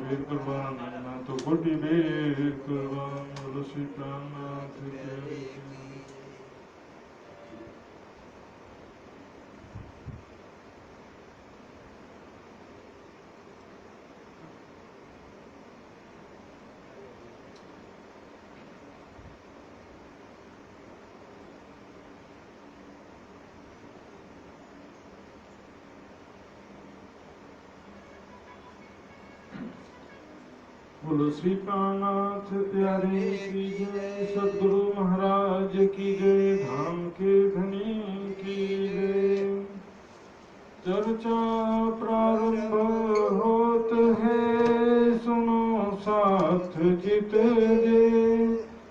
बेर कुर्बान नाथ कोटि बेर कुर्बान बोलो श्री प्राणनाथ प्यारे की। बोलो श्री प्राणनाथ प्यारे की जय, सद्गुरु महाराज की जय, धाम के धनी की जय। चर्चा प्रारंभ होत है, सुनो साथ चित जे,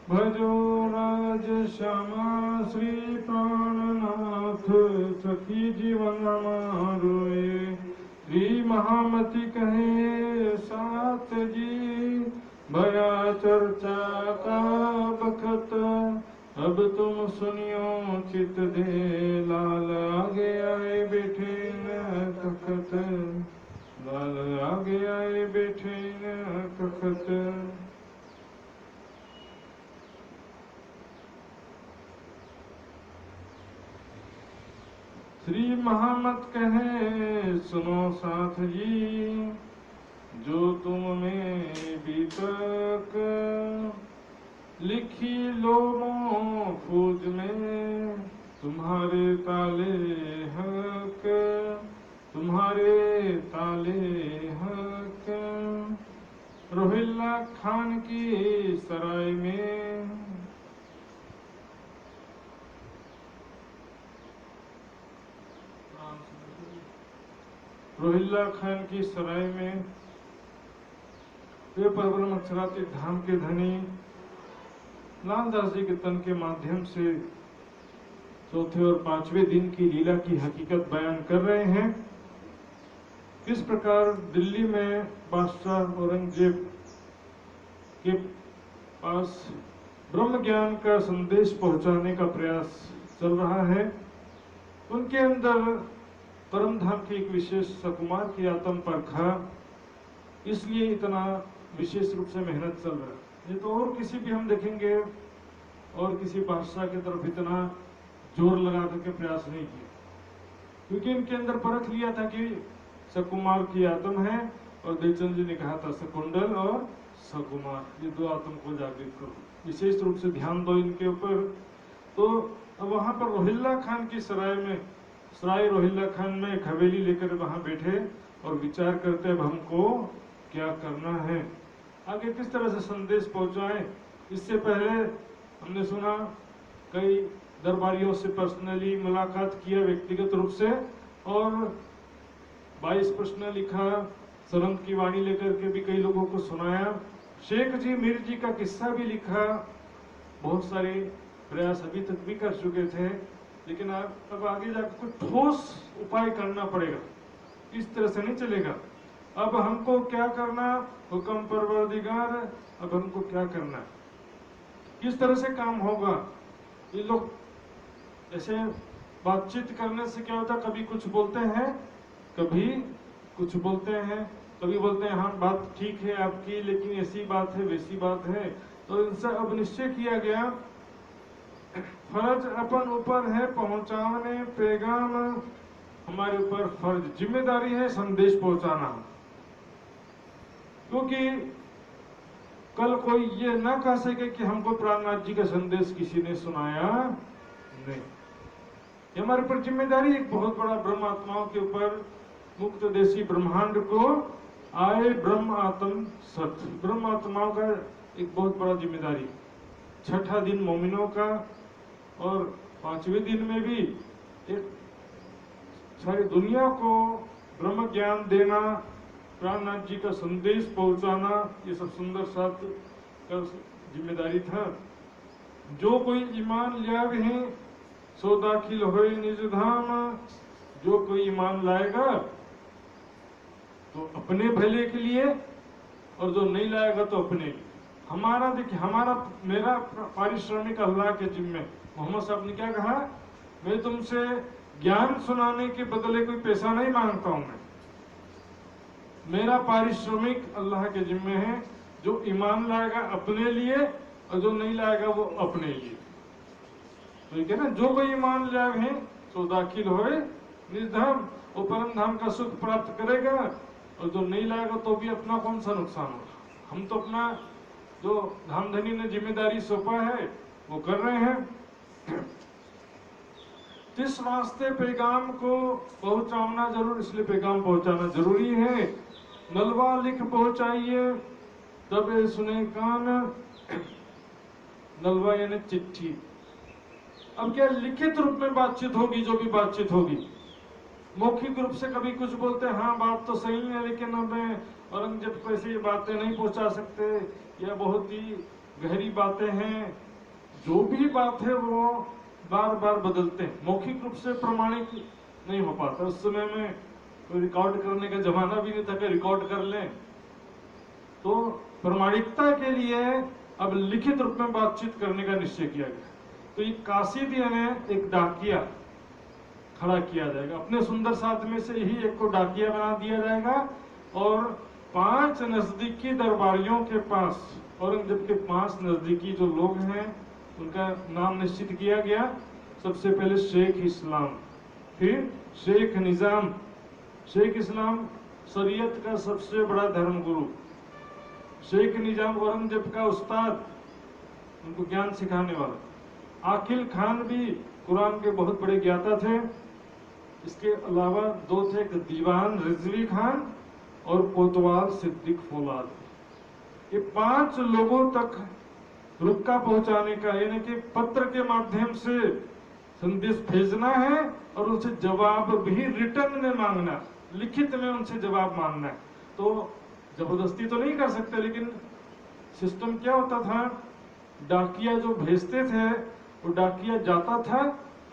भजो राज श्यामा श्री प्राणनाथ, सखी जीवन मारोए। श्री महामति कहे साथ जी, भया चर्चा का बखत, अब तुम सुनियो चित दे, लाल आगे आए बैठे न तखत, लाल आगे आए बैठे न तखत। श्री महामत कहे सुनो साथ जी, जो तुम में बीतक लिखी लो महफूज में, तुम्हारे ताले हक, तुम्हारे ताले हक। रोहिल्ला खान की सराय में, रोहिल्ला खान की सराय में वे परब्रह्म अक्षरातीत धाम के धनी लालदास जी के तन के माध्यम से चौथे और पांचवें दिन की लीला की हकीकत बयान कर रहे हैं। किस प्रकार दिल्ली में बादशाह औरंगजेब के पास ब्रह्म ज्ञान का संदेश पहुंचाने का प्रयास चल रहा है, उनके अंदर परम धाम की एक विशेष सकुमार की आत्म परखा, इसलिए इतना विशेष रूप से मेहनत चल रहा है। ये तो और किसी भी हम देखेंगे और किसी बादशाह की तरफ इतना जोर लगा करके प्रयास नहीं किया, क्योंकि इनके अंदर परख लिया था कि सकुमार की आत्म है, और देवचंद जी ने कहा था सकुंडल और सकुमार, ये दो आत्म को जागृत करो, विशेष रूप से ध्यान दो इनके ऊपर। तो अब वहां पर रोहिल्ला खान की सराय में, सराय रोहिल्ला खान में एक हवेली लेकर वहां बैठे और विचार करते अब हमको क्या करना है, आगे किस तरह से संदेश पहुंचाएं। इससे पहले हमने सुना कई दरबारियों से पर्सनली मुलाकात किया व्यक्तिगत रूप से, और 22 प्रश्न लिखा, सलंत की वाणी लेकर के भी कई लोगों को सुनाया, शेख जी मीर जी का किस्सा भी लिखा, बहुत सारे प्रयास अभी तक भी कर चुके थे, लेकिन अब आगे जाकर कुछ ठोस उपाय करना पड़ेगा, इस तरह से नहीं चलेगा। अब हमको क्या करना, हुक्म परवरदिगार, अब हमको क्या करना, किस तरह से काम होगा। ये लोग ऐसे बातचीत करने से क्या होता है, कभी कुछ बोलते हैं, कभी कुछ बोलते हैं, कभी बोलते हैं हाँ बात ठीक है आपकी, लेकिन ऐसी बात है वैसी बात है। तो इनसे अब निश्चय किया गया, फर्ज अपन ऊपर है पहुंचाने पैगाम, हमारे ऊपर फर्ज जिम्मेदारी है संदेश पहुंचाना, क्योंकि कल कोई ये ना कह सके कि हमको प्राणनाथ जी का संदेश किसी ने सुनाया नहीं। ये हमारे ऊपर जिम्मेदारी, एक बहुत बड़ा ब्रह्म आत्माओं के ऊपर, मुक्त देशी ब्रह्मांड को आए ब्रह्म आत्म सत, ब्रह्म आत्माओं का एक बहुत बड़ा जिम्मेदारी। छठा दिन मोमिनों का, और पांचवें दिन में भी एक सारी दुनिया को ब्रह्म ज्ञान देना, प्राणनाथ जी का संदेश पहुंचाना, ये सब सुंदर साथ का जिम्मेदारी था। जो कोई ईमान लावे हैं सो दाखिल होए निज धाम, जो कोई ईमान लाएगा तो अपने भले के लिए, और जो नहीं लाएगा तो अपने लिए। हमारा देखिए, मेरा पारिश्रमिक अल्लाह के जिम्मे। मोहम्मद साहब ने क्या कहा, मैं तुमसे ज्ञान सुनाने के बदले कोई पैसा नहीं मांगता हूं, मेरा पारिश्रमिक अल्लाह के जिम्मे है, जो ईमान लाएगा अपने लिए और जो नहीं लाएगा वो अपने लिए। ठीक है ना, जो कोई ईमान लाए तो दाखिल होए निज धाम, वो परम धाम का सुख प्राप्त करेगा, और जो नहीं लाएगा तो भी अपना कौन सा नुकसान होगा। हम तो अपना जो धामधनी ने जिम्मेदारी सौंपा है वो कर रहे हैं। इस वास्ते पैगाम को पहुंचाना जरूर, इसलिए पैगाम पहुंचाना जरूरी है। नलवा लिख पहुंचाइए तबे सुने कान, नलवा यानी चिट्ठी। अब क्या लिखित रूप में बातचीत होगी, जो भी बातचीत होगी। मौखिक रूप से कभी कुछ बोलते हैं, हाँ बात तो सही है, लेकिन हमें औरंगजेब को ऐसी बातें नहीं पहुंचा सकते, या बहुत ही गहरी बातें हैं, जो भी बात है वो बार बार बदलते हैं। मौखिक रूप से प्रमाणित नहीं हो पाता। उस समय में कोई रिकॉर्ड करने का जमाना भी नहीं था कि रिकॉर्ड कर लें। तो प्रमाणिकता के लिए अब लिखित रूप में बातचीत करने का निश्चय किया गया। तो ये कासिद यानी एक डाकिया खड़ा किया जाएगा। अपने सुंदर साथ में से ही एक को डाकिया बना दिया जाएगा, और 5 नजदीकी दरबारियों के पास, औरंगजेब के 5 नजदीकी जो लोग हैं उनका नाम निश्चित किया गया। सबसे पहले शेख इस्लाम, फिर शेख निजाम। शेख इस्लाम शरीयत का सबसे बड़ा धर्मगुरु, शेख निजाम औरंगजेब का उस्ताद, उनको ज्ञान सिखाने वाला। आकिल खान भी कुरान के बहुत बड़े ज्ञाता थे। इसके अलावा 2 थे, एक दीवान रिजवी खान और कोतवाल सिद्दीक फौलाद। ये 5 लोगों तक रुक्का पहुंचाने का, यानी कि पत्र के माध्यम से संदेश भेजना है, और उनसे जवाब भी रिटर्न में मांगना, लिखित में उनसे जवाब मांगना है। तो जबरदस्ती तो नहीं कर सकते, लेकिन सिस्टम क्या होता था, डाकिया जो भेजते थे वो डाकिया जाता था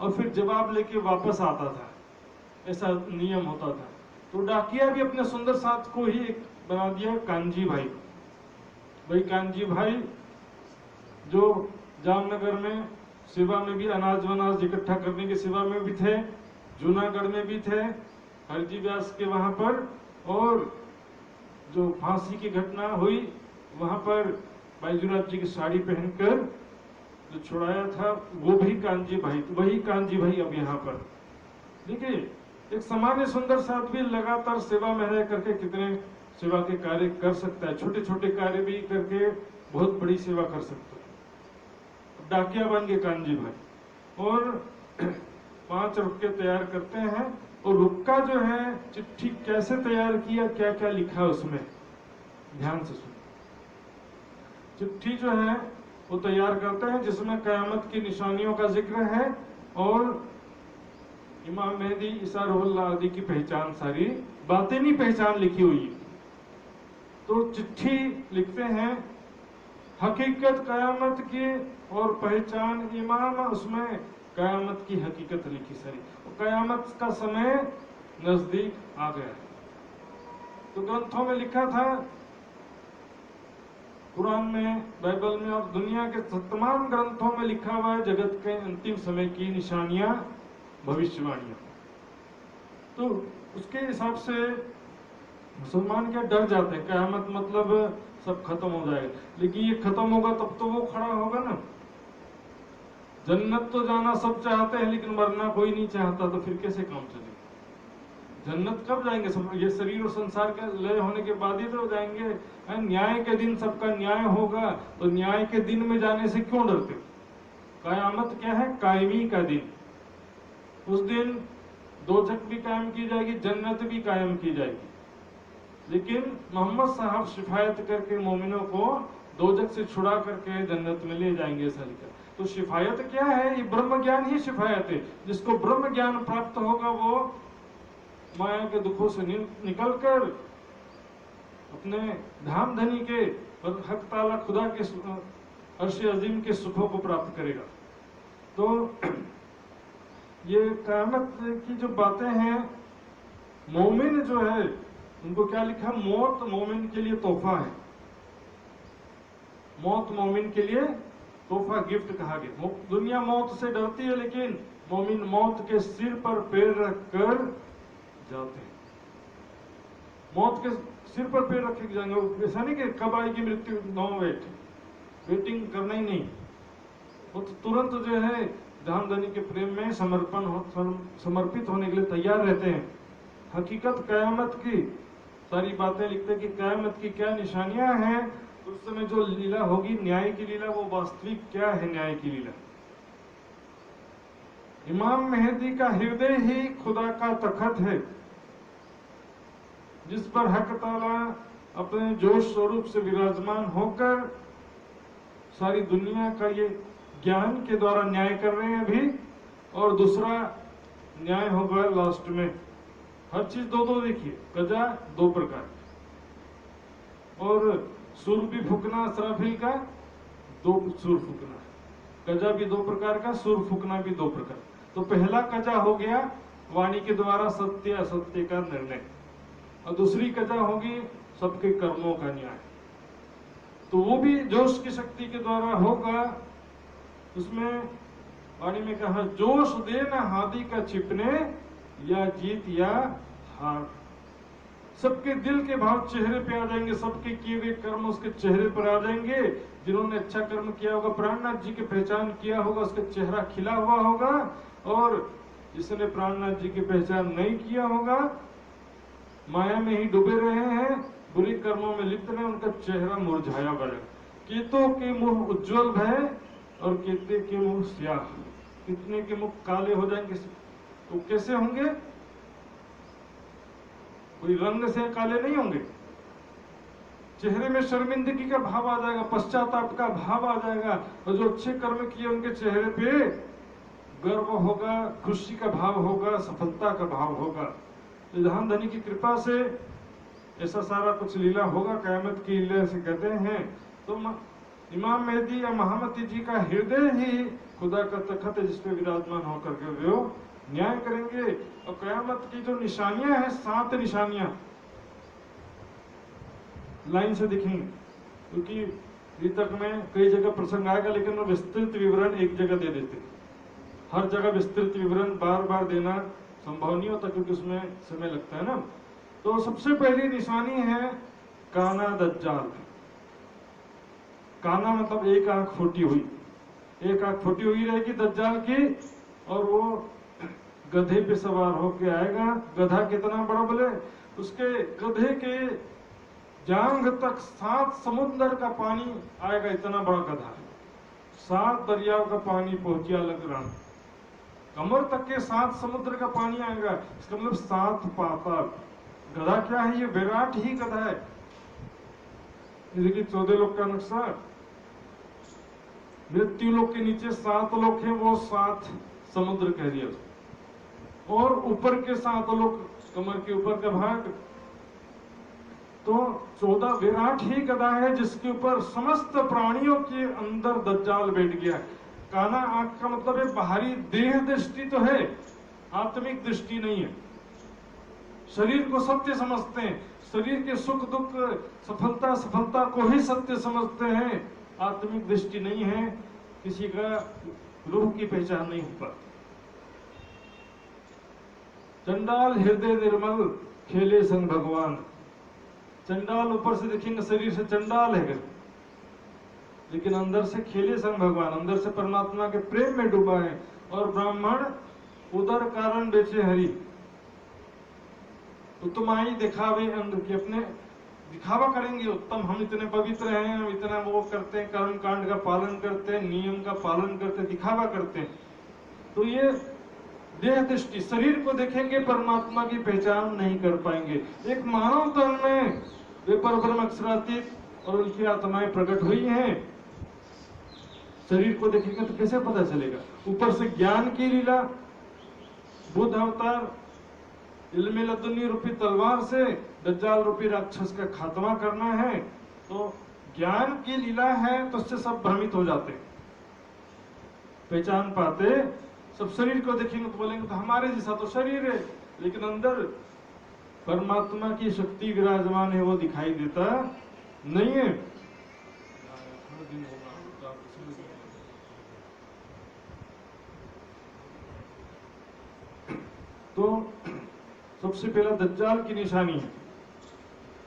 और फिर जवाब लेके वापस आता था, ऐसा नियम होता था। तो डाकिया भी अपने सुंदर साथ को ही एक बना दिया कांजी भाई। वही कांजी भाई जो जामनगर में सेवा में भी अनाज वनाज इकट्ठा करने की सेवा में भी थे, जूनागढ़ में भी थे, हरजी व्यास के वहां पर, और जो फांसी की घटना हुई वहां पर बाईजूनाथ जी की साड़ी पहनकर जो छुड़ाया था वो भी कांजी भाई। वही कांजी भाई अब यहाँ पर देखिए, एक सामान्य सुंदर साथ भी लगातार सेवा में रह करके कितने सेवा के कार्य कर सकता है। छोटे छोटे कार्य भी करके बहुत बड़ी सेवा कर सकता है। डाकिया बन गए कांजी भाई, और 5 रुक्के तैयार करते हैं। और रुक्का जो है, चिट्ठी कैसे तैयार किया, क्या क्या लिखा उसमें, ध्यान से सुनो। चिट्ठी जो है वो तैयार करते हैं जिसमें कयामत की निशानियों का जिक्र है, और इमाम मेहदी ईसा रुहुल्लाह आदि की पहचान, सारी बातेनी पहचान लिखी हुई है। तो चिट्ठी लिखते हैं, हकीकत कयामत की और पहचान इमाम, उसमें कयामत की हकीकत लिखी सारी। कयामत का समय नजदीक आ गया। तो ग्रंथों में लिखा था, कुरान में, बाइबल में और दुनिया के तमाम ग्रंथों में लिखा हुआ है जगत के अंतिम समय की निशानियां, भविष्यवाणियां। तो उसके हिसाब से मुसलमान क्या डर जाते हैं, कयामत मतलब सब खत्म हो जाएगा। लेकिन ये खत्म होगा तब तो वो खड़ा होगा ना। जन्नत तो जाना सब चाहते हैं, लेकिन मरना कोई नहीं चाहता, तो फिर कैसे काम चलेगा। जन्नत कब जाएंगे सब, ये शरीर और संसार के लय होने के बाद ही तो जाएंगे। न्याय के दिन सबका न्याय होगा, तो न्याय के दिन में जाने से क्यों डरते। कयामत क्या है, कायमी का दिन। उस दिन दोजख भी कायम की जाएगी, जन्नत भी कायम की जाएगी। लेकिन मोहम्मद साहब शिफायत करके मोमिनों को दोजख से छुड़ा करके जन्नत में ले जाएंगे, ऐसा लिखा। तो शिफायत क्या है, ये ब्रह्म ज्ञान ही शिफायत है। जिसको ब्रह्म ज्ञान प्राप्त होगा वो माया के दुखों से निकलकर अपने धाम धनी के और हक ताला खुदा के अर्श अजीम के सुखों को प्राप्त करेगा। तो ये क़यामत की जो बातें हैं, मोमिन जो है उनको क्या लिखा, मौत मोमिन के लिए तोहफा है। मौत मोमिन के लिए तोहफा, गिफ्ट कहा गया। दुनिया मौत से डरती है, लेकिन मोमिन मौत के सिर पर पैर रखकर जाते हैं। मौत के सिर पर पैर रखे जाएंगे। ऐसा नहीं कि कब आएगी मृत्यु, नो वेटिंग करना ही नहीं। वो तो तुरंत जो है धाम धनी के प्रेम में समर्पित होने के लिए तैयार रहते हैं। हकीकत कयामत की सारी बातें लिखते हैं कि कयामत की क्या निशानियां हैं, उस समय जो लीला होगी न्याय की लीला, वो वास्तविक क्या है न्याय की लीला। इमाम मेहदी का हृदय ही खुदा का तखत है, जिस पर हक ताला अपने जोश स्वरूप से विराजमान होकर सारी दुनिया का ये ज्ञान के द्वारा न्याय कर रहे हैं अभी। और दूसरा न्याय होगा लास्ट में। हर चीज दो दो देखिए, गजा दो प्रकार, और सुर भी फूकना असराफिल का, दो सुर फूकना, गजा भी दो प्रकार का, सुर फूकना भी दो प्रकार। तो पहला गजा हो गया वाणी के द्वारा सत्य असत्य का निर्णय, और दूसरी गजा होगी सबके कर्मों का न्याय। तो वो भी जोश की शक्ति के द्वारा होगा। उसमें वाणी में कहा, जोश देना हादी का छिपने, या जीत या हार। सबके दिल के भाव चेहरे पे आ जाएंगे, सबके किए हुए कर्म उसके चेहरे पर आ जाएंगे। जिन्होंने अच्छा कर्म किया होगा, प्राणनाथ जी की पहचान किया होगा, उसका चेहरा खिला हुआ होगा, और जिसने प्राणनाथ जी की पहचान नहीं किया होगा, माया में ही डूबे रहे हैं, बुरी कर्मों में लिप्त रहे, उनका चेहरा मुरझाया पड़ेगा। केतों के मुंह उज्जवल भय और केते के मुंह स्याह। कितने के मुख काले हो जाएंगे, तो कैसे होंगे? कोई रंग से काले नहीं होंगे। चेहरे में शर्मिंदगी का भाव आ जाएगा, पश्चाताप का भाव आ जाएगा, और जो अच्छे कर्म किए उनके चेहरे पे गर्व होगा, खुशी का भाव होगा, सफलता का भाव होगा। धाम धनी की कृपा से ऐसा सारा कुछ लीला होगा, कयामत की लीला से कहते हैं। तो इमाम मेहदी या महामती जी का हृदय ही खुदा का तखत है, जिसपे विराजमान होकर के वो न्याय करेंगे। और कयामत की जो निशानियां हैं, 7 निशानियां लाइन से दिखेंगी, क्योंकि अभी तक में कई जगह प्रसंग आएगा, लेकिन वो विस्तृत विवरण एक जगह दे देते। हर जगह विस्तृत विवरण बार बार देना संभव नहीं होता, क्योंकि उसमें समय लगता है ना। तो सबसे पहली निशानी है काना दज्जाल। काना मतलब एक आंख फूटी हुई, एक आंख फूटी हुई रहेगी दज्जाल की, और वो गधे पे सवार होके आएगा। गधा कितना बड़ा बोले, उसके गधे के जांघ तक 7 समुद्र का पानी आएगा, इतना बड़ा गधा। 7 दरियाओं का पानी पहुंचिया लग रहा, कमर तक के 7 समुद्र का पानी आएगा। इसका मतलब 7 पाताल। गधा क्या है? ये विराट ही गधा है। देखिए 14 लोक का नक्शा, मृत्यु लोक के नीचे 7 लोक है, वो 7 समुद्र कह दिया, और ऊपर के 7 लोक कमर के ऊपर का भाग। तो 14 विराट ही गधा है, जिसके ऊपर समस्त प्राणियों के अंदर दज्जाल बैठ गया। काना आंख का मतलब है बाहरी देह दृष्टि तो है, आत्मिक दृष्टि नहीं है। शरीर को सत्य समझते हैं, शरीर के सुख दुख सफलता सफलता को ही सत्य समझते हैं, आत्मिक दृष्टि नहीं है, किसी का रूह की पहचान नहीं हो पाती। चंडाल हृदय निर्मल खेले संग भगवान। चंडाल ऊपर से देखेंगे शरीर से चंडाल है, लेकिन अंदर से खेले संग भगवान, अंदर से परमात्मा के प्रेम में डूबा है। और ब्राह्मण उदर कारण बेचे हरि। उत्तमाई दिखावे अंध के, अपने दिखावा करेंगे उत्तम, हम इतने पवित्र हैं, हम इतना वो करते हैं, कर्म कांड का पालन करते हैं, नियम का पालन करते हैं, दिखावा करते हैं। तो ये देह दृष्टि, शरीर को देखेंगे, परमात्मा की पहचान नहीं कर पाएंगे। एक मानव तन में वे परब्रह्म अक्षरातीत और उनकी आत्माएं प्रकट हुई हैं। शरीर को देखेंगे तो कैसे पता चलेगा? ऊपर से ज्ञान की लीला, बुद्ध अवतार इल्मे लदुन्नी रूपी तलवार से दज्जाल रूपी राक्षस का खात्मा करना है। तो ज्ञान की लीला है, तो उससे सब भ्रमित हो जाते, पहचान पाते। सब शरीर को देखेंगे तो बोलेंगे तो हमारे जैसा तो शरीर है, लेकिन अंदर परमात्मा की शक्ति विराजमान है, वो दिखाई देता नहीं है। तो सबसे पहला दज्जाल की निशानी है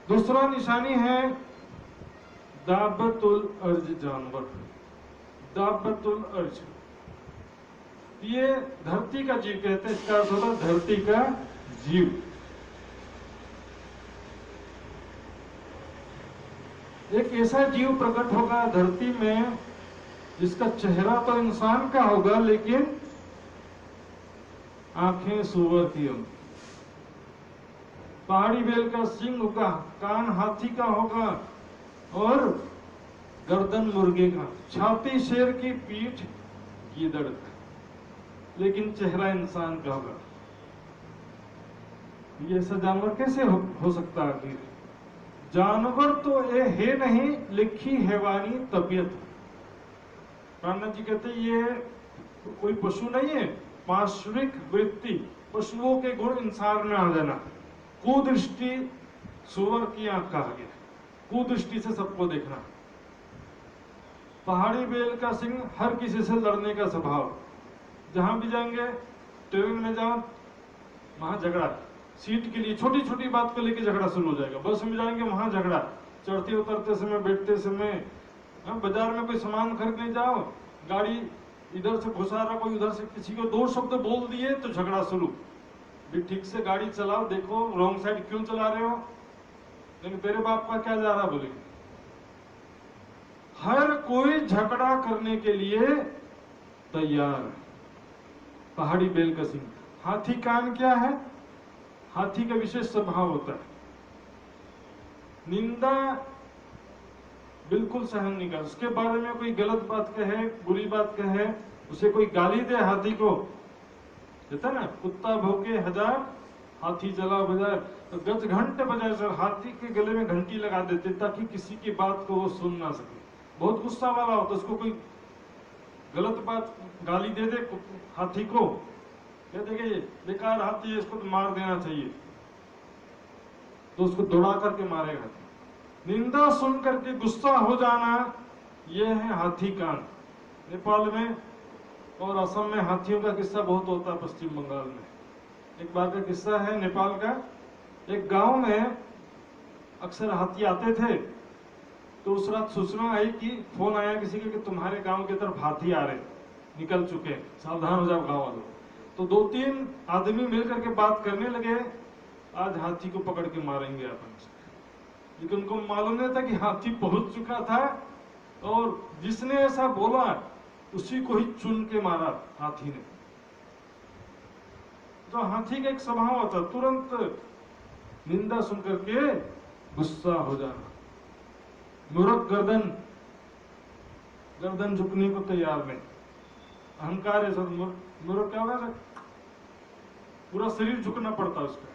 दूसरा निशानी है दाबतुल अर्ज जानवर। दाबतुल अर्ज ये धरती का जीव कहते हैं, इसका अर्थ होता है धरती का जीव। एक ऐसा जीव प्रकट होगा धरती में जिसका चेहरा तो इंसान का होगा लेकिन आंखें सूअर की होंगी, पहाड़ी बैल का सिंह होगा, कान हाथी का होगा और गर्दन मुर्गे का, छाती शेर की, पीठ गीदड़ का, लेकिन चेहरा इंसान का होगा। ये ऐसा जानवर कैसे हो सकता है? आखिर जानवर तो ये है नहीं, लिखी हैवानी तबीयत। राणा जी कहते ये कोई पशु नहीं है, पार्श्विक वृत्ति, पशुओं के गुण इंसान में आ जाना। कुदृष्टि सुअर की आंख कहा गया, कुदृष्टि से सबको देखना। पहाड़ी बैल का सिंह, हर किसी से लड़ने का स्वभाव। जहां भी जाएंगे, ट्रेन में जाओ वहां झगड़ा, सीट के लिए छोटी छोटी बात को लेकर झगड़ा शुरू हो जाएगा। बस में जाएंगे वहां झगड़ा, चढ़ते उतरते समय, बैठते समय, बाजार में कोई सामान खरीदने जाओ, गाड़ी इधर से घुसा रहा, कोई उधर से, किसी को दो शब्द बोल दिए तो झगड़ा शुरू। भी ठीक से गाड़ी चलाओ, देखो रॉन्ग साइड क्यों चला रहे हो, लेकिन तेरे बाप का क्या जा रहा बोलेंगे। हर कोई झगड़ा करने के लिए तैयार है। पहाड़ी बैल का सिंह। हाथी कान क्या है? हाथी का विशेष स्वभाव होता है, निंदा बिल्कुल सहन नहीं कर। उसके बारे में कोई गलत बात कहे, बुरी बात कहे, उसे कोई गाली दे, हाथी को कहता ना, कुत्ता भौंके हजार, हाथी चला बाजार, तो गज घंटे बजाए सर हाथी के गले में घंटी लगा देते ताकि किसी की बात को वो सुन ना सके। बहुत गुस्सा वाला होता, उसको कोई गलत बात गाली दे दे हाथी को, कहते कि बेकार हाथी है, इसको तो मार देना चाहिए, तो उसको दौड़ा करके मारेगा। निंदा सुन करके गुस्सा हो जाना, यह है हाथी कान। नेपाल में और असम में हाथियों का किस्सा बहुत होता है, पश्चिम बंगाल में। एक बार का किस्सा है नेपाल का। एक गांव में अक्सर हाथी आते थे, तो उस रात सूचना आई कि फोन आया किसी के कि तुम्हारे गांव की तरफ हाथी आ रहे, निकल चुके, सावधान हो जाओ गांव वालों। तो 2-3 आदमी मिलकर के बात करने लगे, आज हाथी को पकड़ के मारेंगे अपन से। लेकिन उनको मालूम नहीं था कि हाथी पहुंच चुका था, और जिसने ऐसा बोला उसी को ही चुन के मारा हाथी ने। तो हाथी का एक स्वभाव होता, तुरंत निंदा सुन करके गुस्सा हो जाना। मूर्ख गर्दन झुकने को तैयार नहीं। अहंकार है सर, मूर्ख क्या होगा, पूरा शरीर झुकना पड़ता है उसका,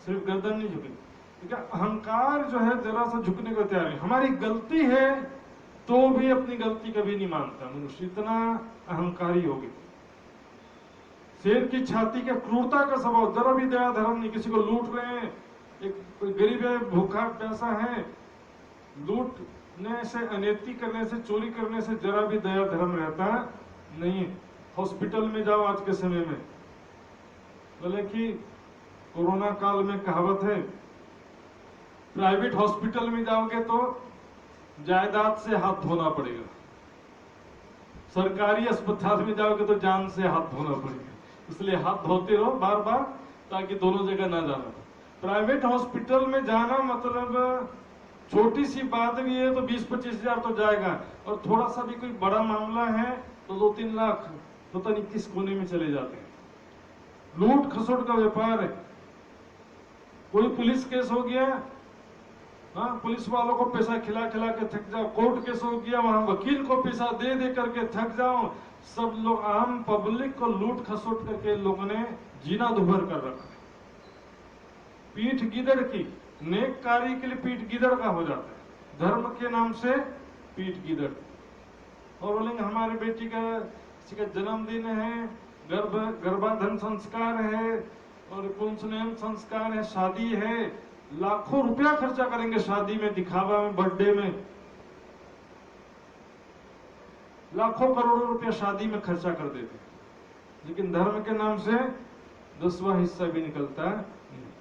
सिर्फ गर्दन नहीं झुकेगी। ठीक है, अहंकार जो है जरा सा झुकने को तैयार है। हमारी गलती है तो भी अपनी गलती कभी नहीं मानता मनुष्य, इतना अहंकारी हो गया। शेर की छाती का क्रूरता का स्वभाव, जरा भी दया धर्म नहीं। किसी को लूट रहे हैं, एक कोई गरीब है, भूखा प्यासा है, लूटने से, अनैति करने से, चोरी करने से जरा भी दया धर्म रहता नहीं। हॉस्पिटल में जाओ आज के समय में, बोले कि कोरोना काल में कहावत है, प्राइवेट हॉस्पिटल में जाओगे तो जायदाद से हाथ धोना पड़ेगा, सरकारी अस्पताल में जाओगे तो जान से हाथ धोना पड़ेगा। इसलिए हाथ धोते रहो बार बार, ताकि दोनों जगह ना जाना। प्राइवेट हॉस्पिटल में जाना मतलब छोटी सी बात भी है तो 20-25 हजार तो जाएगा, और थोड़ा सा भी कोई बड़ा मामला है तो 2-3 लाख पता नहीं किस कोने में चले जाते हैं। लूट खसोट का व्यापार है। कोई पुलिस केस हो गया, हाँ, पुलिस वालों को पैसा खिला खिला के थक जाओ, कोर्ट केस हो गया, वहां वकील को पैसा दे दे करके थक जाओ। सब लोग, आम पब्लिक को लूट खसोट करके लोगों ने जीना दुभर कर रखा है। पीठ गिदड़ की, नेक कार्य के लिए पीठ गिदड़ का हो जाता है, धर्म के नाम से पीठ गिदड़। और बोलेंगे हमारे बेटी का किसी का जन्मदिन है, गर्भाधान संस्कार है, और पुंसनयन संस्कार है, शादी है, लाखों रुपया खर्चा करेंगे शादी में, दिखावा में, बर्थडे में, लाखों करोड़ों रुपया शादी में खर्चा कर देते, लेकिन धर्म के नाम से 10वां हिस्सा भी निकलता है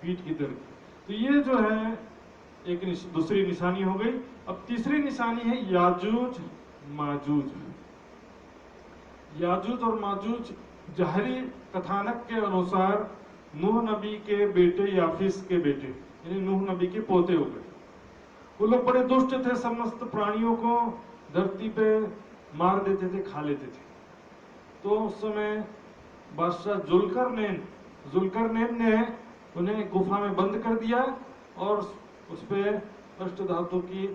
पीठ की दर। तो ये जो है एक दूसरी निशानी हो गई। अब तीसरी निशानी है याजूज माजूज। याजूज और माजूज जाहरी कथानक के अनुसार नूह नबी के बेटे याफिस के बेटे, यानी नूह नबी के पोते हो गए। वो लोग बड़े दुष्ट थे, समस्त प्राणियों को धरती पे मार देते थे, खा लेते थे। तो उस समय बादशाह जुल्करनैन ने उन्हें गुफा में बंद कर दिया और उस पे अष्ट धातु की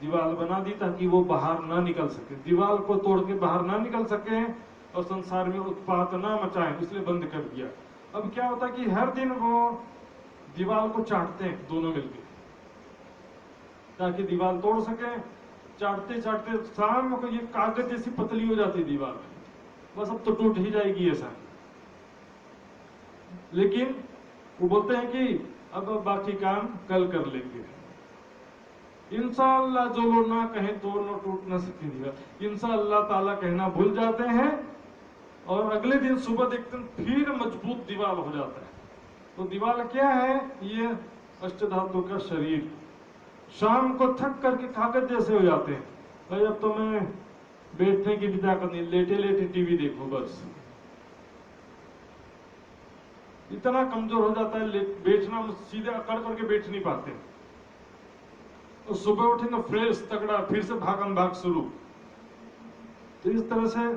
दीवार बना दी ताकि वो बाहर ना निकल सके, दीवार को तोड़ के बाहर ना निकल सके और संसार में उत्पात ना मचाएं, इसलिए बंद कर दिया। अब क्या होता कि हर दिन वो दीवार को चाटते हैं दोनों मिलकर ताकि दीवार तोड़ सके। चाटते चाटते शाम को ये कागज जैसी पतली हो जाती दीवार, बस अब तो टूट ही जाएगी ऐसा। लेकिन वो बोलते हैं कि अब बाकी काम कल कर लेंगे, इंशाअल्लाह जो लोग ना कहें तो न टूट न सके दीवार। इंशाअल्लाह ताला कहना भूल जाते हैं और अगले दिन सुबह देखते हैं फिर मजबूत दीवार हो जाता है। तो दीवार क्या है? ये अष्टधातु का शरीर। शाम को थक करके कागज जैसे हो जाते हैं। भाई अब तो मैं बैठने की विदा करनी, लेटे लेटे टीवी देखो बस, इतना कमजोर हो जाता है, बैठना सीधे अकड़ करके बैठ नहीं पाते। तो सुबह उठेंगे फ्रेश तगड़ा, फिर से भागम भाग शुरू। तो इस तरह से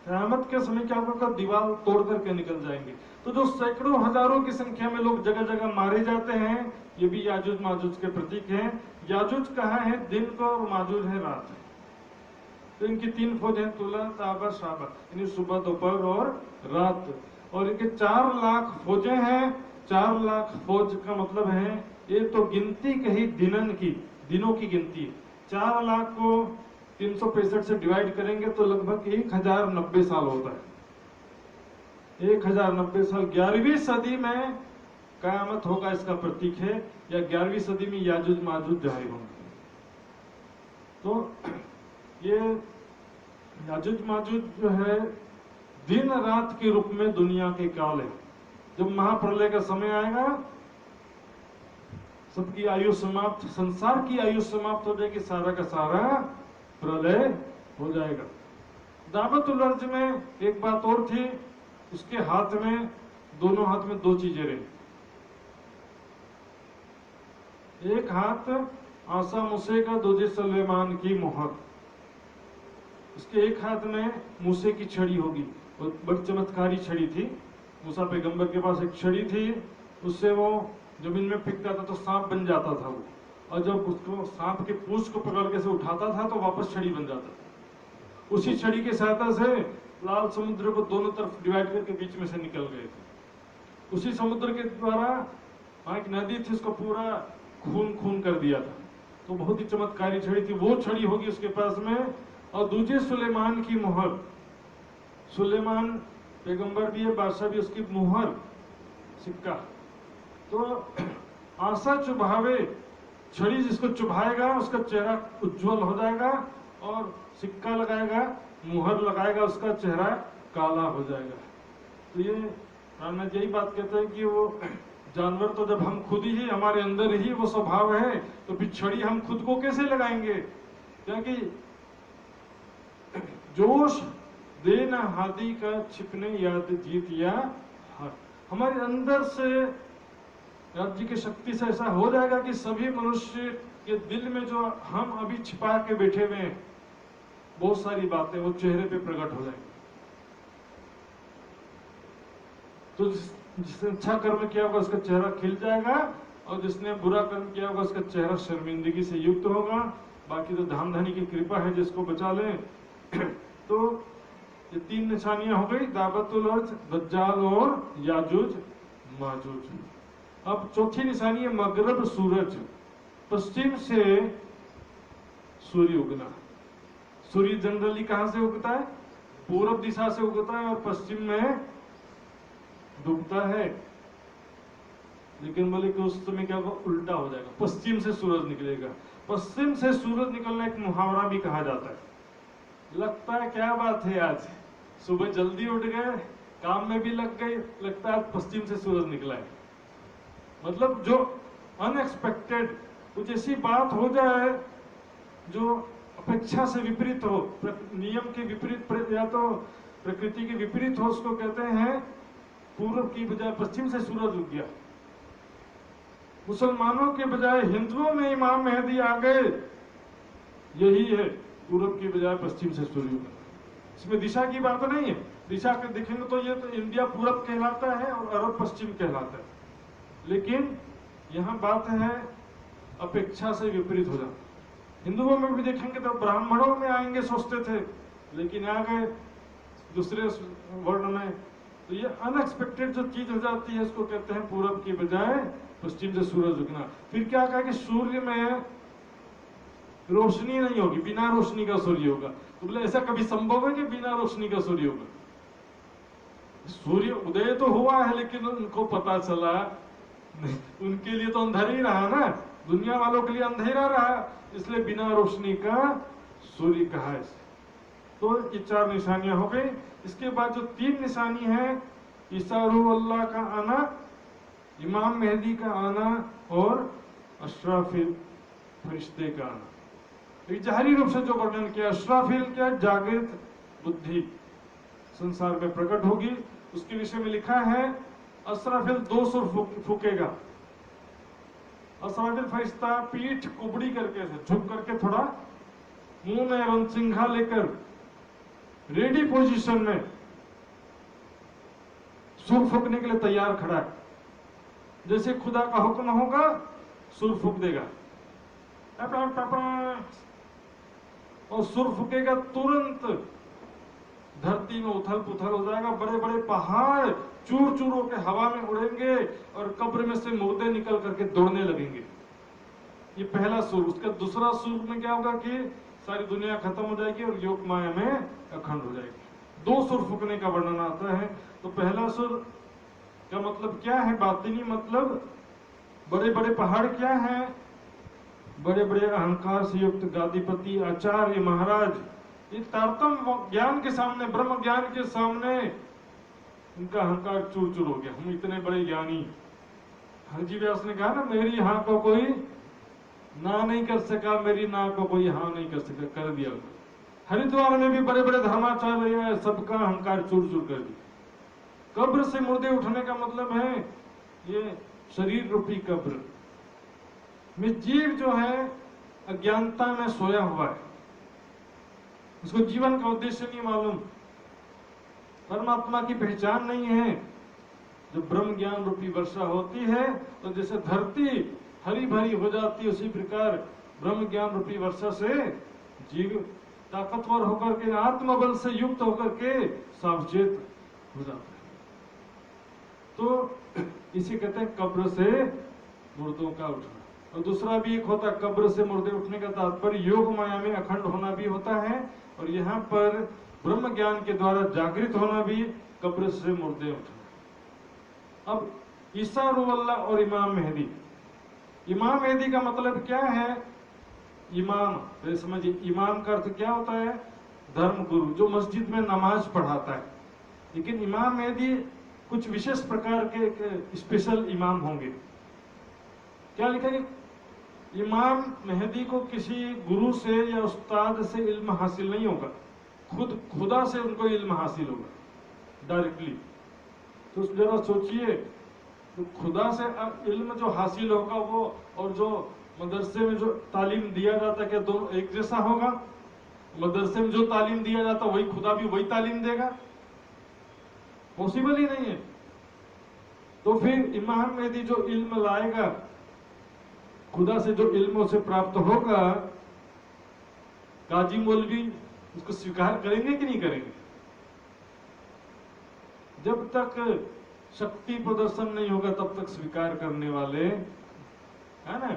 क़यामत के समय क्या होगा, दीवार तोड़ करके निकल जाएंगे। तो जो सैकड़ों हजारों की संख्या में लोग जगह जगह मारे जाते हैं, ये भी याजूज माजूज के प्रतीक हैं। याजूज कहाँ है? दिन को, और माजूज है रात। तो इनकी तीन फौज है, तुला ताबा शाबा, यानी सुबह दोपहर और रात। और इनके 4 लाख फौजें हैं। 4 लाख फौज का मतलब है, ये तो गिनती कही दिनों की गिनती। 4 लाख को 365 से डिवाइड करेंगे तो लगभग 1090 साल होता है। 1090 साल 11वीं सदी में क़यामत होगा, इसका प्रतीक है। या 11वीं सदी में याजूज माजूज जाहिर होंगे। तो ये याजूज माजूज जो है दिन रात के रूप में दुनिया के काल है। जब महाप्रलय का समय आएगा, सबकी आयु समाप्त, संसार की आयु समाप्त हो जाएगी, सारा का सारा प्रलय हो जाएगा। दावतुल अर्ज में एक बात और थी, उसके हाथ में, दोनों हाथ में 2 चीजें रही। एक हाथ आसा मूसे का, दूसरे सुलेमान की मोहर। उसके एक हाथ में मूसे की छड़ी होगी, बड़ी चमत्कारी छड़ी थी। मूसा पैगंबर के पास एक छड़ी थी, उससे वो जमीन में फेंकता था तो सांप बन जाता था वो, और जब उसको सांप के पूंछ को पकड़ के से उठाता था तो वापस छड़ी बन जाता था। उसी छड़ी की सहायता से लाल समुद्र को दोनों तरफ डिवाइड करके बीच में से निकल गए थे। उसी समुद्र के द्वारा वहां एक नदी थी, उसको पूरा खून कर दिया था। तो बहुत ही चमत्कारी छड़ी थी, वो छड़ी होगी उसके पास में। और दूसरी सुलेमान की मुहर। सुलेमान पैगंबर भी है, बादशाह भी, उसकी मुहर, सिक्का। तो आशा चुभावे, छड़ी जिसको चुभाएगा उसका चेहरा उज्जवल हो जाएगा, और सिक्का लगाएगा, मुहर लगाएगा, उसका चेहरा काला हो जाएगा। तो ये रामनाथ यही बात कहते हैं कि वो जानवर तो जब हम खुद ही, हमारे अंदर ही वो स्वभाव है, तो फिर छड़ी हम खुद को कैसे लगाएंगे? क्योंकि जोश देना हादी का छिपने याद जीत या हार। हमारे अंदर से राज्य की शक्ति से ऐसा हो जाएगा कि सभी मनुष्य के दिल में जो हम अभी छिपा के बैठे हुए हैं बहुत सारी बातें, वो चेहरे पे प्रकट हो जाएंगी। तो जिसने अच्छा कर्म किया होगा उसका चेहरा खिल जाएगा, और जिसने बुरा कर्म किया होगा उसका चेहरा शर्मिंदगी से युक्त होगा। बाकी तो धाम धनी की कृपा है जिसको बचा ले। तो ये 3 निशानियां हो गई, दावतुल अर्ज, दज्जाल और याजूज माजूज। अब चौथी निशानी है मगरब सूरज। पश्चिम से सूर्य उगना। सूर्य जनरली कहां से उगता है? पूरब दिशा से उगता है और पश्चिम में डूबता है। लेकिन बोले कि उस समय क्या होगा, उल्टा हो जाएगा, पश्चिम से सूरज निकलेगा। पश्चिम से सूरज निकलना एक मुहावरा भी कहा जाता है। लगता है क्या बात है, आज सुबह जल्दी उठ गए, काम में भी लग गए, लगता है आज पश्चिम से सूरज निकला है। मतलब जो अनएक्सपेक्टेड कुछ ऐसी बात हो जाए जो अपेक्षा से विपरीत हो, नियम के विपरीत या तो प्रकृति के विपरीत हो, उसको कहते हैं पूर्व की बजाय पश्चिम से सूरज उग गया। मुसलमानों के बजाय हिंदुओं में इमाम मेहदी आ गए, यही है पूर्व की बजाय पश्चिम से सूर्य उगना। इसमें दिशा की बात नहीं है, दिशा के देखेंगे तो ये तो इंडिया पूरब कहलाता है और अरब पश्चिम कहलाता है, लेकिन यहाँ बात है अपेक्षा से विपरीत हो जाता। हिंदुओं में भी देखेंगे तो ब्राह्मणों में आएंगे सोचते थे, लेकिन आ गए दूसरे वर्ण में, तो ये अनएक्सपेक्टेड जो चीज हो जाती है इसको कहते हैं पूरब की बजाय पश्चिम से सूरज उगना। फिर क्या कहा कि सूर्य में रोशनी नहीं होगी, बिना रोशनी का सूर्य होगा। तो बोले ऐसा कभी संभव है कि बिना रोशनी का सूर्य होगा? सूर्य उदय तो हुआ है, लेकिन उनको पता चला उनके लिए तो अंधेरा ही रहा ना, दुनिया वालों के लिए अंधेरा रहा, इसलिए बिना रोशनी का सूर्य कहा है। तो ये 4 निशानियां हो गई। इसके बाद जो 3 निशानी है, ईसा रूह अल्लाह का आना, इमाम मेहदी का आना और अशराफिल फरिश्ते का आना। जाहिरी रूप से जो वर्णन किया, अशराफिल क्या, जागृत बुद्धि संसार में प्रकट होगी, उसके विषय में लिखा है अशराफिल 2 सुर फूकेगा। अशराफिल फरिश्ता पीठ कुबड़ी करके झुक करके थोड़ा मुंह में रणसिंघा लेकर रेडी पोजीशन में सुर फूकने के लिए तैयार खड़ा है। जैसे खुदा का हुक्म होगा सुर फूक देगा, और सुर फूकेगा, तुरंत धरती में उथल पुथल हो जाएगा, बड़े बड़े पहाड़ चूर चूर होकर हवा में उड़ेंगे और कब्र में से मुर्दे निकल करके दौड़ने लगेंगे। ये पहला सुर। उसका दूसरा सुर में क्या होगा कि सारी दुनिया खत्म हो जाएगी और योग माया में अखंड हो जाएगी। 2 सुर फूकने का वर्णन आता है। तो पहला सुर का मतलब क्या है, बातिनी मतलब बड़े बड़े पहाड़ क्या है, बड़े बड़े अहंकार से युक्त गादीपति आचार्य महाराज, ये तारतम ज्ञान के सामने, ब्रह्म ज्ञान के सामने उनका अहंकार चूर चूर हो गया। हम इतने बड़े ज्ञानी। हरजी व्यास ने कहा ना, मेरी हाँ को कोई ना नहीं कर सका, मेरी ना को कोई हाँ नहीं कर सका, कर दिया। हरिद्वार में भी बड़े बड़े धर्माचार्य, सबका अहंकार चूर चूर कर दिया। कब्र से मुर्दे उठने का मतलब है ये शरीर रूपी कब्र में जीव जो है अज्ञानता में सोया हुआ है, उसको जीवन का उद्देश्य नहीं मालूम, परमात्मा की पहचान नहीं है। जब ब्रह्म ज्ञान रूपी वर्षा होती है तो जैसे धरती हरी भरी हो जाती है, उसी प्रकार ब्रह्म ज्ञान रूपी वर्षा से जीव ताकतवर होकर के, आत्मबल से युक्त होकर के सावचेत हो जाता है। तो इसे कहते हैं कब्र से मुर्दों का उठना। और दूसरा भी एक होता है, कब्र से मुर्दे उठने का तात्पर्य योग माया में अखंड होना भी होता है, और यहाँ पर ब्रह्म ज्ञान के द्वारा जागृत होना भी कब्र से मुर्दे उठना। अब ईसा रूह अल्लाह और इमाम मेहदी। इमाम मेहदी का मतलब क्या है? इमाम, तो समझिए इमाम का अर्थ क्या होता है? धर्म गुरु, जो मस्जिद में नमाज पढ़ाता है। लेकिन इमाम मेहदी कुछ विशेष प्रकार के स्पेशल इमाम होंगे। क्या लिखा है? इमाम मेहदी को किसी गुरु से या उस्ताद से इल्म हासिल नहीं होगा, खुद खुदा से उनको इल्म हासिल होगा डायरेक्टली। तो जरा सोचिए, तो खुदा से इल्म जो हासिल होगा वो, और जो मदरसे में जो तालीम दिया जाता है, क्या दोनों एक जैसा होगा? मदरसे में जो तालीम दिया जाता वही खुदा भी वही तालीम देगा? पॉसिबल ही नहीं है। तो फिर इमाम मेहदी जो इल्म लाएगा, खुदा से जो इल्म उसे प्राप्त होगा, काजी मौलवी उसको स्वीकार करेंगे कि नहीं करेंगे? जब तक शक्ति प्रदर्शन नहीं होगा तब तक स्वीकार करने वाले, है ना?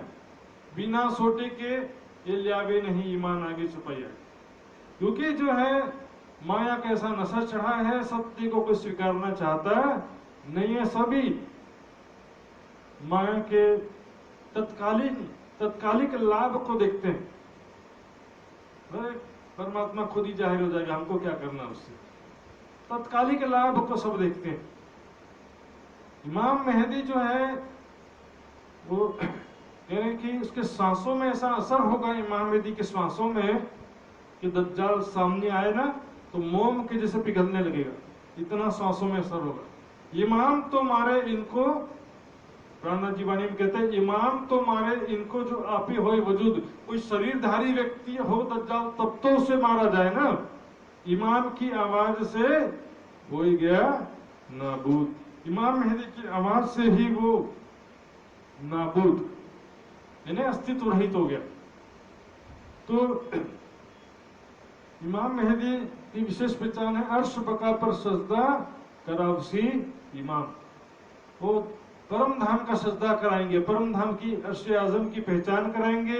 बिना सोटे के ये लियावे नहीं, ईमान आगे छुपाया। क्योंकि जो है माया का ऐसा नशा चढ़ा है, सत्य को कोई स्वीकारना चाहता नहीं है। सभी माया के तत्कालिक लाभ को देखते हैं। परमात्मा खुद ही जाहिर हो जाएगा, हमको क्या करना उससे। तत्कालिक लाभ को सब देखते हैं। इमाम मेहदी जो है वो यानी कि उसके सांसों में ऐसा असर होगा इमाम मेहदी के सांसों में कि दज्जाल सामने आए ना तो मोम के जैसे पिघलने लगेगा, इतना सांसों में असर होगा। इमाम तो मारे इनको, प्राणनाथ जी वाणी में कहते हैं, इमाम तो मारे इनको जो आपी होए वजूद, कोई शरीरधारी व्यक्ति हो दज्जाल तब तो उसे मारा जाए ना, इमाम की आवाज से हो गया नाबूद, इमाम मेहदी की आवाज से ही वो नाबूद यानी अस्तित्व रहित हो गया। तो इमाम मेहदी की विशेष पहचान है अर्श बका पर सजदा करावसी इमाम, वो परम धाम का सजदा कराएंगे, परम धाम की अर्श आजम की पहचान कराएंगे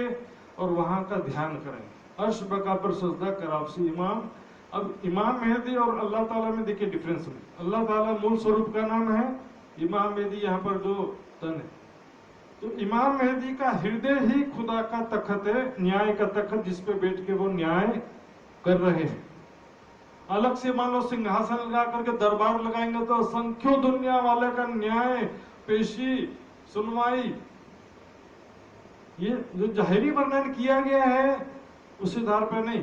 और वहां का ध्यान करेंगे। अर्श बका पर सजदा करावसी इमाम। अब इमाम मेहदी और अल्लाह ताला में देखिए डिफरेंस है, अल्लाह ताला मूल स्वरूप का नाम है, इमाम मेहदी यहाँ पर जो तन है। तो इमाम मेहदी का हृदय ही खुदा का तख्त है, न्याय का तख्त, जिसपे बैठ के वो न्याय कर रहे हैं। अलग से मान लो सिंहासन लगा करके दरबार लगाएंगे तो असंख्यों दुनिया वाले का न्याय, पेशी, सुनवाई, ये जो जाहिरी वर्णन किया गया है उस आधार पर नहीं,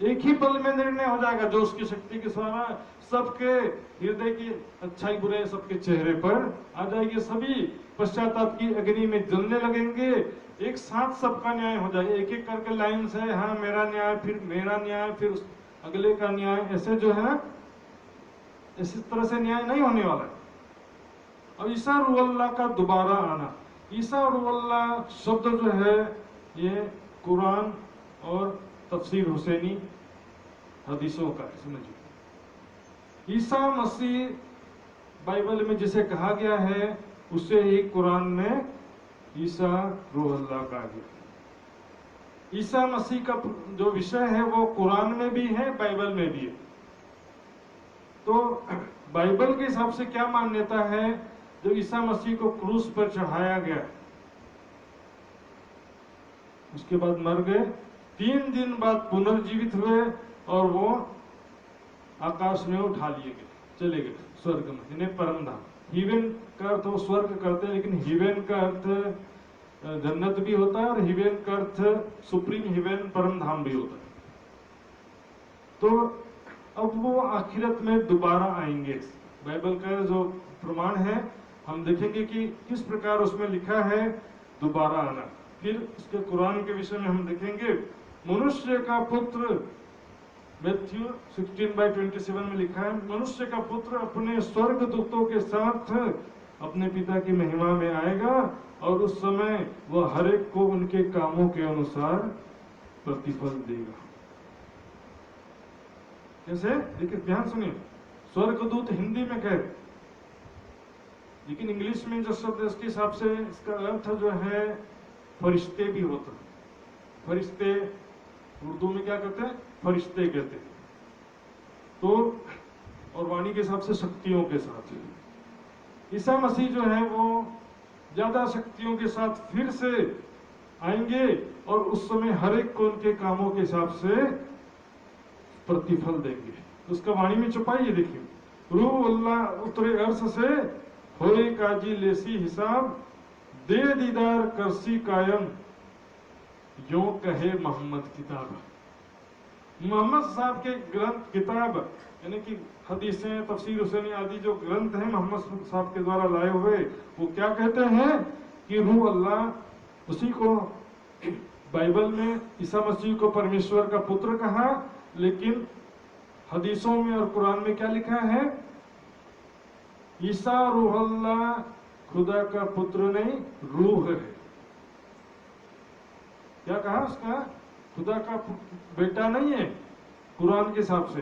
एक ही पल में निर्णय हो जाएगा जो उसकी शक्ति के सहारा, सबके हृदय की अच्छाई बुराई सबके चेहरे पर आ जाएगी, सभी पश्चाताप की अग्नि में जलने लगेंगे, एक साथ सबका न्याय हो जाएगा, एक एक करके लाइन से, हाँ मेरा न्याय, फिर मेरा न्याय, फिर अगले का न्याय, ऐसे जो है इसी तरह से न्याय नहीं होने वाला है। अब ईसा रुअल्लाह का दोबारा आना, ईसा रुअल्लाह शब्द जो है ये कुरान और तफसीर हुसैनी हदीसों का समझिए। ईसा मसीह बाइबल में जिसे कहा गया है उसे ही कुरान में ईसा रूहुल्लाह कहा गया। ईसा मसीह का जो विषय है वो कुरान में भी है, बाइबल में भी है। तो बाइबल के हिसाब से क्या मान्यता है, जो ईसा मसीह को क्रूस पर चढ़ाया गया, उसके बाद मर गए, 3 दिन बाद पुनर्जीवित हुए और वो आकाश में उठा लिए गए, चले गए स्वर्ग में, इन्हें परम धाम। हिवेन का अर्थ वो स्वर्ग करते हैं, लेकिन हिवेन का अर्थ जन्नत भी होता है और हिवेन का अर्थ सुप्रीम हिवेन, परम धाम भी होता है। तो अब वो आखिरत में दोबारा आएंगे। बाइबल का जो प्रमाण है हम देखेंगे कि किस प्रकार उसमें लिखा है दोबारा आना। फिर उसके कुरान के विषय में हम देखेंगे, मनुष्य का पुत्र, मैथ्यू 16:27 में लिखा है, मनुष्य का पुत्र अपने स्वर्ग दूतों के साथ अपने पिता की महिमा में आएगा और उस समय वह हर एक को उनके कामों के अनुसार प्रतिफल देगा। कैसे? देखिए ध्यान सुनिए, स्वर्गदूत हिंदी में कहे, लेकिन इंग्लिश में जो शब्द इसके हिसाब से इसका अर्थ जो है फरिश्ते भी होता है। फरिश्ते उर्दू में क्या कहते हैं? फरिश्ते कहते हैं। तो और वाणी के हिसाब से शक्तियों के साथ ईसा मसीह जो है वो ज्यादा शक्तियों के साथ फिर से आएंगे और उस समय हर एक को उनके कामों के हिसाब से प्रतिफल देंगे। उसका वाणी में छुपाइए, देखिए, रूह अल्लाह उतरे अर्श से होए काजी लेसी हिसाब, दे दीदार करसी कायम, यो कहे मोहम्मद किताब। मोहम्मद साहब के ग्रंथ किताब यानी कि हदीसें, तफसीर हुसैनी आदि जो ग्रंथ हैं मोहम्मद साहब के द्वारा लाए हुए, वो क्या कहते हैं कि रूह अल्लाह, उसी को बाइबल में ईसा मसीह को परमेश्वर का पुत्र कहा, लेकिन हदीसों में और कुरान में क्या लिखा है? ईसा रूह अल्लाह खुदा का पुत्र नहीं, रूह है। क्या कहा उसका? खुदा का बेटा नहीं है कुरान के हिसाब से,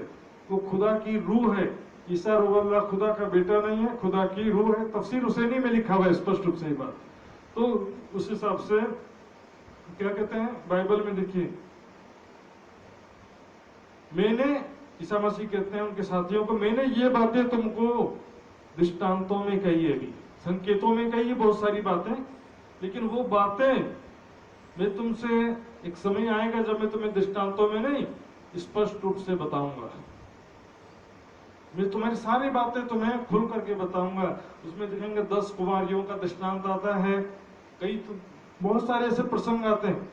वो खुदा की रूह है। ईसा रूह अल्लाह खुदा का बेटा नहीं है, खुदा की रूह है। तफसीर हुसैनी में लिखा हुआ है स्पष्ट रूप से ये बात। तो उस हिसाब से क्या कहते हैं बाइबल में, देखिए, मैंने, ईसा मसीह कहते हैं उनके साथियों को, मैंने ये बातें तुमको दृष्टांतों में कही है, भी संकेतों में कही है बहुत सारी बातें, लेकिन वो बातें मैं तुमसे, एक समय आएगा जब मैं तुम्हें दृष्टांतों में नहीं स्पष्ट रूप से बताऊंगा। मैं तुम्हारी सारी बातें तुम्हें खुल करके बताऊंगा। उसमें देखेंगे 10 कुमारियों का दृष्टांत आता है, कई तो बहुत सारे ऐसे प्रसंग आते हैं,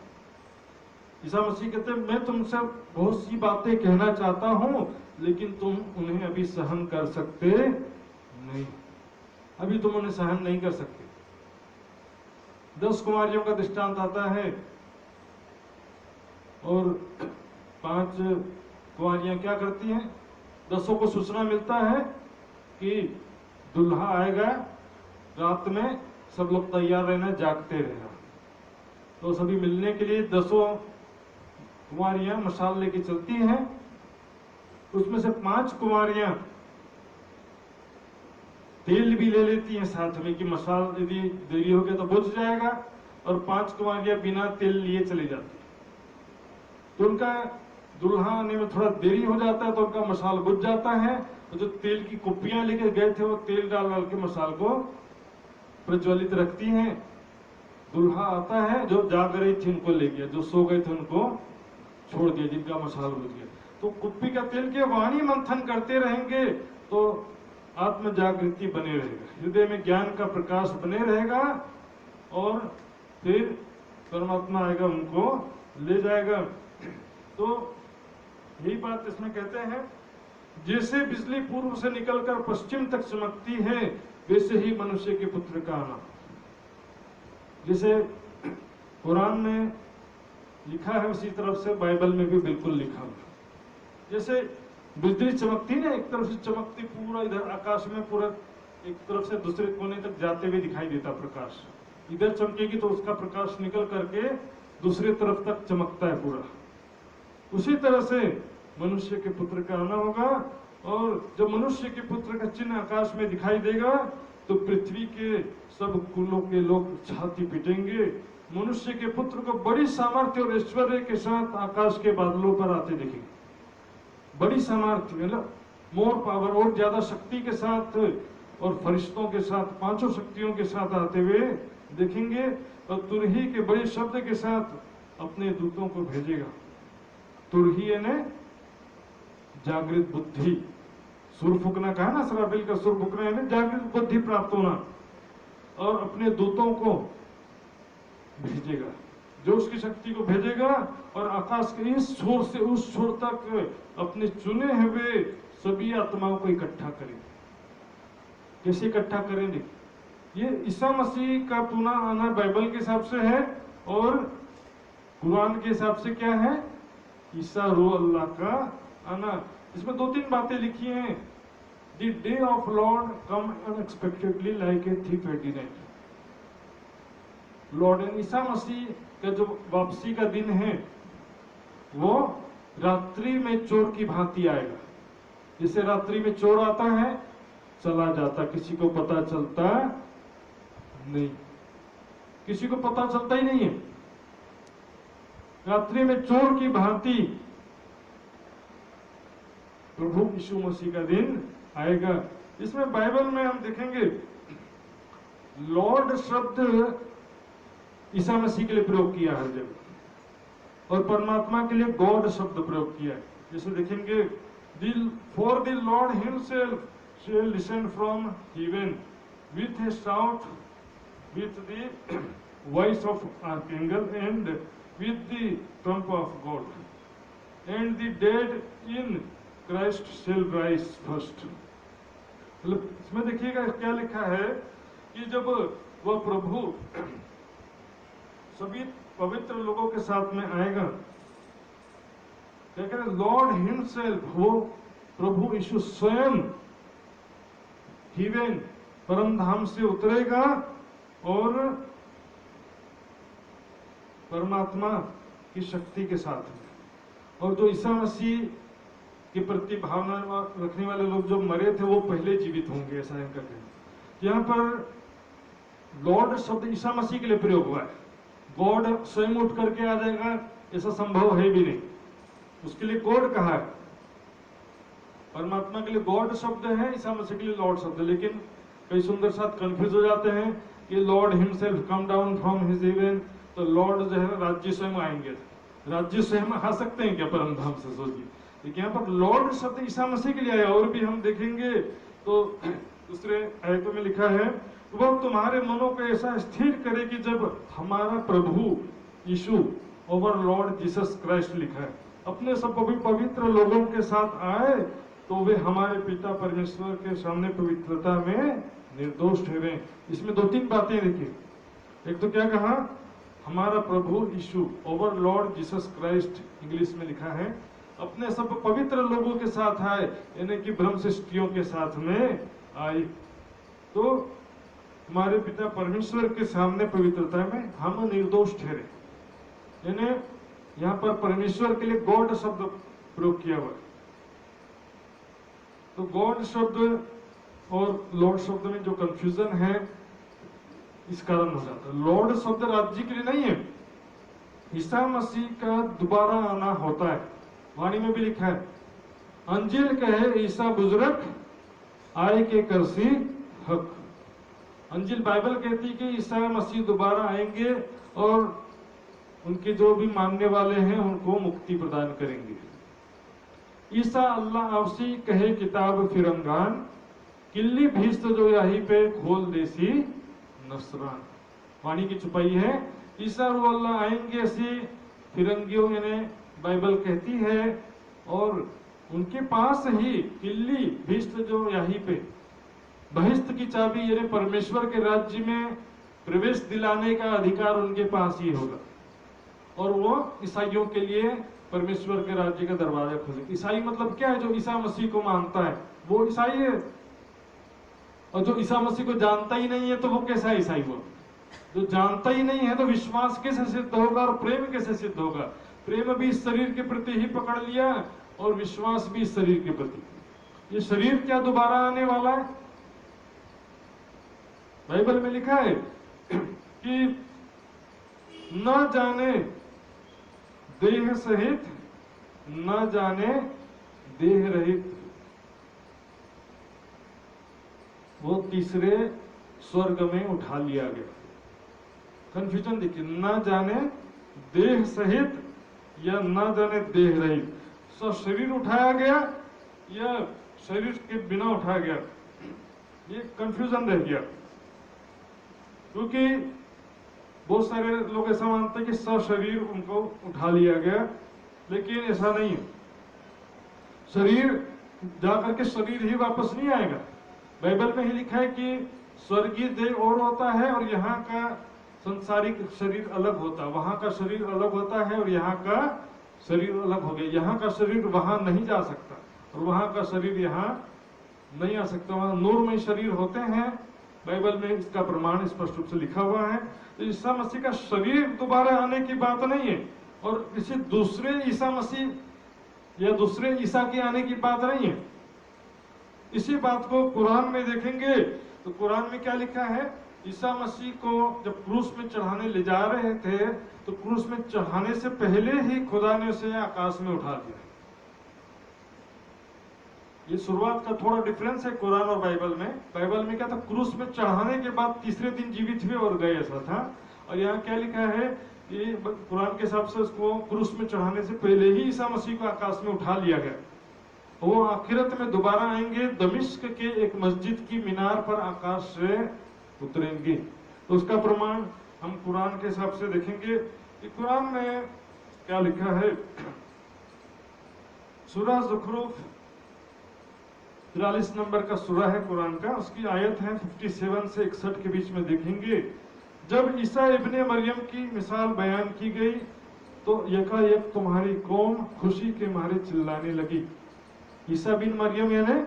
ईसा मसीह कहते हैं मैं तुमसे बहुत सी बातें कहना चाहता हूं लेकिन तुम उन्हें अभी सहन कर सकते नहीं, अभी तुम उन्हें सहन नहीं कर सकते। 10 कुमारियों का दृष्टांत आता है और 5 कुमारियां क्या करती हैं, 10 को सूचना मिलता है कि दुल्हा आएगा, रात में सब लोग तैयार रहना, जागते रहना। तो सभी मिलने के लिए 10 कुमारियां मशाल लेके चलती हैं। उसमें से 5 कुमारियां तेल भी ले लेती हैं साथ में कि मशाल यदि देरी हो गया तो बुझ जाएगा, और 5 कुमारियां बिना तेल लिए चली जाती। तो उनका दुल्हा आने में थोड़ा देरी हो जाता है तो उनका मशाल बुझ जाता है। तो जो तेल की कुप्पियां लेके गए थे वो तेल डाल डाल के मशाल को प्रज्वलित रखती हैं। दुल्हा आता है, जो जाग रही थी उनको ले गया, जो सो गए थे उनको छोड़ दिया, जिनका मशाल बुझ गया। तो कुप्पी का तेल के वाणी मंथन करते रहेंगे तो आत्म जागृति बने रहेगा, हृदय में ज्ञान का प्रकाश बने रहेगा, और फिर परमात्मा आएगा उनको ले जाएगा। तो यही बात इसमें कहते हैं, जैसे बिजली पूर्व से निकलकर पश्चिम तक चमकती है वैसे ही मनुष्य के पुत्र का आना। जैसे कुरान में लिखा है उसी तरफ से बाइबल में भी बिल्कुल लिखा हुआ। जैसे बिजली चमकती ना, एक तरफ से चमकती पूरा इधर आकाश में, पूरा एक तरफ से दूसरे कोने तक जाते हुए दिखाई देता प्रकाश। इधर चमकेगी तो उसका प्रकाश निकल करके दूसरी तरफ तक चमकता है पूरा। उसी तरह से मनुष्य के पुत्र का आना होगा, और जब मनुष्य के पुत्र का चिन्ह आकाश में दिखाई देगा तो पृथ्वी के सब कुलों के लोग छाती पीटेंगे। मनुष्य के पुत्र को बड़ी सामर्थ्य और ऐश्वर्य के साथ आकाश के बादलों पर आते देखेंगे। बड़ी सामर्थ्य मतलब मोर पावर, और ज्यादा शक्ति के साथ और फरिश्तों के साथ, 5 शक्तियों के साथ आते हुए देखेंगे, और तुरही के बड़े शब्द के साथ अपने दूतों को भेजेगा। तुरही यानी जागृत बुद्धि, सुर फूकना कहा ना, सराबिल का सुर फूकना यानी जागृत बुद्धि प्राप्त होना, और अपने दूतों को भेजेगा, जो उसकी शक्ति को भेजेगा, और आकाश के इस छोर से उस छोर तक अपने चुने हुए सभी आत्माओं को इकट्ठा करेंगे। कैसे इकट्ठा करेंगे? ये ईसा मसीह का पुनः आना बाइबल के हिसाब से है, और कुरान के हिसाब से क्या है? ईसा रूह अल्लाह का आना। इसमें 2-3 बातें लिखी हैं। The day of Lord come unexpectedly like a thief at the night. Lord ईसा मसीह का जो वापसी का दिन है वो रात्रि में चोर की भांति आएगा। जैसे रात्रि में चोर आता है, चला जाता, किसी को पता चलता नहीं, किसी को पता चलता ही नहीं है। रात्रि में चोर की भांति प्रभु यीशु मसीह का दिन आएगा। इसमें बाइबल में हम देखेंगे लॉर्ड शब्द ईसा मसीह के लिए प्रयोग किया हर जगह, और परमात्मा के लिए गॉड शब्द प्रयोग किया है। जैसे देखेंगे, for the Lord himself shall descend from heaven with a shout, with the voice of archangel, and with the trump of God, and the dead in Christ shall rise first. मतलब इसमें देखिएगा क्या लिखा है कि जब वह प्रभु सभी पवित्र लोगों के साथ में आएगा, क्या कह रहे? लॉर्ड हिमसेल्फ, वो प्रभु यीशु स्वयं हीवेन परम धाम से उतरेगा, और परमात्मा की शक्ति के साथ में। और जो ईसा मसीह के प्रति भावना रखने वाले लोग जो मरे थे वो पहले जीवित होंगे, ऐसा इनका कहना। यहाँ पर लॉर्ड शब्द ईसा मसीह के लिए प्रयोग हुआ है। गॉड स्वयं उठ करके आ जाएगा ऐसा संभव है भी नहीं, उसके लिए गॉड कहा है। परमात्मा के लिए गॉड शब्द है, ईसा मसीह के लिए लॉर्ड शब्द है। लेकिन कई सुंदर साथ कंफ्यूज हो जाते हैं कि lord himself come down from his heaven, तो लॉर्ड जो है राज्य स्वयं आएंगे। राज्य स्वयं आ सकते हैं क्या परम धाम से? सोचिए। लेकिन यहाँ पर लॉर्ड शब्द ईसा मसीह के लिए आया। और भी हम देखेंगे तो दूसरे आयतों में लिखा है, वह तुम्हारे मनों को ऐसा स्थिर करे कि जब हमारा प्रभु यीशु ओवर लॉर्ड जीसस क्राइस्ट लिखा है अपने सब पवित्र लोगों के साथ आए तो वे हमारे पिता परमेश्वर के सामने पवित्रता में निर्दोष ठहरे। इसमें दो तीन बातें देखिए। एक तो क्या कहा, हमारा प्रभु यीशु our Lord Jesus Christ English में लिखा है अपने सब पवित्र लोगों के साथ आए, यानी कि ब्रह्म सृष्टियों के साथ में आए। तो हमारे पिता परमेश्वर के सामने पवित्रता में हम निर्दोष ठहरे, यानी यहाँ पर परमेश्वर के लिए गॉड शब्द प्रयोग किया हुआ है। तो गॉड शब्द और लॉर्ड शब्द में जो कंफ्यूजन है इस कारण हो जाता है। लॉर्ड शब्द राज्य के लिए नहीं है, ईसा मसीह का दोबारा आना होता है। वाणी में भी लिखा है, अंजिल कहे ईसा बुजुर्ग आए के करसी हक। अंजिल बाइबल कहती है कि ईसा मसीह दोबारा आएंगे और उनके जो भी मानने वाले हैं उनको मुक्ति प्रदान करेंगे। ईसा अल्लाह अवसी कहे किताब फिरंगान किल्ली भीस्त जो यही पे खोल देसी नसरान। वाणी की छुपाई है, ईसा अल्लाह आएंगे ऐसी फिरंगियों यानी बाइबल कहती है और उनके पास ही किल्ली भीस्त जो यही पे बहिस्त की चाबी यानी परमेश्वर के राज्य में प्रवेश दिलाने का अधिकार उनके पास ही होगा और वो ईसाइयों के लिए परमेश्वर के राज्य का दरवाजा खोले। ईसाई मतलब क्या है, जो ईसा मसीह को मानता है वो ईसाई है, और जो ईसा मसीह को जानता ही नहीं है तो वो कैसा ईसाई हुआ। जो जानता ही नहीं है तो विश्वास कैसे सिद्ध होगा और प्रेम कैसे सिद्ध होगा। प्रेम भी इस शरीर के प्रति ही पकड़ लिया और विश्वास भी इस शरीर के प्रति। ये शरीर क्या दोबारा आने वाला है, बाइबल में लिखा है कि न जाने देह सहित न जाने देह रहित वो तीसरे स्वर्ग में उठा लिया गया। कंफ्यूजन देखिए, न जाने देह सहित या न जाने देह रहित। सो शरीर उठाया गया या शरीर के बिना उठाया गया, ये कंफ्यूजन रह गया। क्योंकि बहुत सारे लोग ऐसा मानते हैं कि सशरीर उनको उठा लिया गया, लेकिन ऐसा नहीं है। शरीर जाकर के शरीर ही वापस नहीं आएगा। बाइबल में ही लिखा है कि स्वर्गीय देह और होता है और यहाँ का संसारिक शरीर अलग होता है, वहां का शरीर अलग होता है और यहाँ का शरीर अलग हो गया। यहाँ का शरीर वहां नहीं जा सकता और वहां का शरीर यहाँ नहीं आ सकता। वहां नूरमय शरीर होते हैं, बाइबल में इसका प्रमाण स्पष्ट रूप से लिखा हुआ है। तो ईसा मसीह का शरीर दोबारा आने की बात नहीं है और किसी दूसरे ईसा मसीह या दूसरे ईसा के आने की बात नहीं है। इसी बात को कुरान में देखेंगे तो कुरान में क्या लिखा है, ईसा मसीह को जब क्रूस में चढ़ाने ले जा रहे थे तो क्रूस में चढ़ाने से पहले ही खुदा ने उसे आकाश में उठा दिया। ये शुरुआत का थोड़ा डिफरेंस है कुरान और बाइबल में। बाइबल में क्या था, क्रूस में चढ़ाने के बाद तीसरे दिन जीवित हुए और गए, ऐसा था। और यहाँ क्या लिखा है कि कुरान के हिसाब से उसको क्रूस में चढ़ाने से पहले ही ईसा मसीह को आकाश में उठा लिया गया। वो आखिरत में दोबारा आएंगे, दमिश्क के एक मस्जिद की मीनार पर आकाश से उतरेंगे। तो उसका प्रमाण हम कुरान के हिसाब से देखेंगे कि कुरान में क्या लिखा है। सूरह ज़ुखरूफ 43 नंबर का सूरा है कुरान का, उसकी आयत है 57 से 61 के बीच में देखेंगे। जब ईसा इब्ने मरियम की मिसाल बयान की गई तो यकायक तुम्हारी कौम खुशी के मारे चिल्लाने लगी। ईसा बिन मरियम यानी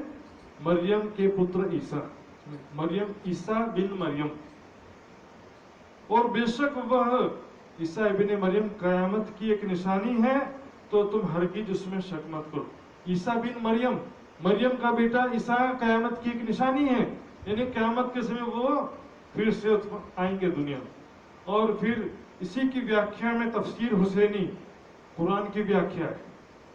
मरियम के पुत्र ईसा, मरियम ईसा बिन मरियम। और बेशक वह ईसा इब्ने मरियम कयामत की एक निशानी है, तो तुम हरगिज उसमें शक मत करो। ईसा बिन मरियम, मरियम का बेटा ईसा कयामत की एक निशानी है, यानी कयामत के समय वो फिर से आएंगे दुनिया में। और फिर इसी की व्याख्या में तफसीर हुसैनी कुरान की व्याख्या है।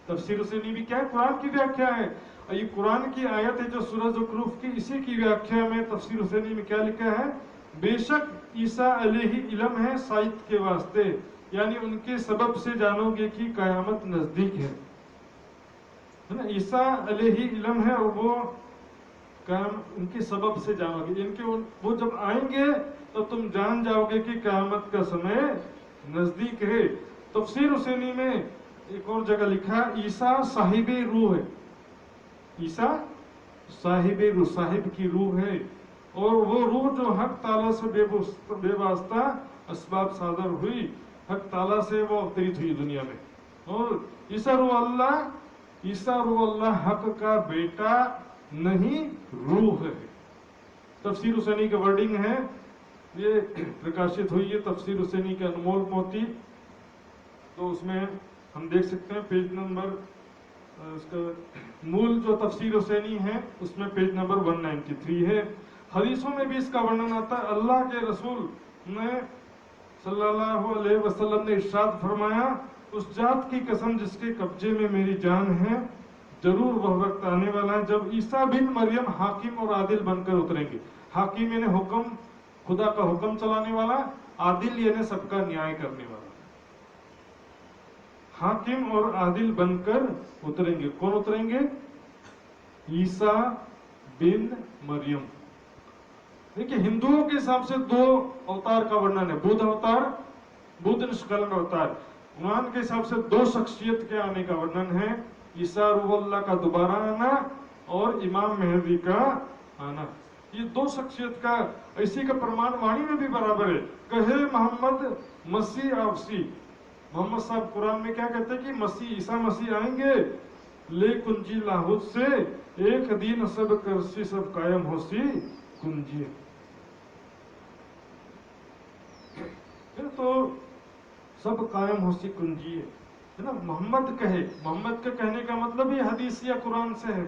तफसीर हुसैनी भी क्या है, कुरान की व्याख्या है। और ये कुरान की आयत है जो सूरह ज़ुखरूफ की, इसी की व्याख्या में तफसीर हुसैनी में क्या लिखा है, बेशक ईसा अलैहि इल्म है साइत के वास्ते, यानी उनके सबब से जानोगे कि कयामत नजदीक है ना। ईसा अलैहि इल्म है और वो काम उनके सबब से जानोगे, इनके वो जब आएंगे तो तुम जान जाओगे कि क़यामत का समय नजदीक है। तफसीर हुसैनी में एक और जगह लिखा, ईसा साहिबे रूह है, ईसा साहिबे रूह, साहिब की रूह है, और वो रूह जो हक ताला से बेवास्ता असबाब सादर हुई, हक ताला से वो अवतरित हुई दुनिया में। और ईसा रूह अल्लाह हक का बेटा नहीं, रूह है। तफसीर हुसैनी का वर्डिंग है, ये प्रकाशित हुई है तफसीर हुसैनी के अनमोल मोती, तो उसमें हम देख सकते हैं पेज नंबर, इसका मूल जो तफसीर हुसैनी है उसमें पेज नंबर 193 है। हदीसों में भी इसका वर्णन आता है। अल्लाह के रसूल ने सल्लल्लाहु अलैहि वसल्लम ने इरशाद फरमाया, उस जात की कसम जिसके कब्जे में मेरी जान है, जरूर वह वक्त आने वाला है जब ईसा बिन मरियम हाकिम और आदिल बनकर उतरेंगे। हाकिम यानी हुक्म, खुदा का हुक्म चलाने वाला, आदिल यानी सबका न्याय करने वाला। हाकिम और आदिल बनकर उतरेंगे। कौन उतरेंगे? ईसा बिन मरियम। देखिए, हिंदुओं के हिसाब से दो अवतार का वर्णन है, बुद्ध अवतार, बुद्ध निष्कलन अवतार। कुरान के हिसाब से दो शख्सियत के आने का वर्णन है, ईसा रूहुल्लाह का दोबारा आना और इमाम मेहदी का आना। ये दो शख्सियत का इसी का प्रमाण वाणी में भी बराबर है। कहे मोहम्मद मसीह आवसी, मोहम्मद साहब कुरान में क्या कहते हैं कि मसीह, ईसा मसीह आएंगे, ले कुंजी लाहौद से एक दिन सब करसी सब कायम होसी कुंजी। तो सब कायम होसी कुंजी है ना। मोहम्मद कहे, मोहम्मद के कहने का मतलब ये हदीस या कुरान से है।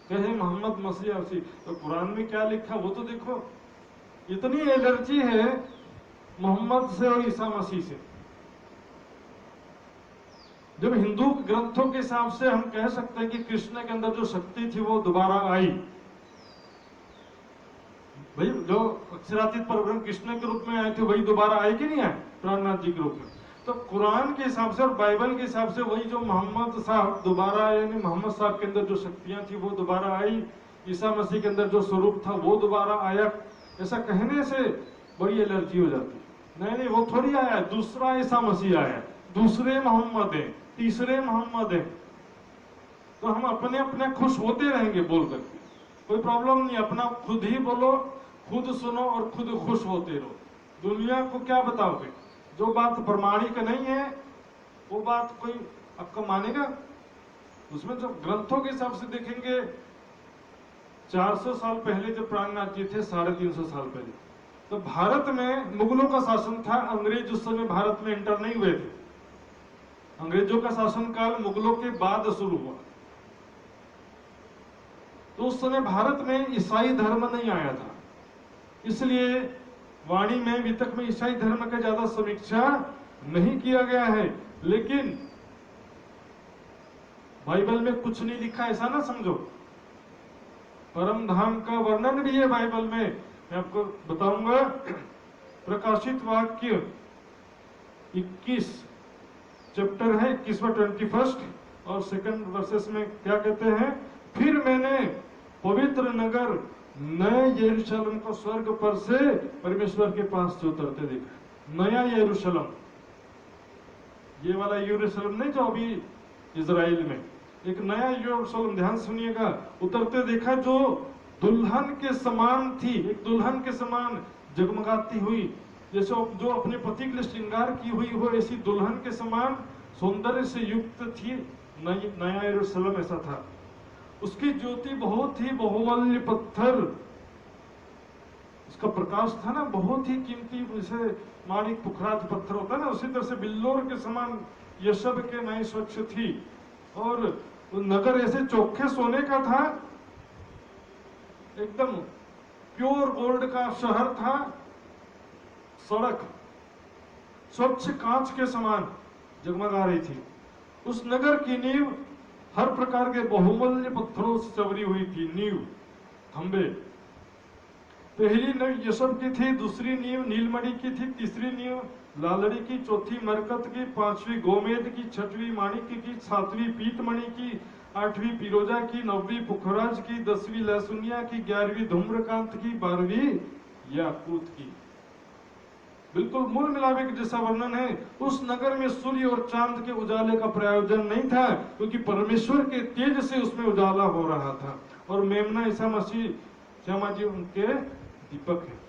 कहे मोहम्मद मसीह आवसी, तो कुरान में क्या लिखा वो तो देखो। इतनी एलर्जी है मोहम्मद से और ईसा मसीह से। जब हिंदू ग्रंथों के हिसाब से हम कह सकते हैं कि कृष्ण के अंदर जो शक्ति थी वो दोबारा आई। भाई जो अक्षरातीत परब्रह्म कृष्ण के रूप में आए थे वही दोबारा आए कि नहीं आए प्राणनाथ जी के रूप में। तो कुरान के हिसाब से और बाइबल के हिसाब से वही जो मोहम्मद साहब दोबारा आए, यानी मोहम्मद साहब के अंदर जो शक्तियां थी वो दोबारा आई, ईसा मसीह के अंदर जो स्वरूप था वो दोबारा आया। ऐसा कहने से बड़ी एलर्जी हो जाती है। नहीं, वो थोड़ी आया, दूसरा ईसा मसीह आया, दूसरे मोहम्मद है, तीसरे मोहम्मद है। तो हम अपने अपने खुश होते रहेंगे बोल करके, कोई प्रॉब्लम नहीं। अपना खुद ही बोलो, खुद सुनो और खुद खुश होते रहो। दुनिया को क्या बताओगे? जो बात प्रमाणिक नहीं है वो बात कोई आपका मानेगा? उसमें जो ग्रंथों के हिसाब से देखेंगे, 400 साल पहले जब प्राणनाथ जी थे, 350 साल पहले, तो भारत में मुगलों का शासन था। अंग्रेज उस समय भारत में एंटर नहीं हुए थे। अंग्रेजों का शासनकाल मुगलों के बाद शुरू हुआ। तो उस समय भारत में ईसाई धर्म नहीं आया था, इसलिए वाणी में वितक में ईसाई धर्म का ज्यादा समीक्षा नहीं किया गया है। लेकिन बाइबल में कुछ नहीं लिखा ऐसा ना समझो। परम धाम का वर्णन भी है बाइबल में, मैं आपको बताऊंगा। प्रकाशित वाक्य 21 चैप्टर है, 21वां 21 और 2 वर्सेस में क्या कहते हैं? फिर मैंने पवित्र नगर नए यरूशलेम को स्वर्ग पर से परमेश्वर के पास से उतरते देखा। नया यरूशलेम, ये वाला यरूशलेम नहीं जो अभी इजराइल में, एक नया यरूशलेम, ध्यान सुनिएगा, उतरते देखा जो दुल्हन के समान थी। एक दुल्हन के समान जगमगाती हुई, जैसे जो अपने पति के लिए श्रृंगार की हुई हो, ऐसी दुल्हन के समान सौंदर्य से युक्त थी। नया यरूशलेम ऐसा था। उसकी ज्योति बहुत ही बहुमूल्य पत्थर, उसका प्रकाश था ना बहुत ही कीमती, जैसे माणिक पुखराज पत्थर होता है ना, उसी तरह से बिल्लोर के समान यशब के नई स्वच्छ थी। और नगर ऐसे चोखे सोने का था, एकदम प्योर गोल्ड का शहर था। सड़क स्वच्छ कांच के समान जगमगा रही थी। उस नगर की नींव हर प्रकार के बहुमूल्य पत्थरों से चवरी हुई थी। नींव, खंबे, पहली नींव यशब की थी, दूसरी नींव नीलमणि की थी, तीसरी नींव लालड़ी की, चौथी मरकत की, पांचवी गोमेद की, छठवीं माणिक्य की, सातवीं पीतमणि की, आठवीं पिरोजा की, नौवीं पुखराज की, 10वीं लहसुनिया की, 11वीं धूम्रकांत की, 12वीं याकूत की। बिल्कुल मूल मिलावे के जैसा वर्णन है। उस नगर में सूर्य और चांद के उजाले का प्रयोजन नहीं था, क्योंकि परमेश्वर के तेज से उसमें उजाला हो रहा था। और मेमना ईसा मसीह श्यामा जी उनके दीपक है।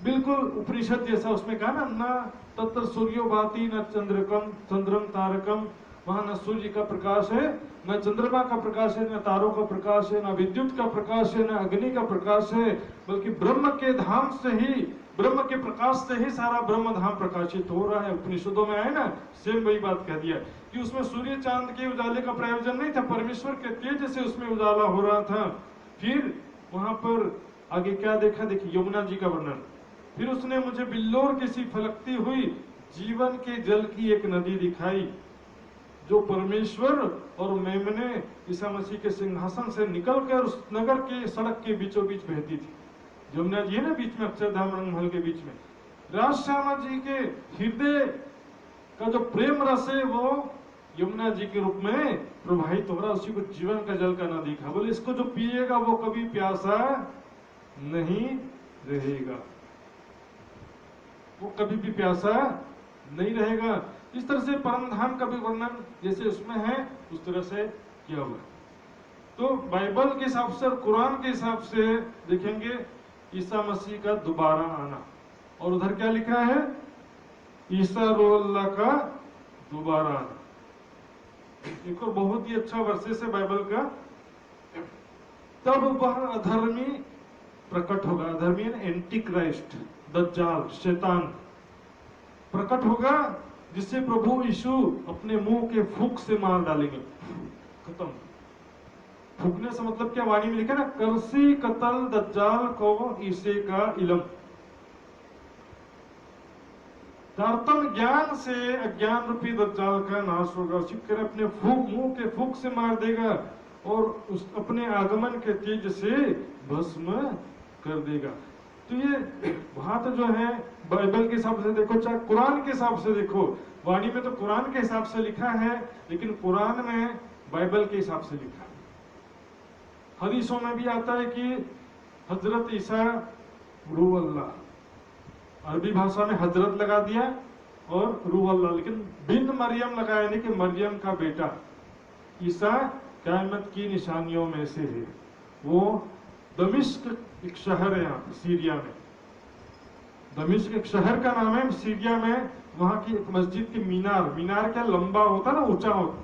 बिल्कुल उपनिषद जैसा उसमें कहा ना, तत्र सूर्यो भाति न चंद्रम तारकम, वहां न सूर्य का प्रकाश है, न चंद्रमा का प्रकाश है, न तारों का प्रकाश है, न विद्युत का प्रकाश है, न अग्नि का प्रकाश है, बल्कि ब्रह्म के धाम से ही, ब्रह्म के प्रकाश से ही सारा ब्रह्म धाम प्रकाशित हो रहा है। उपनिषदों में आए ना, सेम वही बात कह दिया कि उसमें सूर्य चांद के उजाले का प्रयोजन नहीं था, परमेश्वर के तेज से उसमें उजाला हो रहा था। फिर वहां पर आगे क्या देखा, देखिए यमुना जी का वर्णन। फिर उसने मुझे बिल्लोर की सी फलकती हुई जीवन के जल की एक नदी दिखाई, जो परमेश्वर और मेमने ईसा मसीह के सिंहासन से निकलकर उस नगर के सड़क के बीचों बीच बहती थी। यमुना जी है ना बीच में, अक्षरधाम रंगमहल के बीच में। राज श्यामा जी के हृदय का जो प्रेम रस है वो यमुना जी के रूप में प्रवाहित हो रहा, उसी को जीवन का जल का नदी कहा। बोले इसको जो पिएगा वो कभी प्यासा नहीं रहेगा, वो कभी भी प्यासा नहीं रहेगा। इस तरह से परम धाम का भी वर्णन जैसे उसमें है उस तरह से किया हुआ। तो बाइबल के हिसाब से और कुरान के हिसाब से देखेंगे ईसा मसीह का दोबारा आना। और उधर क्या लिखा है, ईसा रोल्ला का दोबारा आना। एक और बहुत ही अच्छा वर्सेस है बाइबल का, तब वह अधर्मी प्रकट होगा। अधर्मी एंटी क्राइस्ट, दज्जाल, शैतान प्रकट होगा, जिसे प्रभु यीशु अपने मुंह के फूंक से मार डालेंगे। खत्म। फूकने से मतलब क्या, वाणी में लिखा ना, करसी कतल दज्जाल को ईसे का इलम। दार्तम ज्ञान से अज्ञान रूपी दज्जाल का नाश होगा। शिव अपने मुंह के फूंक से मार देगा और उस अपने आगमन के तेज से भस्म कर देगा। तो ये बात जो है बाइबल के हिसाब से देखो, चाहे कुरान के हिसाब से देखो, वाणी में तो कुरान के हिसाब से लिखा है, लेकिन कुरान में बाइबल के हिसाब से लिखा है। हदीसों में भी आता है कि हजरत ईसा रूह अल्लाह, अरबी भाषा में हजरत लगा दिया और रूह अल्लाह, लेकिन बिन मरियम लगाया नहीं कि मरियम का बेटा। ईसा क़यामत की निशानियों में से है। वो दमिश्क एक शहर है यहाँ सीरिया में, दमिश्क एक शहर का नाम है सीरिया में। वहां की एक मस्जिद की मीनार क्या लंबा होता ना, ऊंचा होता,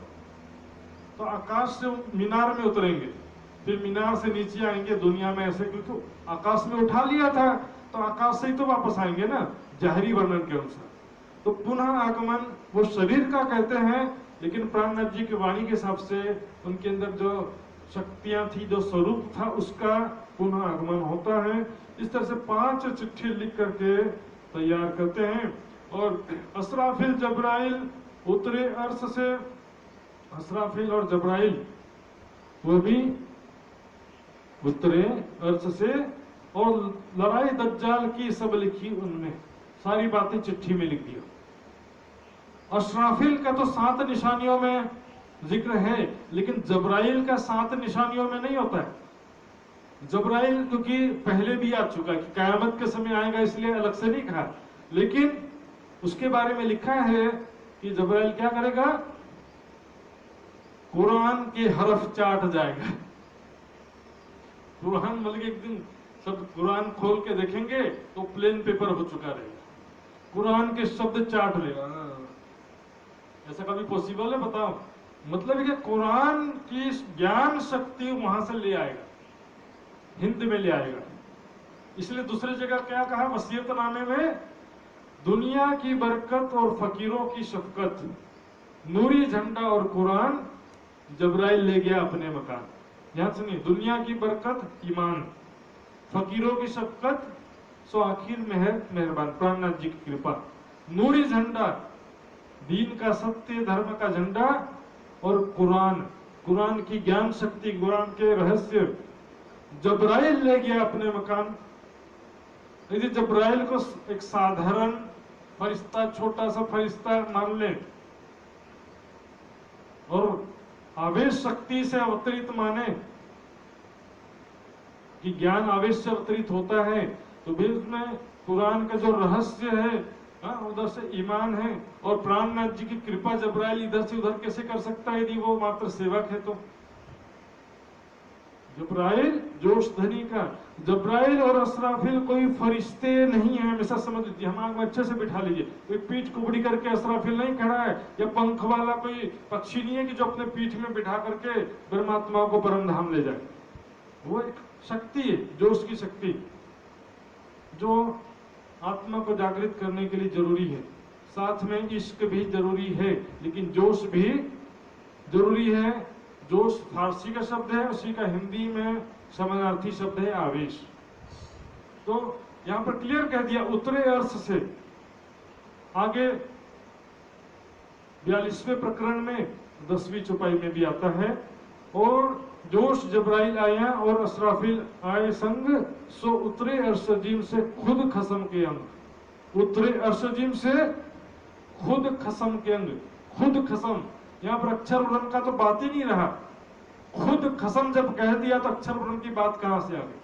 तो आकाश से मीनार में उतरेंगे, फिर मीनार से नीचे आएंगे दुनिया में ऐसे, क्योंकि आकाश में उठा लिया था तो आकाश से ही तो वापस आएंगे ना, जाहिरी वर्णन के अनुसार। तो पुनः आगमन वो शरीर का कहते हैं, लेकिन प्राणनाथ जी की वाणी के हिसाब से उनके अंदर जो शक्तियां थी, जो स्वरूप था, उसका पुनः आगमन होता है। इस तरह से 5 चिट्ठी लिख करके तैयार करते हैं। और असराफिल जब्राइल उतरे अर्श से, असराफिल और जब्राइल वो भी उतरे अर्श से, और लड़ाई दज्जाल की सब लिखी उनमें, सारी बातें चिट्ठी में लिख दिया। असराफिल का तो 7 निशानियों में जिक्र है, लेकिन जब्राइल का 7 निशानियों में नहीं होता है। जब्राइल क्योंकि पहले भी आ चुका है कि कयामत के समय आएगा, इसलिए अलग से नहीं कहा, लेकिन उसके बारे में लिखा है कि जब्राइल क्या करेगा, कुरान के हरफ चाट जाएगा। कुरान मतलब एक दिन सब कुरान खोल के देखेंगे तो प्लेन पेपर हो चुका रहेगा, कुरान के शब्द चाट लेगा। ऐसा कभी पॉसिबल है बताओ? मतलब कि कुरान की ज्ञान शक्ति वहां से ले आएगा, हिंद में ले आएगा। इसलिए दूसरी जगह क्या कहा वसीयतनामे में, दुनिया की बरकत और फकीरों की शफकत, नूरी झंडा और कुरान जब्राइल ले गया अपने मकान। ध्यान सुनिए, दुनिया की बरकत ईमान, फकीरों की शफकत सो आखिर मेहरबान प्राणनाथ जी की कृपा, नूरी झंडा दीन का सत्य धर्म का झंडा, और कुरान की ज्ञान शक्ति, कुरान के रहस्य जब्राइल ले गया अपने मकान। यदि जब्राइल को एक साधारण फरिश्ता, छोटा सा फरिश्ता मान ले और आवेश शक्ति से अवतरित माने कि ज्ञान आवेश से अवतरित होता है, तो भी उसमें कुरान का जो रहस्य है उधर से ईमान है। और प्राणनाथ जी की कृपा जब्राइल इधर से उधर कैसे कर सकता है यदि वो मात्र सेवक है? तो जब्राइल जोश धनी का, जब्राइल और असराफिल कोई फरिश्ते नहीं है, हमेशा समझ लीजिए, हम आग में अच्छे से बिठा लीजिए। कोई पीठ कुबड़ी करके असराफिल नहीं खड़ा है, या पंख वाला कोई पक्षी नहीं है कि जो अपने पीठ में बिठा करके परमात्मा को परम धाम ले जाए। वो एक शक्ति है, जोश की शक्ति, जो आत्मा को जागृत करने के लिए जरूरी है। साथ में इश्क भी जरूरी है, लेकिन जोश भी जरूरी है। जोश फारसी का शब्द है, उसी का हिंदी में समानार्थी शब्द है आवेश। तो यहां पर क्लियर कह दिया उतरे अर्श से। आगे 42वें प्रकरण में 10वीं चौपाई में भी आता है, और जोश जब्राइल आया और असराफिल आए संग, सो उतरे अर्शजीम से खुद खसम के अंग। उतरे अर्शजीम से खुद खसम के अंग। खुद खसम, यहां पर अक्षर वर्ण का तो बात ही नहीं रहा। खुद खसम जब कह दिया तो अक्षर वर्ण की बात कहां से आ गई?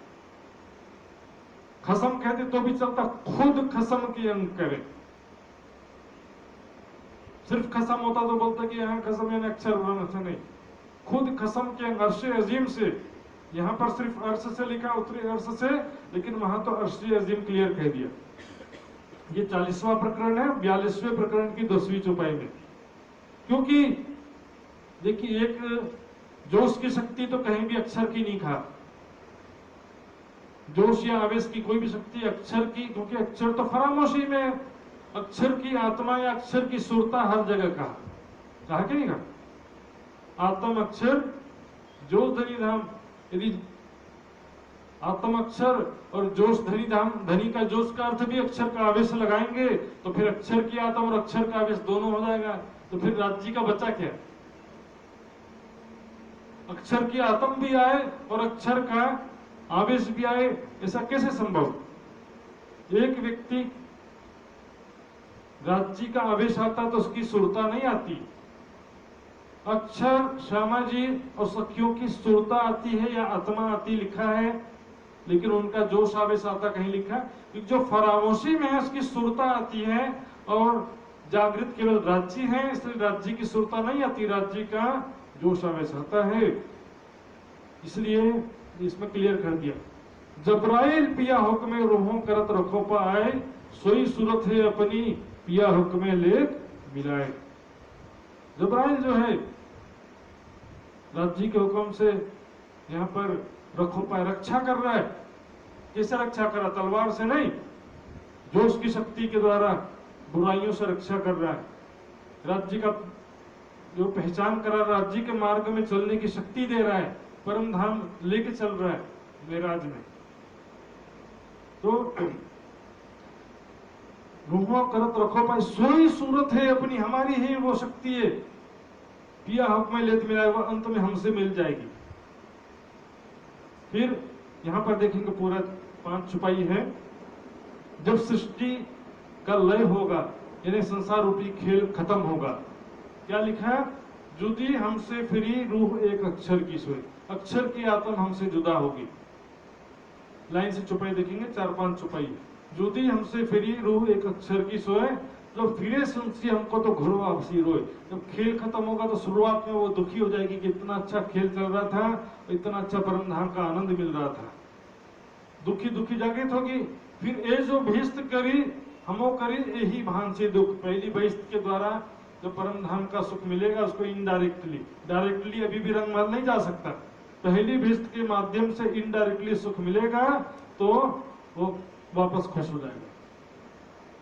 खसम कहते तो भी चलता, खुद खसम के अंग करे। सिर्फ खसम होता तो बोलता कि यहां खसम यानी अक्षर वर्ण से नहीं, खुद खसम के अंग अर्श अजीम से। यहां पर सिर्फ अर्श से लिखा, उतरे अर्श से, लेकिन वहां तो अर्श अजीम क्लियर कह दिया। ये 40वां प्रकरण है 42वें प्रकरण की 10वीं चौपाई में। क्योंकि देखिए, एक जोश की शक्ति तो कहीं भी अक्षर की नहीं कहा। जोश या आवेश की कोई भी शक्ति अक्षर की, क्योंकि अक्षर तो फरामोशी में, अक्षर की आत्मा या अक्षर की सुरता हर जगह कहा कि नहीं कहा? आत्म अक्षर जोश धनी धाम। यदि आत्म अक्षर और जोश धनी धाम, धनी का जोश का अर्थ भी अक्षर का आवेश लगाएंगे तो फिर अक्षर की आत्म और अक्षर का आवेश दोनों हो जाएगा। तो फिर राज्य का बचा क्या? अक्षर की आत्म भी आए और अक्षर का आवेश भी आए, ऐसा कैसे संभव? एक व्यक्ति राज्य का आवेश आता तो उसकी सुरता नहीं आती। अक्षर श्यामा जी और सखियों की सुरता आती है या आत्मा आती, लिखा है, लेकिन उनका जोश आवेश आता कहीं लिखा? जो फरामोशी में है उसकी सुरता आती है, और जागृत केवल राज्य है, इसलिए राज्य की सुरता नहीं आती, राज्य का जोश आवेश आता है। इसलिए इसमें क्लियर कर दिया, जब्राइल पिया हुक्मे रूहों करत रखो पाए, सोई सूरत है अपनी पिया हुक्मे लेत मिलाए। जब्राइल जो है राज्य के हुक्म से यहाँ पर रखो पाए, रक्षा कर रहा है। कैसे रक्षा कर रहा? तलवार से नहीं, जोश की शक्ति के द्वारा बुराइयों से रक्षा कर रहा है। राज्य का जो पहचान करा, राज्य के मार्ग में चलने की शक्ति दे रहा है, परम धाम लेके चल रहा है मेराज में। तो रूहों करत रखो पाए, सोई सूरत है अपनी, हमारी ही वो शक्ति है, पिया हक में लेत मिलाए, वो अंत में हमसे मिल जाएगी। फिर यहां पर देखेंगे पूरा 5 छुपाई है। जब सृष्टि का लय होगा, यानी संसार रूपी खेल खत्म होगा, क्या लिखा है? जुदी हमसे फिरी रूह एक अक्षर की सोई, अक्षर की आत्मा हमसे जुदा होगी। लाइन से छुपाई देखेंगे, 4-5 छुपाई। जुदी हमसे फिरी रूह एक अक्षर की सोए, जब फिरे सुनसी हमको तो घुरो आपसी रोए। जब खेल खत्म होगा तो शुरुआत में वो दुखी हो जाएगी कि इतना अच्छा खेल चल रहा था, इतना अच्छा परम धाम का आनंद मिल रहा था, दुखी दुखी जागृत होगी। फिर ए जो भीस्त करी हमो करी यही भान से दुख। पहली बहिष्ठ के द्वारा जो परम धाम का सुख मिलेगा उसको इनडायरेक्टली, डायरेक्टली अभी भी रंगमहल नहीं जा सकता, पहली भीष्ट के माध्यम से इनडायरेक्टली सुख मिलेगा तो वो वापस खुश हो जाएगा।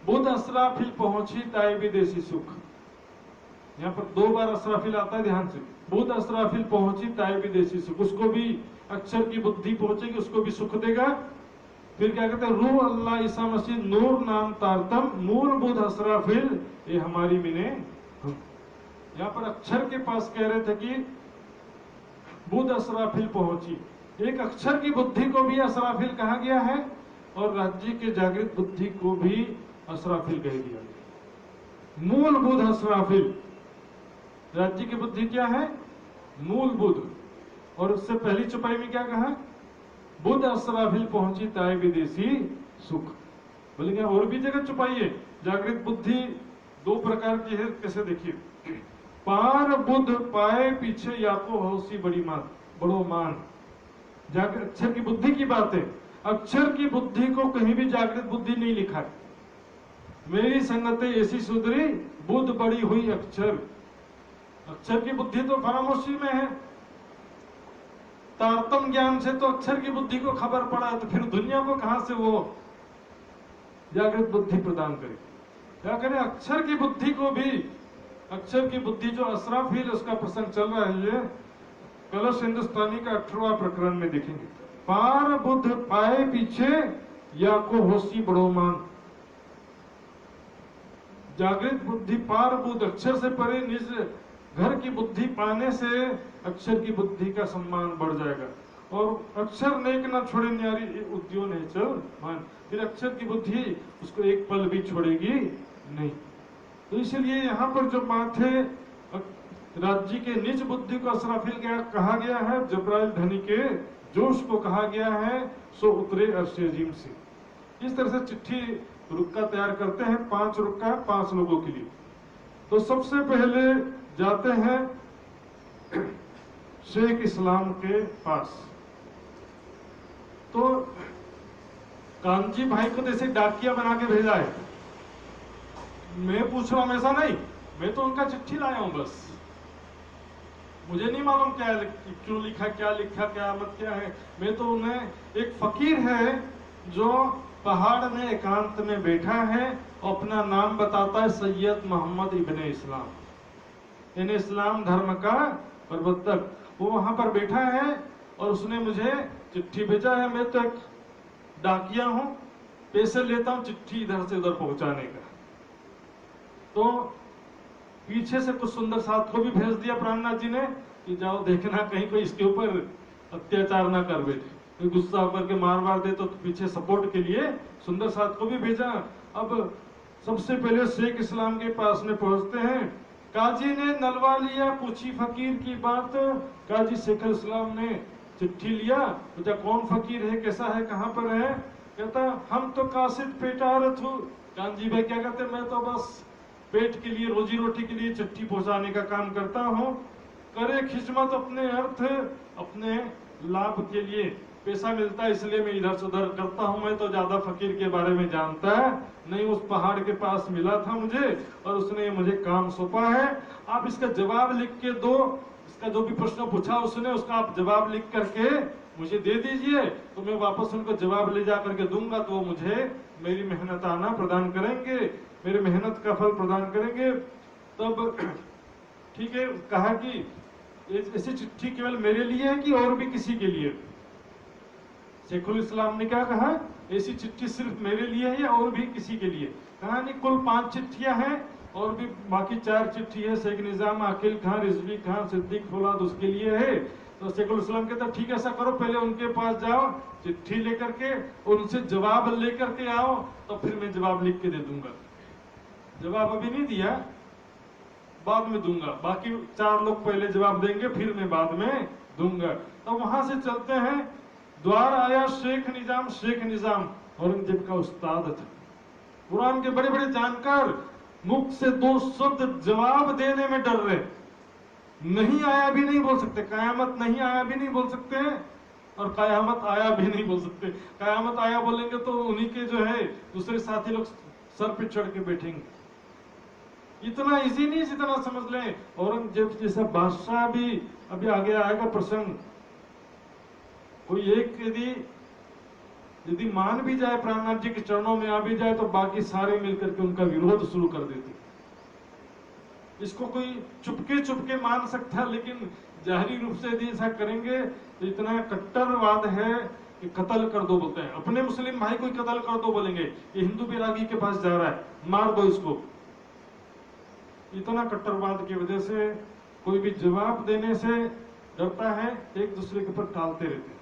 बुध असराफिल पहुंची ताई विदेशी सुख, यहाँ पर 2 बार असराफिल आता है, ध्यान से। बुध असराफिल पहुंची ताई विदेशी सुख, उसको भी अक्षर की बुद्धि पहुंचेगी, उसको भी सुख देगा। फिर क्या कहते हैं? रूह अल्लाह ईसा मसीह नूर नाम तारतम, मूल बुध असराफिल ये हमारी मिने हम। यहाँ पर अक्षर के पास कह रहे थे कि बुध असराफिल पहुंची, एक अक्षर की बुद्धि को भी असराफिल कहा गया है और राज्य के जागृत बुद्धि को भी असराफिल कह दिया गया। मूलभूत असराफिल। राज्य की बुद्धि क्या है? मूलभूत। और उससे पहली चौपाई में क्या कहा? बुद्ध असराफिल पहुंची ताए विदेशी सुख। बोले क्या और भी जगह चौपाई है? जागृत बुद्धि दो प्रकार की है, कैसे देखिए। पार बुद्ध पाए पीछे या को हौसी बड़ी मान, बड़ो मान। जागृत अक्षर की बुद्धि की बात है। अक्षर की बुद्धि को कहीं भी जागृत बुद्धि नहीं लिखा है। मेरी संगतें ऐसी सुधरी बुद्ध बड़ी हुई अक्षर। अक्षर की बुद्धि तो फरामोशी में है। तारतम ज्ञान से तो अक्षर की बुद्धि को खबर पड़ा, तो फिर दुनिया को कहां से वो जागृत बुद्धि प्रदान करे? क्या करें? अक्षर की बुद्धि को भी, अक्षर की बुद्धि जो असराफिल, उसका प्रसंग चल रहा है। ये कलश हिंदुस्तानी का 18वां प्रकरण में देखेंगे। पार बुद्ध पाए पीछे या को होशी बड़ो मान। जागृत बुद्धि पार बुद्ध, अक्षर से परे निज घर की बुद्धि पाने से अक्षर की बुद्धि का सम्मान बढ़ जाएगा। और अक्षर नेक ना छोड़े न्यारी उद्योग नहीं चल मान। फिर अक्षर की बुद्धि उसको एक पल भी छोड़ेगी नहीं। तो इसलिए यहाँ पर जो बात है, राज्य के निज बुद्धि को असराफिल कहा गया है, जब्राइल धनी के जोश को कहा गया है, सो उतरे अर्शेजीम से। इस तरह से चिट्ठी रुक्का तैयार करते हैं। 5 रुक्का 5 लोगों के लिए। तो सबसे पहले जाते हैं शेख इस्लाम के पास। तो कांजी भाई को जैसे डाकिया बना के भेजा है। मैं पूछ रहा हूं ऐसा नहीं, मैं तो उनका चिट्ठी लाया हूं बस। मुझे नहीं मालूम क्या क्यों लिखा, क्या लिखा, क्या मत क्या है। मैं तो उन्हें, एक फकीर है जो पहाड़ में एकांत में बैठा है, अपना नाम बताता है सैयद मोहम्मद इब्ने इस्लाम, यानी इस्लाम धर्म का प्रवर्तक। वो वहां पर बैठा है और उसने मुझे चिट्ठी भेजा है। मैं तो एक डाकिया हूं, पैसे लेता हूं चिट्ठी इधर से उधर पहुंचाने का। तो पीछे से कुछ सुंदर साथ को भी भेज दिया प्राणनाथ जी ने कि जाओ देखना कहीं कोई इसके ऊपर अत्याचार ना कर बैठे, कोई गुस्सा होकर के मार दे। तो पीछे सपोर्ट के लिए सुंदर साथ को भी भेजा। अब सबसे पहले शेख इस्लाम के पास में पहुंचते हैं। काजी ने नलवा लिया, पूछी फकीर की बात। काजी शेख इस्लाम ने चिट्ठी लिया, पूछा कौन फकीर है, कैसा है, कहाँ पर है। कहता हम तो कासिद पेटारत हूँ। कांजी भाई क्या कहते, मैं तो बस पेट के लिए, रोजी रोटी के लिए चिट्ठी पहुंचाने का काम करता हूँ। करे खिदमत अपने अर्थ, अपने लाभ के लिए पैसा मिलता है इसलिए मैं इधर से उधर करता हूँ। मैं तो ज्यादा फकीर के बारे में जानता है नहीं। उस पहाड़ के पास मिला था मुझे और उसने मुझे काम सौंपा है। आप इसका जवाब लिख के दो। इसका जो भी प्रश्न पूछा उसने, उसका आप जवाब लिख करके मुझे दे दीजिए, तो मैं वापस उनको जवाब ले जा करके दूंगा। तो वो मुझे मेरी मेहनताना प्रदान करेंगे, मेरे मेहनत का फल प्रदान करेंगे। तब ठीक है, कहा कि ऐसी चिट्ठी केवल मेरे लिए है कि और भी किसी के लिए? शेखुल इस्लाम ने क्या कहा, ऐसी चिट्ठी सिर्फ मेरे लिए है या और भी किसी के लिए? कहा नहीं, कुल 5 चिट्ठियां हैं और भी बाकी 4 चिट्ठी है। शेख निजाम, अकील खान, रिजवी खान, सिद्दीक फौलाद उसके लिए है। तो शेखुल इस्लाम कहता ठीक है, ऐसा करो पहले उनके पास जाओ, चिट्ठी लेकर के उनसे जवाब लेकर के आओ, तो फिर मैं जवाब लिख के दे दूंगा। जवाब अभी नहीं दिया, बाद में दूंगा। बाकी 4 लोग पहले जवाब देंगे, फिर मैं बाद में दूंगा। तो वहां से चलते हैं। द्वार आया शेख निजाम। शेख निजाम औरंगजेब का उस्ताद था, कुरान के बड़े बड़े जानकार। मुख से 2 शब्द जवाब देने में डर रहे। नहीं आया भी नहीं बोल सकते, कयामत नहीं आया भी नहीं बोल सकते हैं, और कयामत आया भी नहीं बोल सकते। कयामत आया बोलेंगे तो उन्हीं के जो है दूसरे साथी लोग सर पे चढ़ के बैठेंगे। इतना इजी नहीं जितना समझ लें। औरंगजेब जैसा बादशाह भी, अभी आगे आएगा प्रसंग, कोई एक यदि मान भी जाए, प्राणनाथ जी के चरणों में आ भी जाए, तो बाकी सारे मिलकर के उनका विरोध शुरू कर देते। इसको कोई चुपके मान सकता, लेकिन जाहिरी रूप से यदि ऐसा करेंगे तो इतना कट्टरवाद है कि कत्ल कर दो बोलते हैं। अपने मुस्लिम भाई को कत्ल कर दो बोलेंगे, ये हिंदू बैरागी के पास जा रहा है, मार दो इसको। इतना कट्टरवाद की वजह से कोई भी जवाब देने से डरता है, एक दूसरे के ऊपर टालते रहते हैं।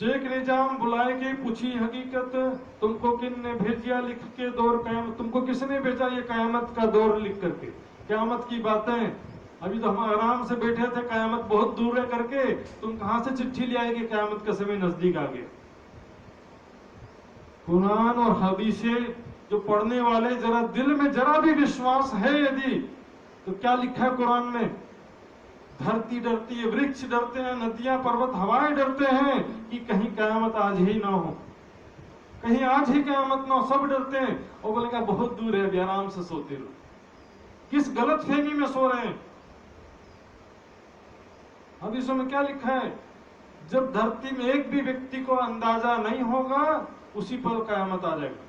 शेख निजाम बुलाए के पूछी हकीकत, तुमको किन ने भेजिया लिख के दौर कयामत, तुमको किसने भेजा ये कयामत का दौर लिख करके, कयामत की बातें। अभी तो हम आराम से बैठे थे, कयामत बहुत दूर है करके, तुम कहां से चिट्ठी ले आए कि कयामत का समय नजदीक आ गया। कुरान और हदीसें जो पढ़ने वाले जरा दिल में जरा भी विश्वास है यदि, तो क्या लिखा है कुरान में? धरती डरती है, वृक्ष डरते हैं, नदियां पर्वत हवाएं डरते हैं कि कहीं कयामत आज ही ना हो, कहीं आज ही कयामत ना हो, सब डरते हैं। और बोलेगा बहुत दूर है, अभी आराम से सोते रहो। किस गलत फहमी में सो रहे हैं? हदीसों में क्या लिखा है? जब धरती में एक भी व्यक्ति को अंदाजा नहीं होगा, उसी पर कयामत आ जाएगा।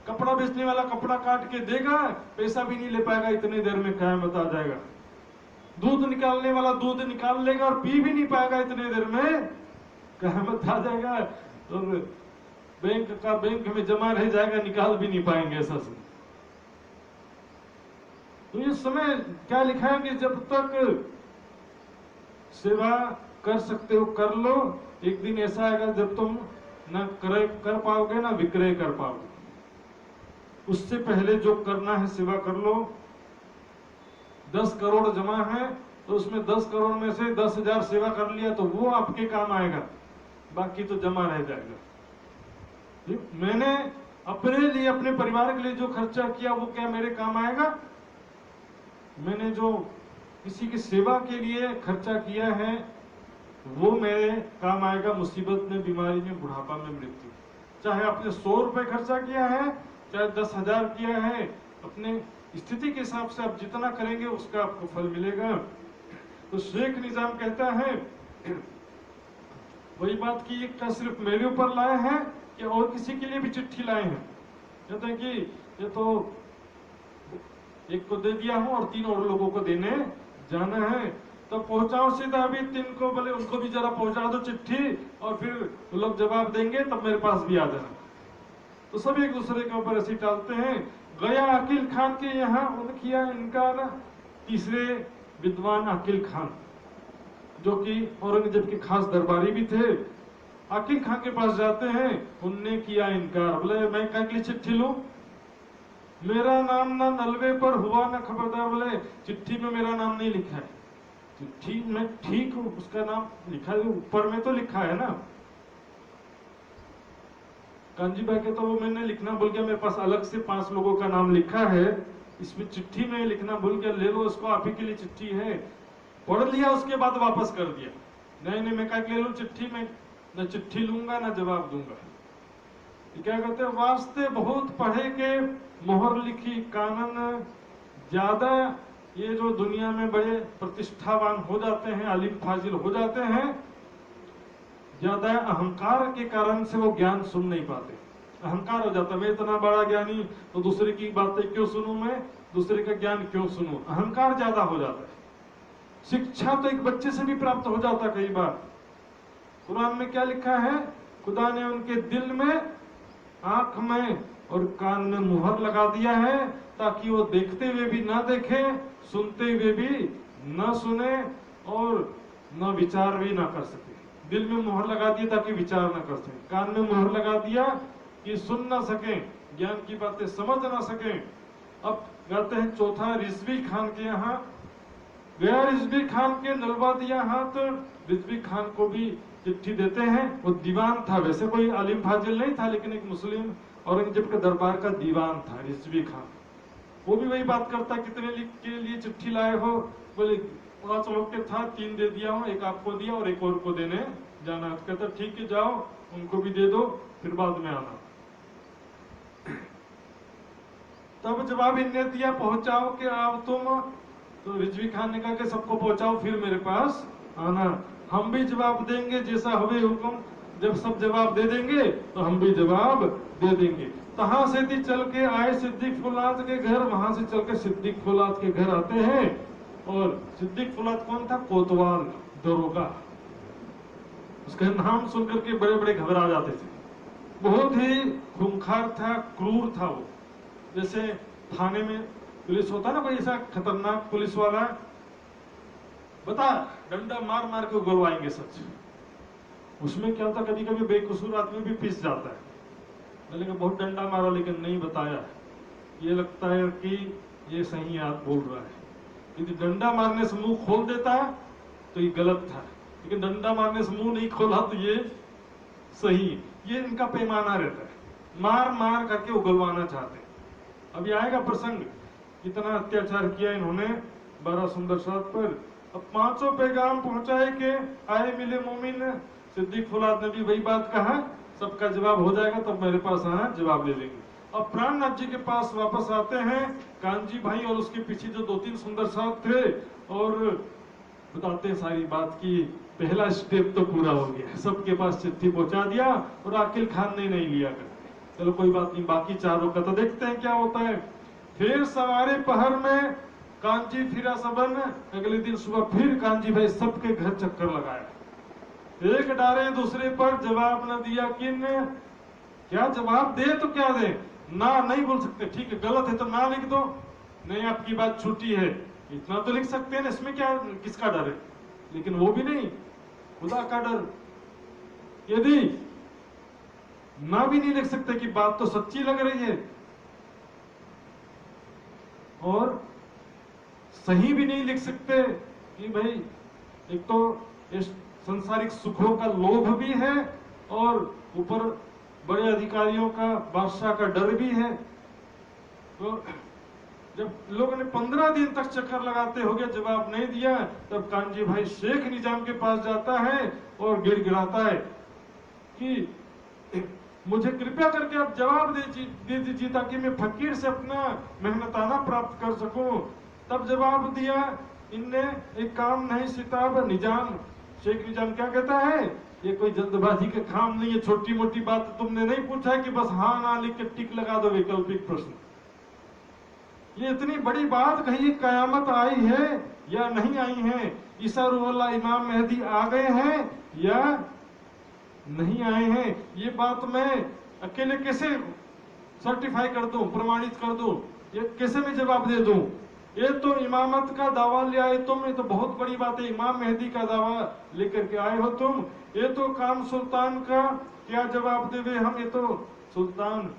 कपड़ा बेचने वाला कपड़ा काट के देगा, पैसा भी नहीं ले पाएगा, इतनी देर में कयामत आ जाएगा। दूध निकालने वाला दूध निकाल लेगा और पी भी नहीं पाएगा, इतने देर में कयामत आ जाएगा। और बैंक में जमा रह जाएगा, निकाल भी नहीं पाएंगे ऐसा समय। तो इस समय क्या लिखा है कि जब तक सेवा कर सकते हो कर लो, एक दिन ऐसा आएगा जब तुम न क्रय कर पाओगे ना विक्रय कर पाओगे। उससे पहले जो करना है सेवा कर लो। 10 करोड़ जमा है तो उसमें 10 करोड़ में से 10,000 सेवा कर लिया तो वो आपके काम आएगा, बाकी तो जमा रह जाएगा। मैंने अपने लिए, अपने परिवार के लिए जो खर्चा किया वो क्या मेरे काम आएगा? मैंने जो किसी की सेवा के लिए खर्चा किया है वो मेरे काम आएगा मुसीबत में, बीमारी में, बुढ़ापा में, मृत्यु। चाहे आपने 100 रुपए खर्चा किया है, चाहे 10,000 किया है, अपने स्थिति के हिसाब से आप जितना करेंगे उसका आपको फल मिलेगा। तो शेख निजाम कहता है वही बात की क्या सिर्फ मेरे ऊपर लाए हैं कि और किसी के लिए भी चिट्ठी लाए हैं? कहते हैं कि ये तो एक को दे दिया हूं और 3 और लोगों को देने जाना है, तो पहुंचाओ सीधा अभी 3 को, बोले उनको भी जरा पहुंचा दो चिट्ठी और फिर लोग जवाब देंगे तब मेरे पास भी आ जाना। तो सब एक दूसरे के ऊपर ऐसे टालते हैं। गया अकील खान के यहाँ, उन्होंने किया इनकार तीसरे विद्वान अकील खान, जो कि औरंगजेब के खास दरबारी भी थे। अकील खान के पास जाते हैं, उनने किया इनकार, बोले मैं क्या के लिए चिट्ठी लूं, मेरा नाम ना नलवे पर हुआ ना खबरदार, बोले चिट्ठी में मेरा नाम नहीं लिखा है। चिट्ठी में ठीक उसका नाम लिखा है, ऊपर में तो लिखा है ना। कांजी भाई के तो वो मैंने लिखना भूल गया, मेरे पास अलग से 5 लोगों का नाम लिखा है, इसमें चिट्ठी में लिखना भूल गया, ले लो इसको, आप ही के लिए चिट्ठी है। पढ़ लिया, उसके बाद वापस कर दिया। नहीं मैं क्या ले लूं चिट्ठी में, न चिट्ठी लूंगा ना जवाब दूंगा। क्या कहते हैं, वास्ते बहुत पढ़े के मोहर लिखी कानन, ज्यादा ये जो दुनिया में बड़े प्रतिष्ठावान हो जाते हैं, अलीम फाजिल हो जाते हैं, ज्यादा अहंकार के कारण से वो ज्ञान सुन नहीं पाते। अहंकार हो जाता है, मैं इतना बड़ा ज्ञानी तो दूसरे की बातें क्यों सुनूं, मैं दूसरे का ज्ञान क्यों सुनूं, अहंकार ज्यादा हो जाता है। शिक्षा तो एक बच्चे से भी प्राप्त हो जाता कई बार। कुरान में क्या लिखा है, खुदा ने उनके दिल में, आंख में और कान में मुहर लगा दिया है ताकि वो देखते हुए भी ना देखे, सुनते हुए भी ना सुने और ना विचार भी ना कर सके। दिल में मुहर लगा दिया ताकि विचार ना कर सके, कान में मुहर लगा दिया कि सुन ना सके, ज्ञान की बातें समझ ना सके। अब कहते हैं चौथा रिजवी खान के यहाँ गया, रिजवी खान के नलवा दिया हाथ, रिजवी खान को भी चिट्ठी देते हैं। वो दीवान था, वैसे कोई अलीम फाजिल नहीं था, लेकिन एक मुस्लिम औरंगजेब के दरबार का दीवान था रिजवी खान। वो भी वही बात करता, कितने के लिए चिट्ठी लाए हो, बोले 5 लोग के था, 3 दे दिया हूँ, एक आपको दिया और एक और को देने जाना। कहता ठीक है जाओ, उनको भी दे दो, फिर बाद में आना। तब जवाब इनने दिया, पहुंचाओ कि आप तुम, तो रिजवी खान ने कहा कि सबको पहुंचाओ फिर मेरे पास आना, हम भी जवाब देंगे जैसा हुए हुक्म। जब सब जवाब दे देंगे तो हम भी जवाब दे देंगे। तहां से भी चल के आए सिद्दीक फौलाद के घर, वहां से चल के सिद्दीक फौलाद के घर आते हैं। और सिद्दीक फौलाद कौन था? कोतवाल दरोगा। उसका नाम सुनकर के बड़े बड़े घबरा जाते थे। बहुत ही खूंखार था, क्रूर था वो। जैसे थाने में पुलिस होता ना, कोई ऐसा खतरनाक पुलिस वाला, बता डंडा मार मार के उगलवाएंगे सच। उसमें क्या होता, कभी कभी बेकसूर आदमी भी पिस जाता है। मैंने कहा बहुत डंडा मारा लेकिन नहीं बताया, ये लगता है कि ये सही आप बोल रहा है। यदि डंडा मारने से मुंह खोल देता है तो ये गलत था, लेकिन डंडा मारने से मुंह नहीं खोला तो ये सही है। ये इनका पैमाना रहता है, मार मार करके उगलवाना चाहते हैं। अभी आएगा प्रसंग, कितना अत्याचार किया इन्होंने 12 सुंदर साथ पर। अब 5 पैगाम पहुंचाए के आए मिले मोमिन, सिद्दीक फौलाद ने भी वही बात कहा, सबका जवाब हो जाएगा तब मेरे पास आना, जवाब ले लेंगे। अब प्राणनाथ जी के पास वापस आते हैं कांजी भाई और उसके पीछे जो 2-3 सुंदर साथ थे, और बताते हैं सारी बात की पहला स्टेप तो पूरा हो गया, सबके पास चिट्ठी पहुंचा दिया और आकिल खान ने नहीं लिया कर। चलो कोई बात नहीं, बाकी चारों का तो देखते हैं क्या होता है। फिर सवारे पहर में कांजी फिरा सबन, अगले दिन सुबह फिर कांजी भाई सबके घर चक्कर लगाया, एक डारे दूसरे पर, जवाब न दिया किन। क्या जवाब दे तो क्या दे, ना नहीं बोल सकते, ठीक है गलत है तो ना लिख दो, नहीं आपकी बात छूटी है, इतना तो लिख सकते हैं ना, इसमें क्या किसका डर है। लेकिन वो भी नहीं, खुदा का डर। यदि ना भी नहीं लिख सकते कि बात तो सच्ची लग रही है, और सही भी नहीं लिख सकते कि भाई एक तो इस संसारिक सुखों का लोभ भी है और ऊपर बड़े अधिकारियों का, बादशाह का डर भी है। तो जब लोगों ने 15 दिन तक चक्कर लगाते हो गए, जवाब नहीं दिया, तब कांजी भाई शेख निजाम के पास जाता है और गिड़गिड़ाता है कि मुझे कृपया करके आप जवाब दे दीजिए ताकि मैं फकीर से अपना मेहनताना प्राप्त कर सकूं। तब जवाब दिया इनने, एक काम नहीं सिताब निजाम। शेख निजाम क्या कहता है, ये कोई जल्दबाजी का काम नहीं है, छोटी मोटी बात तुमने नहीं पूछा है कि बस हाँ ना लिख के टिक लगा दो वैकल्पिक प्रश्न। ये इतनी बड़ी बात कही, कयामत आई है या नहीं आई है, ईसा रूहुल्लाह इमाम मेहदी आ गए हैं या नहीं आए हैं, ये बात मैं अकेले कैसे सर्टिफाई कर दूं, प्रमाणित कर दूं, ये कैसे मैं जवाब दे दूं। ये तो इमामत का दावा ले आए तुम, ये तो बहुत बड़ी बात है, इमाम मेहदी का दावा लेकर के आए हो तुम, ये तो काम सुल्तान का, क्या जवाब देवे हम, ये तो सुल्तान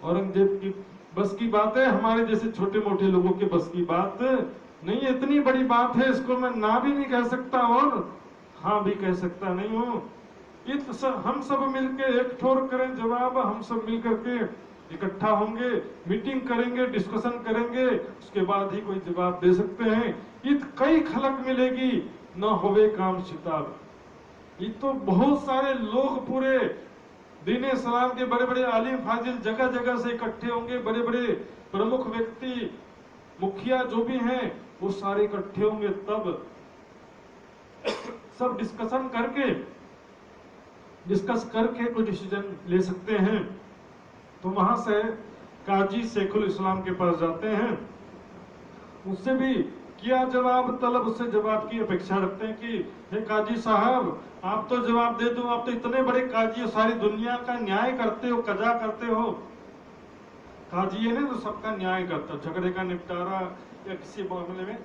औरंगजेब की बस की बात है, हमारे जैसे छोटे मोटे लोगों के बस की बात नहीं। इतनी बड़ी बात है, इसको मैं ना भी नहीं कह सकता और हाँ भी कह सकता नहीं हूँ। हम सब मिलके एक ठोर करें जवाब, हम सब मिलकर के इकट्ठा होंगे, मीटिंग करेंगे, डिस्कशन करेंगे, उसके बाद ही कोई जवाब दे सकते हैं। इत कई खलक मिलेगी न होवे काम शिताब। ये तो बहुत सारे लोग पूरे दीन इस्लाम के बड़े बड़े आलिम फाजिल जगह जगह से इकट्ठे होंगे, बड़े बड़े प्रमुख व्यक्ति, मुखिया जो भी हैं वो सारे इकट्ठे होंगे, तब सब डिस्कस करके कोई डिसीजन ले सकते हैं। तो वहां से काजी शेखुल इस्लाम के पास जाते हैं, उससे भी क्या जवाब तलब, उससे जवाब की अपेक्षा रखते हैं कि हे काजी साहब आप तो जवाब दे दो, आप तो इतने बड़े काजी हो, सारी दुनिया का न्याय करते हो, कजा करते हो। काजी है ना, तो सबका न्याय करता, झगड़े का निपटारा या किसी मामले में,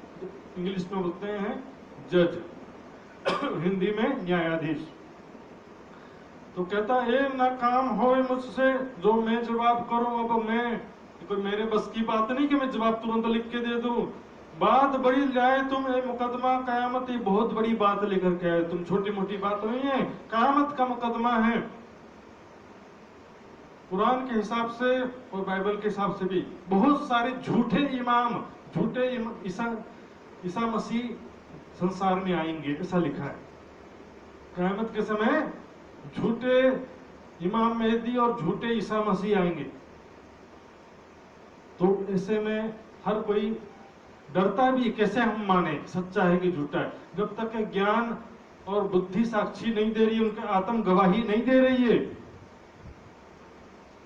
इंग्लिश में बोलते हैं जज, हिंदी में न्यायाधीश। तो कहता है ना काम हो मुझसे जो मैं जवाब करूं, अब मैं कोई मेरे बस की बात नहीं कि मैं जवाब तुरंत लिख के दे दूं। बात बड़ी लाए तुम, ए मुकदमा कयामत, ये बहुत बड़ी बात लेकर के आए तुम, छोटी मोटी बात नहीं है, कयामत का मुकदमा है। कुरान के हिसाब से और बाइबल के हिसाब से भी बहुत सारे झूठे इमाम, झूठे ईसा मसीह संसार में आएंगे, ऐसा लिखा है। कयामत के समय झूठे इमाम मेहदी और झूठे ईसा मसीह आएंगे। तो ऐसे में हर कोई डरता भी, कैसे हम माने सच्चा है कि झूठा है, जब तक ज्ञान और बुद्धि साक्षी नहीं दे रही, उनके आत्म गवाही नहीं दे रही है।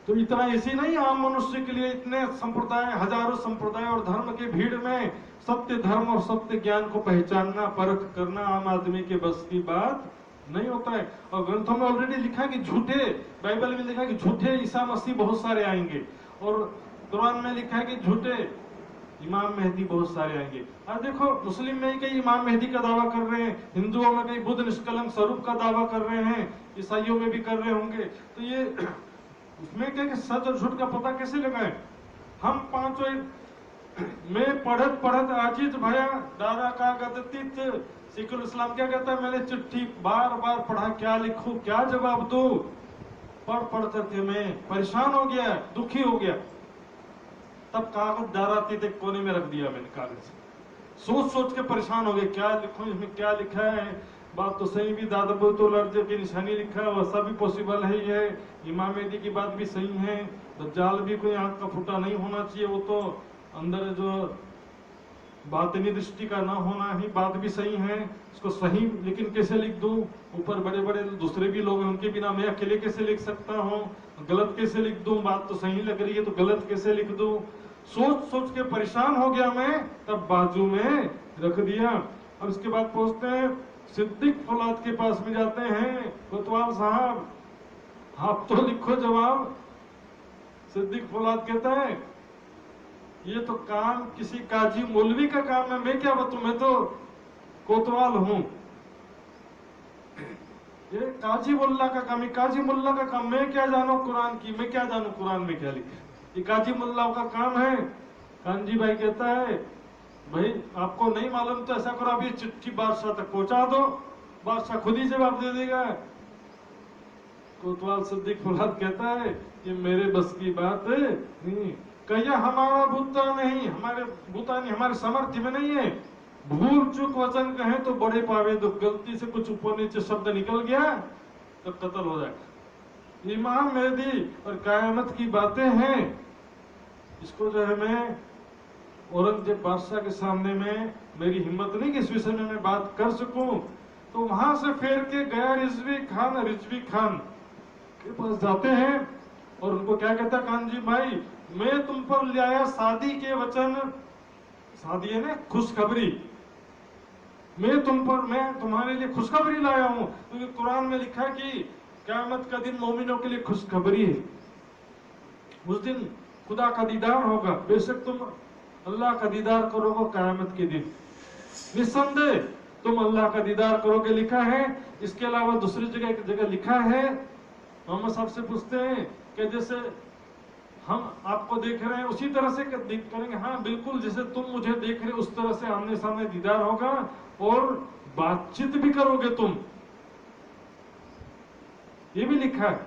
तो इतना ऐसे नहीं आम मनुष्य के लिए इतने संप्रदाय, हजारों संप्रदाय और धर्म के भीड़ में सत्य धर्म और सत्य ज्ञान को पहचानना, परख करना आम आदमी के बस की बात नहीं होता है। और ग्रंथों में ऑलरेडी लिखा है कि झूठे, बाइबल में लिखा है कि झूठे ईसा मसीह बहुत सारे आएंगे, और कुरान में लिखा है कि झूठे इमाम मेहदी बहुत सारे आएंगे। और देखो मुस्लिम में कई इमाम मेहदी का दावा कर रहे हैं, हिंदुओं में कई बुद्ध निष्कलंक स्वरूप का दावा कर रहे हैं, ईसाइयों में भी कर रहे होंगे। तो ये उसमें क्या कि सच और झूठ का पता कैसे लगाएं? हम पांचों मैं पढ़त पढ़त आजिज भया दादा का गदतित। सिखुल इस्लाम क्या कहता है? मैंने चिट्ठी बार बार पढ़ा, क्या लिखूं, क्या जवाब दूं। पढ़ पढ़ करके मैं परेशान हो गया, दुखी हो गया। तब कागज दाराती थे कोने में रख दिया मैंने कागज, सोच सोच के परेशान हो गए, क्या लिखूं, इसमें क्या लिखा है। बात तो सही भी, दादा बोल तो लर्ज की निशानी लिखा है, वैसा भी पॉसिबल है ही है। इमाम मेहदी की बात भी सही है, दज्जाल भी कोई आंख का फूटा नहीं होना चाहिए, वो तो अंदर जो बातिनी दृष्टि का ना होना ही बात भी सही है। इसको सही लेकिन कैसे लिख दूं? ऊपर बड़े बड़े दूसरे भी लोग हैं, उनके बिना मैं अकेले कैसे लिख सकता हूँ? गलत कैसे लिख दूं? बात तो सही लग रही है तो गलत कैसे लिख दूं? सोच सोच के परेशान हो गया मैं, तब बाजू में रख दिया। अब इसके बाद पहुंचते हैं सिद्दीक फौलाद के पास में, जाते हैं, कोतवाल साहब आप तो लिखो जवाब। सिद्दीक फौलाद कहता है ये तो काम किसी काजी मौलवी का काम है, मैं क्या बताऊं, मैं तो कोतवाल हूं। ये काजी मुल्ला का काम है, काजी मुल्ला का काम, मैं क्या जानू कुरान की, मैं क्या जानू कुरान में क्या लिखा है, ये काजी मुल्ला का काम है। कांजी भाई कहता है भाई आपको नहीं मालूम तो ऐसा करो, अभी चिट्ठी बादशाह तक पहुंचा दो, बादशाह खुद ही जवाब दे देगा। कोतवाल सिद्दीक फौलाद कहता है ये मेरे बस की बात नहीं, कहिए हमारा बूता नहीं, हमारे सामर्थ्य में नहीं है। भूल चूक वचन कहें तो बड़े पावे, तो गलती से कुछ ऊपर नीचे शब्द निकल गया तो कत्ल हो जाएगा। इमाम मेहदी और कयामत की बातें हैं, इसको जो है मैं औरंगजेब बादशाह के सामने में मेरी हिम्मत नहीं कि इस विषय में मैं बात कर सकूं। तो वहां से फेर के गया रिजवी खान के पास जाते हैं और उनको क्या कहता कानजी भाई मैं तुम पर ले आया शादी के वचन, शादी है ना खुशखबरी, मैं तुम्हारे लिए खुशखबरी लाया हूं, क्योंकि कुरान में लिखा कि क़यामत का दिन मोमिनों के लिए खुशखबरी है। उस दिन खुदा का दीदार होगा, बेशक तुम अल्लाह का दीदार करोगे क़यामत के दिन, निस्संदेह तुम अल्लाह का दीदार करोगे लिखा है। इसके अलावा दूसरी जगह एक जगह लिखा है, मोहम्मद साहब से पूछते हैं कि जैसे हम आपको देख रहे हैं उसी तरह से करेंगे? हाँ बिल्कुल, जैसे तुम मुझे देख रहे उस तरह से आमने सामने दीदार होगा और बातचीत भी करोगे तुम, ये भी लिखा है।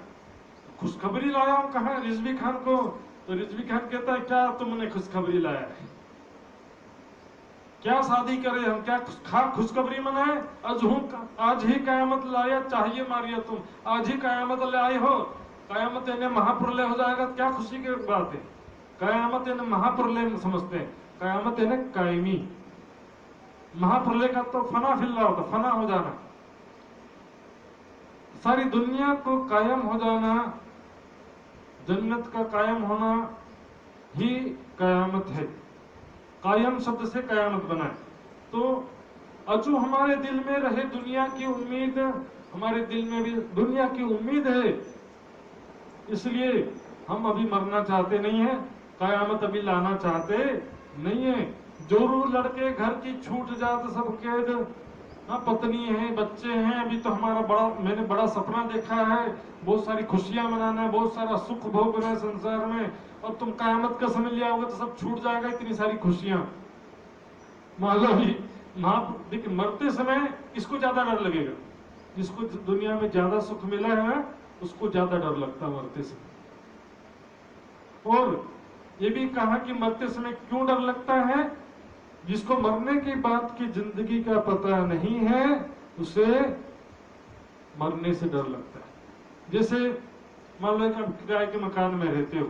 खुशखबरी लाया हूं, कहा रिजवी खान को, तो रिजवी खान कहता है क्या तुमने खुशखबरी लाया है, क्या शादी करे हम, क्या खुशखबरी मनाए? आज ही कयामत लाया, चाहिए मारिया तुम, आज ही कयामत ले आए हो, कयामत यानी महाप्रलय हो जाएगा, क्या खुशी की बात है? कयामत यानी महाप्रलय समझते हैं, कयामत यानी कायमी, महाप्रलय का तो फना फिल्ला होता, फना हो जाना, सारी दुनिया को कायम हो जाना, जन्नत का कायम होना ही कयामत है। कायम शब्द से कयामत बना है। तो अजू हमारे दिल में रहे दुनिया की उम्मीद, हमारे दिल में भी दुनिया की उम्मीद है, इसलिए हम अभी मरना चाहते नहीं है, कयामत अभी लाना चाहते नहीं है। जोरू लड़के घर की छूट जात सब कैद, हाँ पत्नी है बच्चे हैं, अभी तो मैंने बड़ा सपना देखा है, बहुत सारी खुशियां मनाना है, बहुत सारा सुख भोगना है संसार में, और तुम कयामत का समय लिया होगा तो सब छूट जाएगा, इतनी सारी खुशियां। देखिए मरते समय किसको ज्यादा डर लगेगा? जिसको दुनिया में ज्यादा सुख मिला है उसको ज्यादा डर लगता है मरते समय। और ये भी कहा कि मरते समय क्यों डर लगता है? जिसको मरने के बाद की जिंदगी का पता नहीं है उसे मरने से डर लगता है। जैसे मान लो कि आप किराए के मकान में रहते हो,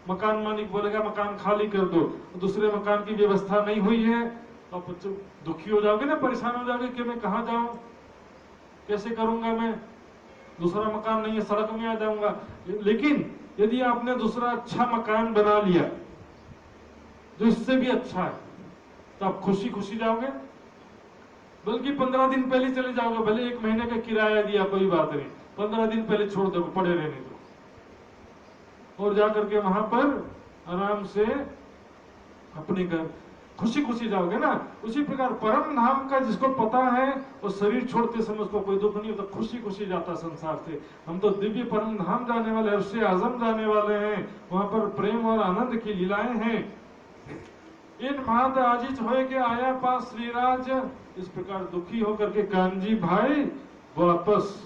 मकान मालिक बोलेगा मकान खाली कर दो, दूसरे मकान की व्यवस्था नहीं हुई है, तो आप दुखी हो जाओगे ना, परेशान हो जाओगे कि मैं कहाँ जाऊं, कैसे करूंगा, मैं दूसरा मकान नहीं है, सड़क में आ जाऊंगा। लेकिन यदि आपने दूसरा अच्छा मकान बना लिया जो इससे भी अच्छा है, तो आप खुशी खुशी जाओगे, बल्कि 15 दिन पहले चले जाओगे, भले 1 महीने का किराया दिया कोई बात नहीं, 15 दिन पहले छोड़ दो, पड़े रहने दो, और जाकर के वहां पर आराम से अपने घर खुशी खुशी जाओगे ना। उसी प्रकार परम धाम का जिसको पता है वो शरीर छोड़ते समय उसको कोई दुख नहीं होता, खुशी खुशी जाता संसार से। हम तो दिव्य परम धाम जाने वाले, अर्श आजम जाने वाले हैं, वहां पर प्रेम और आनंद की लीलाएं हैं। इन मात आजिज होए के आया पास श्रीराज, इस प्रकार दुखी होकर के कानजी भाई वापस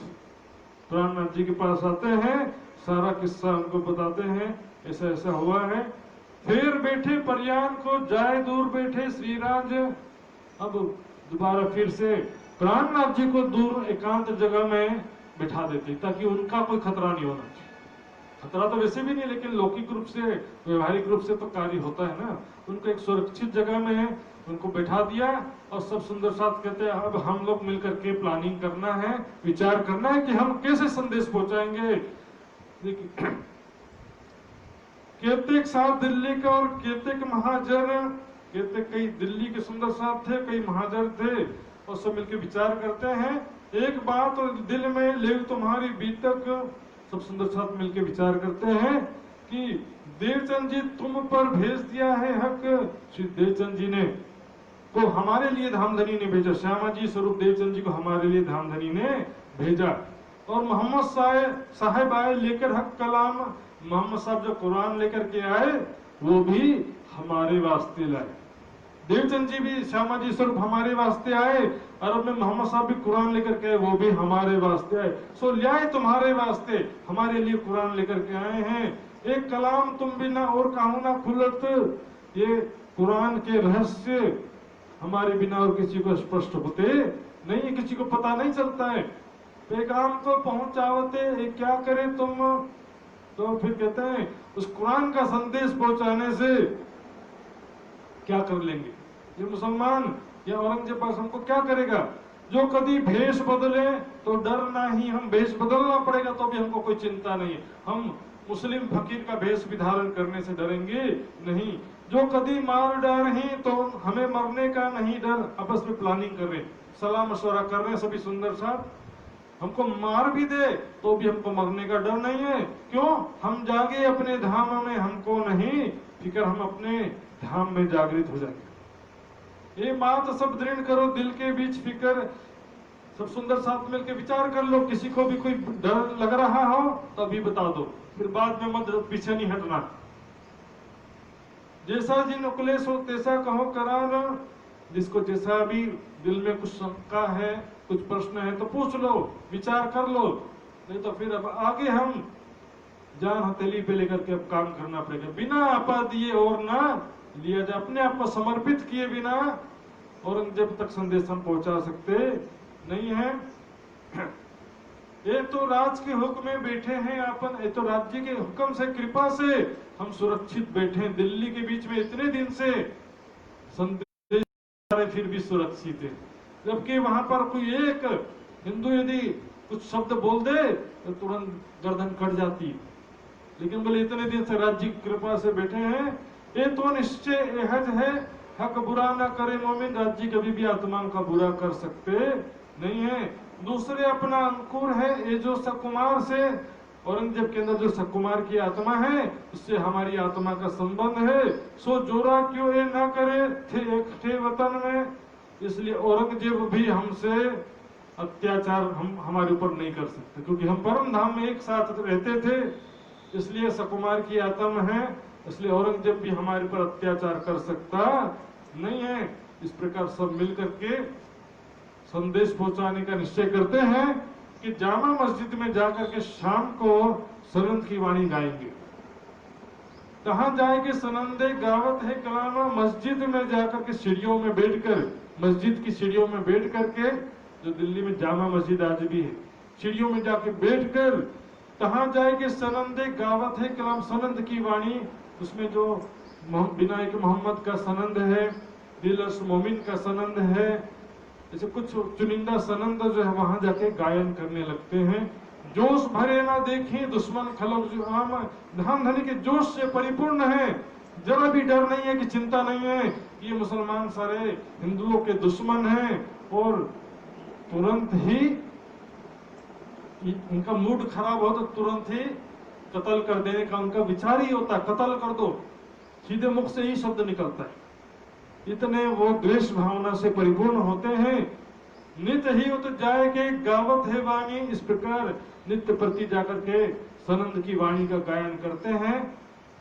प्राणनाथ जी के पास आते हैं, सारा किस्सा उनको बताते हैं, ऐसा ऐसा हुआ है। फिर बैठे परयान को जाए दूर बैठे श्रीराज। अब दोबारा फिर से प्राणनाथ जी को दूर एकांत जगह में बिठा देते ताकि उनका कोई खतरा नहीं होना चाहिए। खतरा तो वैसे भी नहीं, लेकिन लौकिक रूप से व्यवहारिक रूप से तो कार्य होता है ना। उनको एक सुरक्षित जगह में उनको बैठा दिया और सब सुंदर साथ कहते हैं अब हम लोग मिलकर के प्लानिंग करना है, विचार करना है कि हम कैसे संदेश पहुंचाएंगे। देखिए केतेक साथ दिल्ली का और केतेक महाजन, केतेक कई दिल्ली के सुंदर साथ थे, कई महाजन थे, और सब मिलकर विचार करते हैं। एक बात दिल में ले तुम्हारी बीतक, सब सुंदर साथ मिलकर विचार करते हैं कि देवचंद जी तुम पर भेज दिया है हक। श्री देवचंद जी ने को हमारे लिए धामधनी ने भेजा, श्यामा जी स्वरूप देवचंद जी को हमारे लिए धामधनी ने भेजा। और मोहम्मद साहेब आए लेकर हक कलाम, मोहम्मद साहब जो कुरान लेकर के आए वो भी हमारे वास्ते लाए। देवचंद जी भी श्यामा जी स्वरूप हमारे वास्ते आए, अरब में मोहम्मद साहब भी कुरान लेकर के आए, वो भी हमारे वास्ते आए। सो लियाए तुम्हारे वास्ते, हमारे लिए कुरान लेकर के आए हैं। एक कलाम तुम बिना और कहूं ना खुलत, ये कुरान के रहस्य हमारे बिना और किसी को स्पष्ट होते नहीं, किसी को पता नहीं चलता है। पैगाम को पहुंचावते क्या करे तुम, तो फिर कहते हैं उस कुरान का संदेश पहुंचाने से क्या कर लेंगे ये मुसलमान या औरंगजेब पास, हमको क्या करेगा। जो कभी भेष बदले तो डर नहीं, हम भेष बदलना पड़ेगा तो भी हमको कोई चिंता नहीं है। हम मुस्लिम फकीर का भेष विधारण करने से डरेंगे नहीं। जो कभी मार डाले तो हमें मरने का नहीं डर। आपस में प्लानिंग कर रहे, सलाह मशवरा कर रहे हैं सभी सुंदर साहब। हमको मार भी दे तो भी हमको मरने का डर नहीं है। क्यों? हम जागे अपने धाम में, हमको नहीं फिक्र, हम अपने धाम में जागृत हो जाएंगे। ये बात सब दृढ़ करो दिल के बीच फिक्र, सब सुंदर साथ मिलकर विचार कर लो। किसी को भी कोई डर लग रहा हो तो अभी बता दो, फिर बाद में मत पीछे नहीं हटना। जैसा जिन उकलेश हो तैसा कहो करार, जिसको जैसा भी दिल में कुछ शंका है, कुछ प्रश्न है तो पूछ लो, विचार कर लो, नहीं तो फिर अब आगे हम जान हथेली पे लेकर के अब काम करना पड़ेगा। बिना आपा दिए और ना लिया जाए, अपने आप को समर्पित किए बिना औरंगजेब तक संदेश हम पहुंचा सकते नहीं है। ये तो राज के हुक्म में बैठे हैं अपन, ये तो राज्य के हुक्म से कृपा से हम सुरक्षित बैठे हैं। दिल्ली के बीच में इतने दिन से संदेश फिर भी सुरक्षित है, जबकि वहां पर कोई एक हिंदू यदि कुछ शब्द बोल दे तो तुरंत गर्दन कट जाती। लेकिन बोले इतने दिन से राज्य की कृपा से बैठे हैं। ये तो निश्चय एहज है हक बुरा ना करे मोमिन, राज्य कभी भी आत्मा का बुरा कर सकते नहीं है। दूसरे अपना अंकुर है ये जो सकुमार से, औरंगजेब के अंदर जो सकुमार की आत्मा है उससे हमारी आत्मा का संबंध है। सो जोरा क्यों ये ना करे थे एक थे वतन में, इसलिए औरंगजेब भी हमसे अत्याचार हम हमारे ऊपर नहीं कर सकते, क्योंकि हम परम धाम में एक साथ रहते थे। इसलिए सकुमार की आत्मा है, इसलिए औरंगजेब भी हमारे पर अत्याचार कर सकता नहीं है। इस प्रकार सब मिलकर के संदेश पहुंचाने का निश्चय करते हैं कि जामा मस्जिद में जाकर के शाम को सनंद की वाणी गाएंगे। कहाँ जाएंगे? सनंदे गावत है कलामा, मस्जिद में जाकर के सीढ़ियों में बैठकर, मस्जिद की सीढ़ियों में बैठ करके, जो दिल्ली में जामा मस्जिद आज भी है, सीढ़ियों में जाके बैठकर कहाँ जाएंगे? सनंदे गावत है कलाम, सनंद की वाणी, उसमें जो बिनायक मोहम्मद का सनंद है, दिलस मोमिन का सनंद है, ऐसे कुछ चुनिंदा सनंद जो है वहां जाके गायन करने लगते हैं। जोश भरे ना देखें दुश्मन खलब जो आम, धाम धनी के जोश से परिपूर्ण है, जरा भी डर नहीं है कि चिंता नहीं है ये मुसलमान सारे हिंदुओं के दुश्मन हैं और तुरंत ही उनका मूड खराब हो तो तुरंत ही कत्ल कर देने का उनका विचार ही होता, कत्ल कर दो। सीधे मुख से ही शब्द निकलता है, इतने वो द्वेष भावना से परिपूर्ण होते हैं। नित्य ही उत जाए के गावत है वाणी, इस प्रकार नित्य प्रति जाकर के सनंद की वाणी का गायन करते हैं।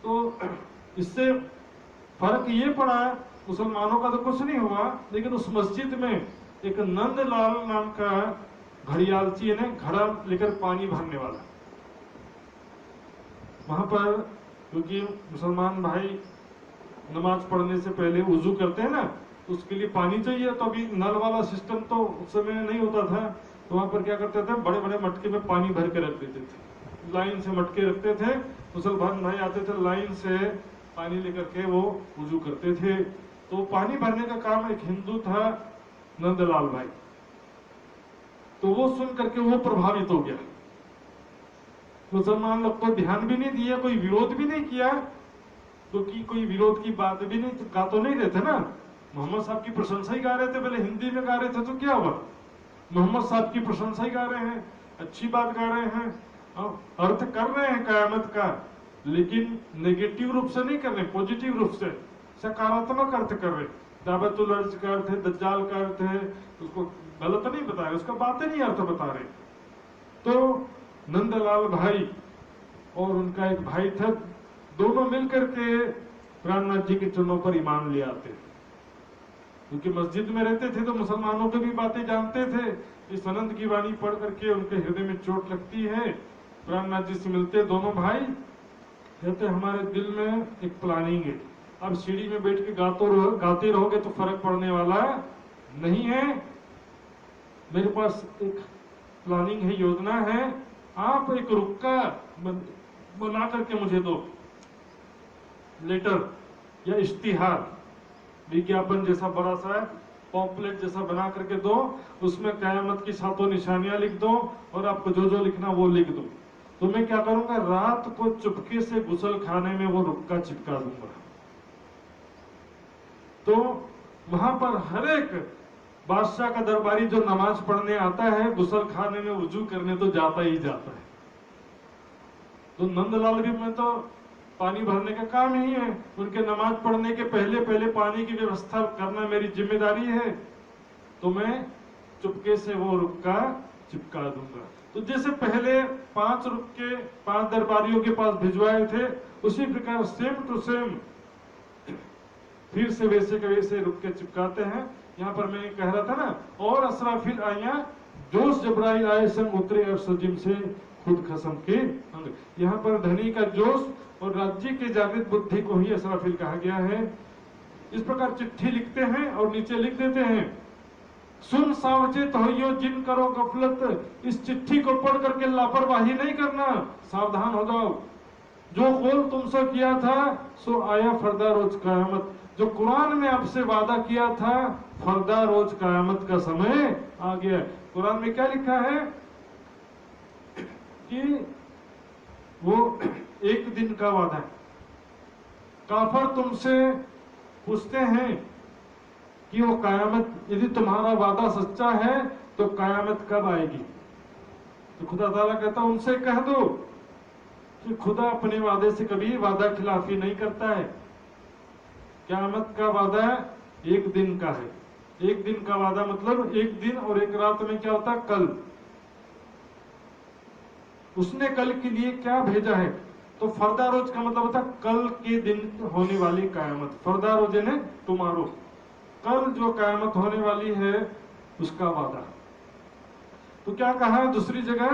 तो इससे फर्क ये पड़ा, मुसलमानों का तो कुछ नहीं हुआ, लेकिन उस मस्जिद में एक नंदलाल नाम का घड़ियालची ने घड़ा लेकर पानी भरने वाला, वहां पर क्योंकि मुसलमान भाई नमाज पढ़ने से पहले वुजू करते हैं ना, उसके लिए पानी चाहिए। तो अभी नल वाला सिस्टम तो उस समय नहीं होता था, तो वहां पर क्या करते थे, बड़े बड़े मटके में पानी भर के रख देते थे, लाइन से मटके रखते थे। मुसलमान भाई आते थे, लाइन से पानी लेकर के वो वुजू करते थे। तो पानी भरने का काम एक हिंदू था, नंदलाल भाई, तो वो सुन करके वो प्रभावित हो गया। मुसलमान लोग को ध्यान भी नहीं दिया, कोई विरोध भी नहीं किया, क्योंकि कोई विरोध की बात भी नहीं गा तो नहीं रहे थे ना, मोहम्मद साहब की प्रशंसा ही गा रहे थे, पहले हिंदी में गा रहे थे तो क्या हुआ, मोहम्मद साहब की प्रशंसा ही गा रहे हैं, अच्छी बात गा रहे हैं, अर्थ कर रहे हैं कयामत का, लेकिन नेगेटिव रूप से नहीं कर रहे, पॉजिटिव रूप से सकारात्मक अर्थ कर रहे। दावतुल अर्ज का अर्थ है, दज्जाल का अर्थ है, उसको गलत नहीं बता रहे, उसका बातें नहीं अर्थ बता रहे। तो नंदलाल भाई और उनका एक भाई था, दोनों मिलकर के प्राणनाथ जी के चरणों पर ईमान ले आते, क्योंकि मस्जिद में रहते थे तो मुसलमानों की भी बातें जानते थे। इस आनंद की वाणी पढ़ करके उनके हृदय में चोट लगती है। प्राणनाथ जी से मिलते दोनों भाई, कहते हमारे दिल में एक प्लानिंग है, अब सीढ़ी में बैठ के गाते रहोगे तो फर्क पड़ने वाला नहीं है, मेरे पास एक प्लानिंग है, योजना है, आप एक रुक्का बना करके मुझे दो, लेटर या इश्तिहार, विज्ञापन जैसा बड़ा सा पॉम्पलेट जैसा बना करके दो, उसमें कयामत की 7 निशानियां लिख दो और आपको जो जो लिखना वो लिख दो। तो मैं क्या करूंगा, रात को चुपके से गुसल खाने में वो रुक्का चिपका दूंगा। तो वहां पर हर एक बादशाह का दरबारी जो नमाज पढ़ने आता है, गुसल खाने में वुजू करने तो जाता ही जाता है। तो नंदलाल भी में तो पानी भरने का काम ही है, उनके नमाज पढ़ने के पहले पहले पानी की व्यवस्था करना मेरी जिम्मेदारी है, तो मैं चुपके से वो रुक्का चिपका दूंगा। तो जैसे पहले 5 रुक्के 5 दरबारियों के पास भिजवाए थे, उसी प्रकार सेम टू सेम फिर से वैसे के वैसे रुक्के चिपकाते हैं। यहाँ पर मैं कह रहा था ना, और असराफिल आया जोश जबराइल आए संग उतरे और सजिम से खुद खसम के अंग। यहाँ पर धनी का जोश और राज्य के जागृत बुद्धि को ही असराफिल कहा गया है। इस प्रकार चिट्ठी लिखते हैं और नीचे लिख देते हैं, सुन सावचेत होइयो जिन करो गफलत, इस चिट्ठी को पढ़ करके लापरवाही नहीं करना, सावधान हो जाओ। जो कौल तुमसे किया था सो आया फरदा रोज कयामत, जो कुरान में आपसे वादा किया था फरदा रोज कयामत का समय आ गया। कुरान में क्या लिखा है कि वो एक दिन का वादा है। काफर तुमसे पूछते हैं कि वो कयामत, यदि तुम्हारा वादा सच्चा है तो कयामत कब आएगी, तो खुदा ताला कहता है उनसे कह दो कि खुदा अपने वादे से कभी वादा खिलाफी नहीं करता है। क़यामत का वादा एक दिन का है, एक दिन का वादा मतलब एक दिन और एक रात में क्या होता है, कल। उसने कल के लिए क्या भेजा है, तो फरदा रोज का मतलब होता है कल के दिन होने वाली कयामत। फरदा रोज ने टुमारो, कल जो कयामत होने वाली है उसका वादा। तो क्या कहा है दूसरी जगह,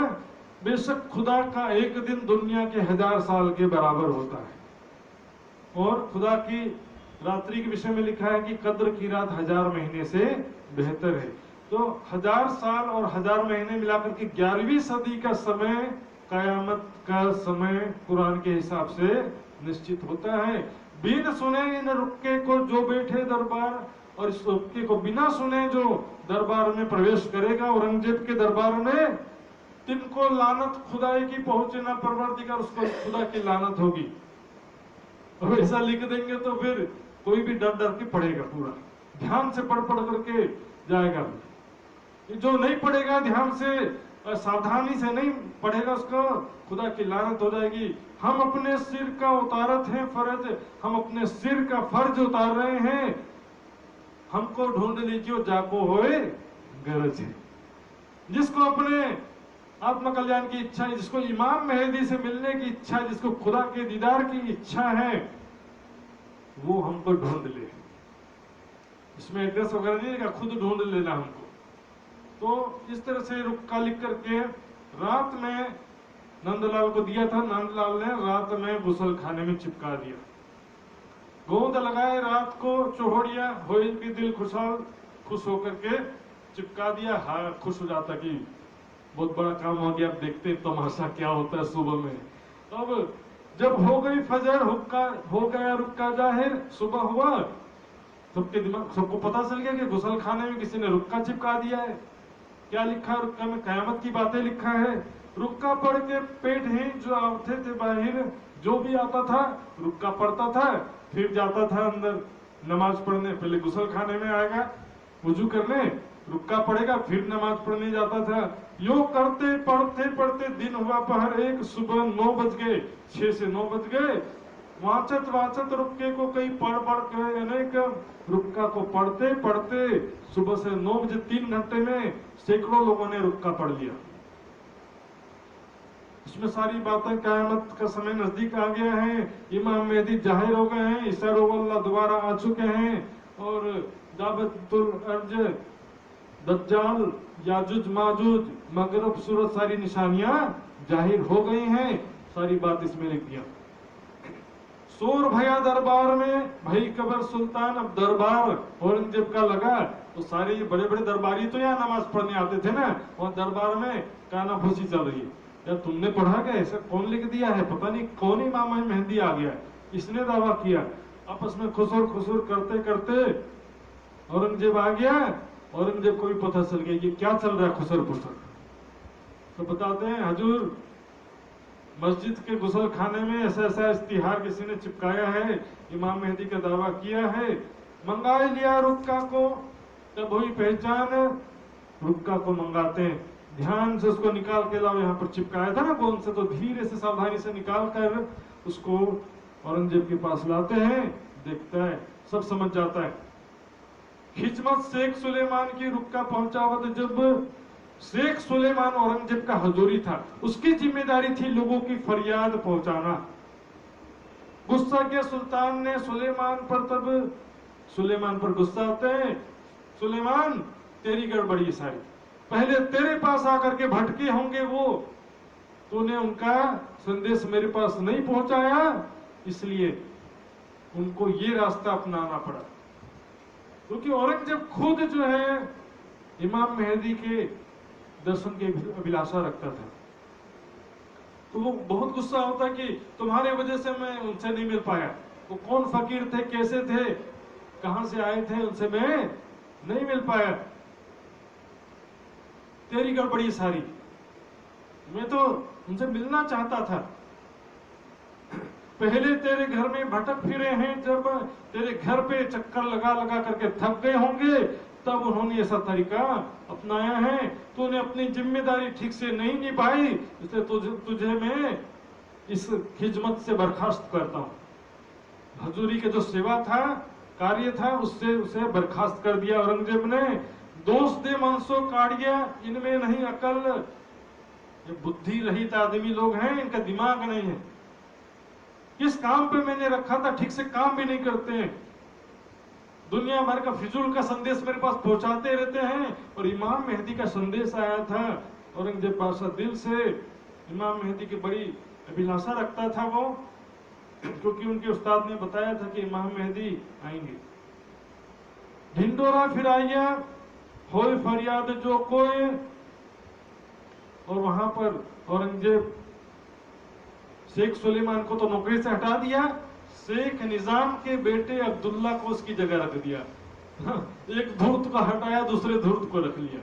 बेशक खुदा का एक दिन दुनिया के 1000 साल के बराबर होता है। और खुदा की रात्रि के विषय में लिखा है कि कद्र की रात 1000 महीने से बेहतर है। तो 1000 साल और 1000 महीने मिलाकर के 11वीं सदी का समय, कयामत का समय कुरान के हिसाब से निश्चित होता है। बिन सुने इन रुक्के को जो बैठे दरबार, और इस रुक्के को बिना सुने जो दरबार में प्रवेश करेगा औरंगजेब के दरबार में, तिनको लानत खुदाई की पहुंचे ना परवरदिगार, उसको खुदा की लानत होगी। और ऐसा लिख देंगे तो फिर कोई भी डर डर के पढ़ेगा, पूरा ध्यान से पढ़ करके जाएगा। जो नहीं पढ़ेगा ध्यान से, और सावधानी से नहीं पढ़ेगा उसको खुदा की लानत हो जाएगी। हम अपने सिर का उतारत हैं फर्ज, हम अपने सिर का फर्ज उतार रहे हैं। हमको ढूंढ लीजिए जाको होए गरज है। जिसको अपने आत्म कल्याण की इच्छा है, जिसको इमाम मेहदी से मिलने की इच्छा है, जिसको खुदा के दीदार की इच्छा है, वो हमको ढूंढ ले। इसमें एड्रेस वगैरह नहीं है, खुद ढूंढ लेना हमको। तो इस तरह से रुक्का लिख करके रात में नंदलाल को दिया था। नंदलाल ने रात में गुसल खाने में चिपका दिया। गोंद लगाए रात को चौहड़िया होए के दिल खुशहाल, खुश होकर के चिपका दिया। हाँ, खुश हो जाता कि बहुत बड़ा काम हो गया, अब देखते तमाशा क्या होता है सुबह में। अब जब हो गई फजर, हुक्का हो गया रुक्का जाहिर, सुबह हुआ, सबके दिमाग, सबको पता चल गया कि गुसल खाने में किसी ने रुक्का चिपका दिया है। क्या लिखा है रुक्का में? कयामत की बातें लिखा है। रुक्का पढ़ के पेट ही जो आते थे बाहर, जो भी आता था रुक्का पढ़ता था, फिर जाता था अंदर नमाज पढ़ने। पहले गुसल खाने में आएगा वुजू करने, रुक्का पढ़ेगा, फिर नमाज पढ़ने जाता था। यो करते पढ़ते पढ़ते दिन हुआ पहर एक, सुबह 9 बज गए, 6 से 9 बज गए। वाचत वाचत रुक्के को कई पढ़ पढ़ के अनेक रुक्का को पढ़ते पढ़ते सुबह से 9 बजे 3 घंटे में सैकड़ों लोगों ने रुक्का पढ़ लिया। इसमें सारी बातें, कयामत का समय नजदीक आ गया है, इमाम मेहदी जाहिर हो गए हैं, ईसा रोगल्ला दोबारा आ चुके हैं, और दावतुल अर्ज, दज्जाल, याजुज माजुज, मगरब सूरत, सारी निशानियां जाहिर हो गई हैं। सारी बात इसमें लिख दिया। शोर भया दरबार में, भाई कबर सुल्तान। अब दरबार औरंगजेब का लगा तो सारे ये बड़े बड़े दरबारी तो यहाँ नमाज पढ़ने आते थे ना, वहाँ दरबार में कानाफूसी चल रही है। या तुमने पढ़ा क्या? ऐसा कौन लिख दिया है? पता नहीं कौन इमाम मेहदी आ गया, इसने दावा किया। आपस में खुसुर खुसुर करते करते औरंगजेब आ गया। औरंगजेब को भी पता चल गया कि क्या चल रहा है खुसर खुसर। तो बताते हैं, हजूर मस्जिद के गुसल खाने में ऐसा ऐसा इश्तिहार किसी ने चिपकाया है, इमाम मेहदी का दावा किया है। मंगाए लिया रुक्का को, तब हुई पहचान। रुक्का को मंगाते हैं, ध्यान से उसको निकाल के लाओ, यहाँ पर चिपकाया था ना गोंद से, तो धीरे से सावधानी से निकाल कर उसको औरंगजेब के पास लाते हैं। देखता है, सब समझ जाता है। खिजमत शेख सुलेमान की रुक्का पहुंचा हुआ था। जब शेख सुलेमान औरंगजेब का हजूरी था, उसकी जिम्मेदारी थी लोगों की फरियाद पहुंचाना। गुस्सा किया सुल्तान ने सुलेमान पर, तब सुलेमान पर गुस्सा आते हैं, सुलेमान तेरी गड़बड़ी सारी, पहले तेरे पास आकर के भटके होंगे वो, तूने उनका संदेश मेरे पास नहीं पहुंचाया, इसलिए उनको ये रास्ता अपनाना पड़ा। क्योंकि औरंगजेब खुद जो है इमाम मेहदी के दर्शन की अभिलाषा रखता था, तो वो बहुत गुस्सा होता कि तुम्हारे वजह से मैं उनसे नहीं मिल पाया। वो कौन फकीर थे, कैसे थे, कहां से आए थे, उनसे मैं नहीं मिल पाया। तेरी गड़बड़ी सारी, मैं तो उनसे मिलना चाहता था। पहले तेरे घर में भटक फिरे हैं, जब तेरे घर पे चक्कर लगा लगा करके थक गए होंगे, तब उन्होंने ऐसा तरीका अपनाया है। तूने अपनी जिम्मेदारी ठीक से नहीं निभाई, इसलिए तुझे मैं इस खिजमत से बर्खास्त करता हूं। हजूरी के जो सेवा था, कार्य था, उससे उसे बर्खास्त कर दिया औरंगजेब ने। दोष दे मनसो काढ़िया, इनमें नहीं अकल। ये बुद्धि रहित आदमी लोग हैं, इनका दिमाग नहीं है। किस काम पे मैंने रखा था, ठीक से काम भी नहीं करते हैं। दुनिया भर का फिजूल का संदेश मेरे पास पहुंचाते रहते हैं। और इमाम मेहदी का संदेश आया था, औरंगजेब बादशाह दिल से इमाम मेहदी की बड़ी अभिलाषा रखता था वो, क्योंकि उनके उस्ताद ने बताया था कि इमाम मेहदी आएंगे। ढिंडोरा फिराइया होए फरियाद जो कोई, और वहां पर औरंगजेब शेख सुलेमान को तो नौकरी से हटा दिया, शेख निजाम के बेटे अब्दुल्ला को उसकी जगह रख दिया। एक धूर्त को हटाया, दूसरे धूर्त को रख लिया।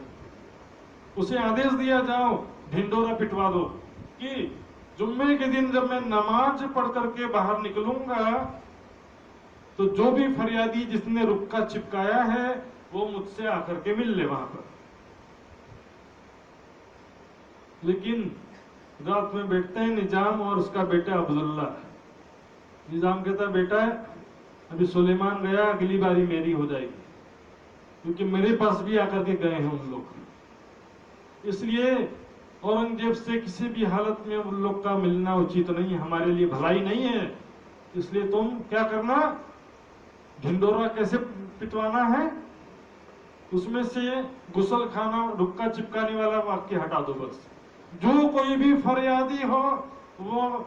उसे आदेश दिया, जाओ ढिंडोरा पिटवा दो, कि जुम्मे के दिन जब मैं नमाज पढ़ करके बाहर निकलूंगा, तो जो भी फरियादी जिसने रुक्का चिपकाया है वो मुझसे आकर के मिल ले वहां पर। लेकिन रात में बैठते हैं निजाम और उसका बेटा अब्दुल्ला। निजाम कहता है बेटा अभी सुलेमान गया, अगली बारी मेरी हो जाएगी, क्योंकि मेरे पास भी आकर के गए हैं उन लोग। इसलिए औरंगजेब से किसी भी हालत में उन लोग का मिलना उचित नहीं है, हमारे लिए भलाई नहीं है। इसलिए तुम क्या करना, ढिंडोरा कैसे पिटवाना है, उसमें से गुसल खाना रुक्का चिपकाने वाला वाक्य हटा दो बस। जो कोई भी फरियादी हो वो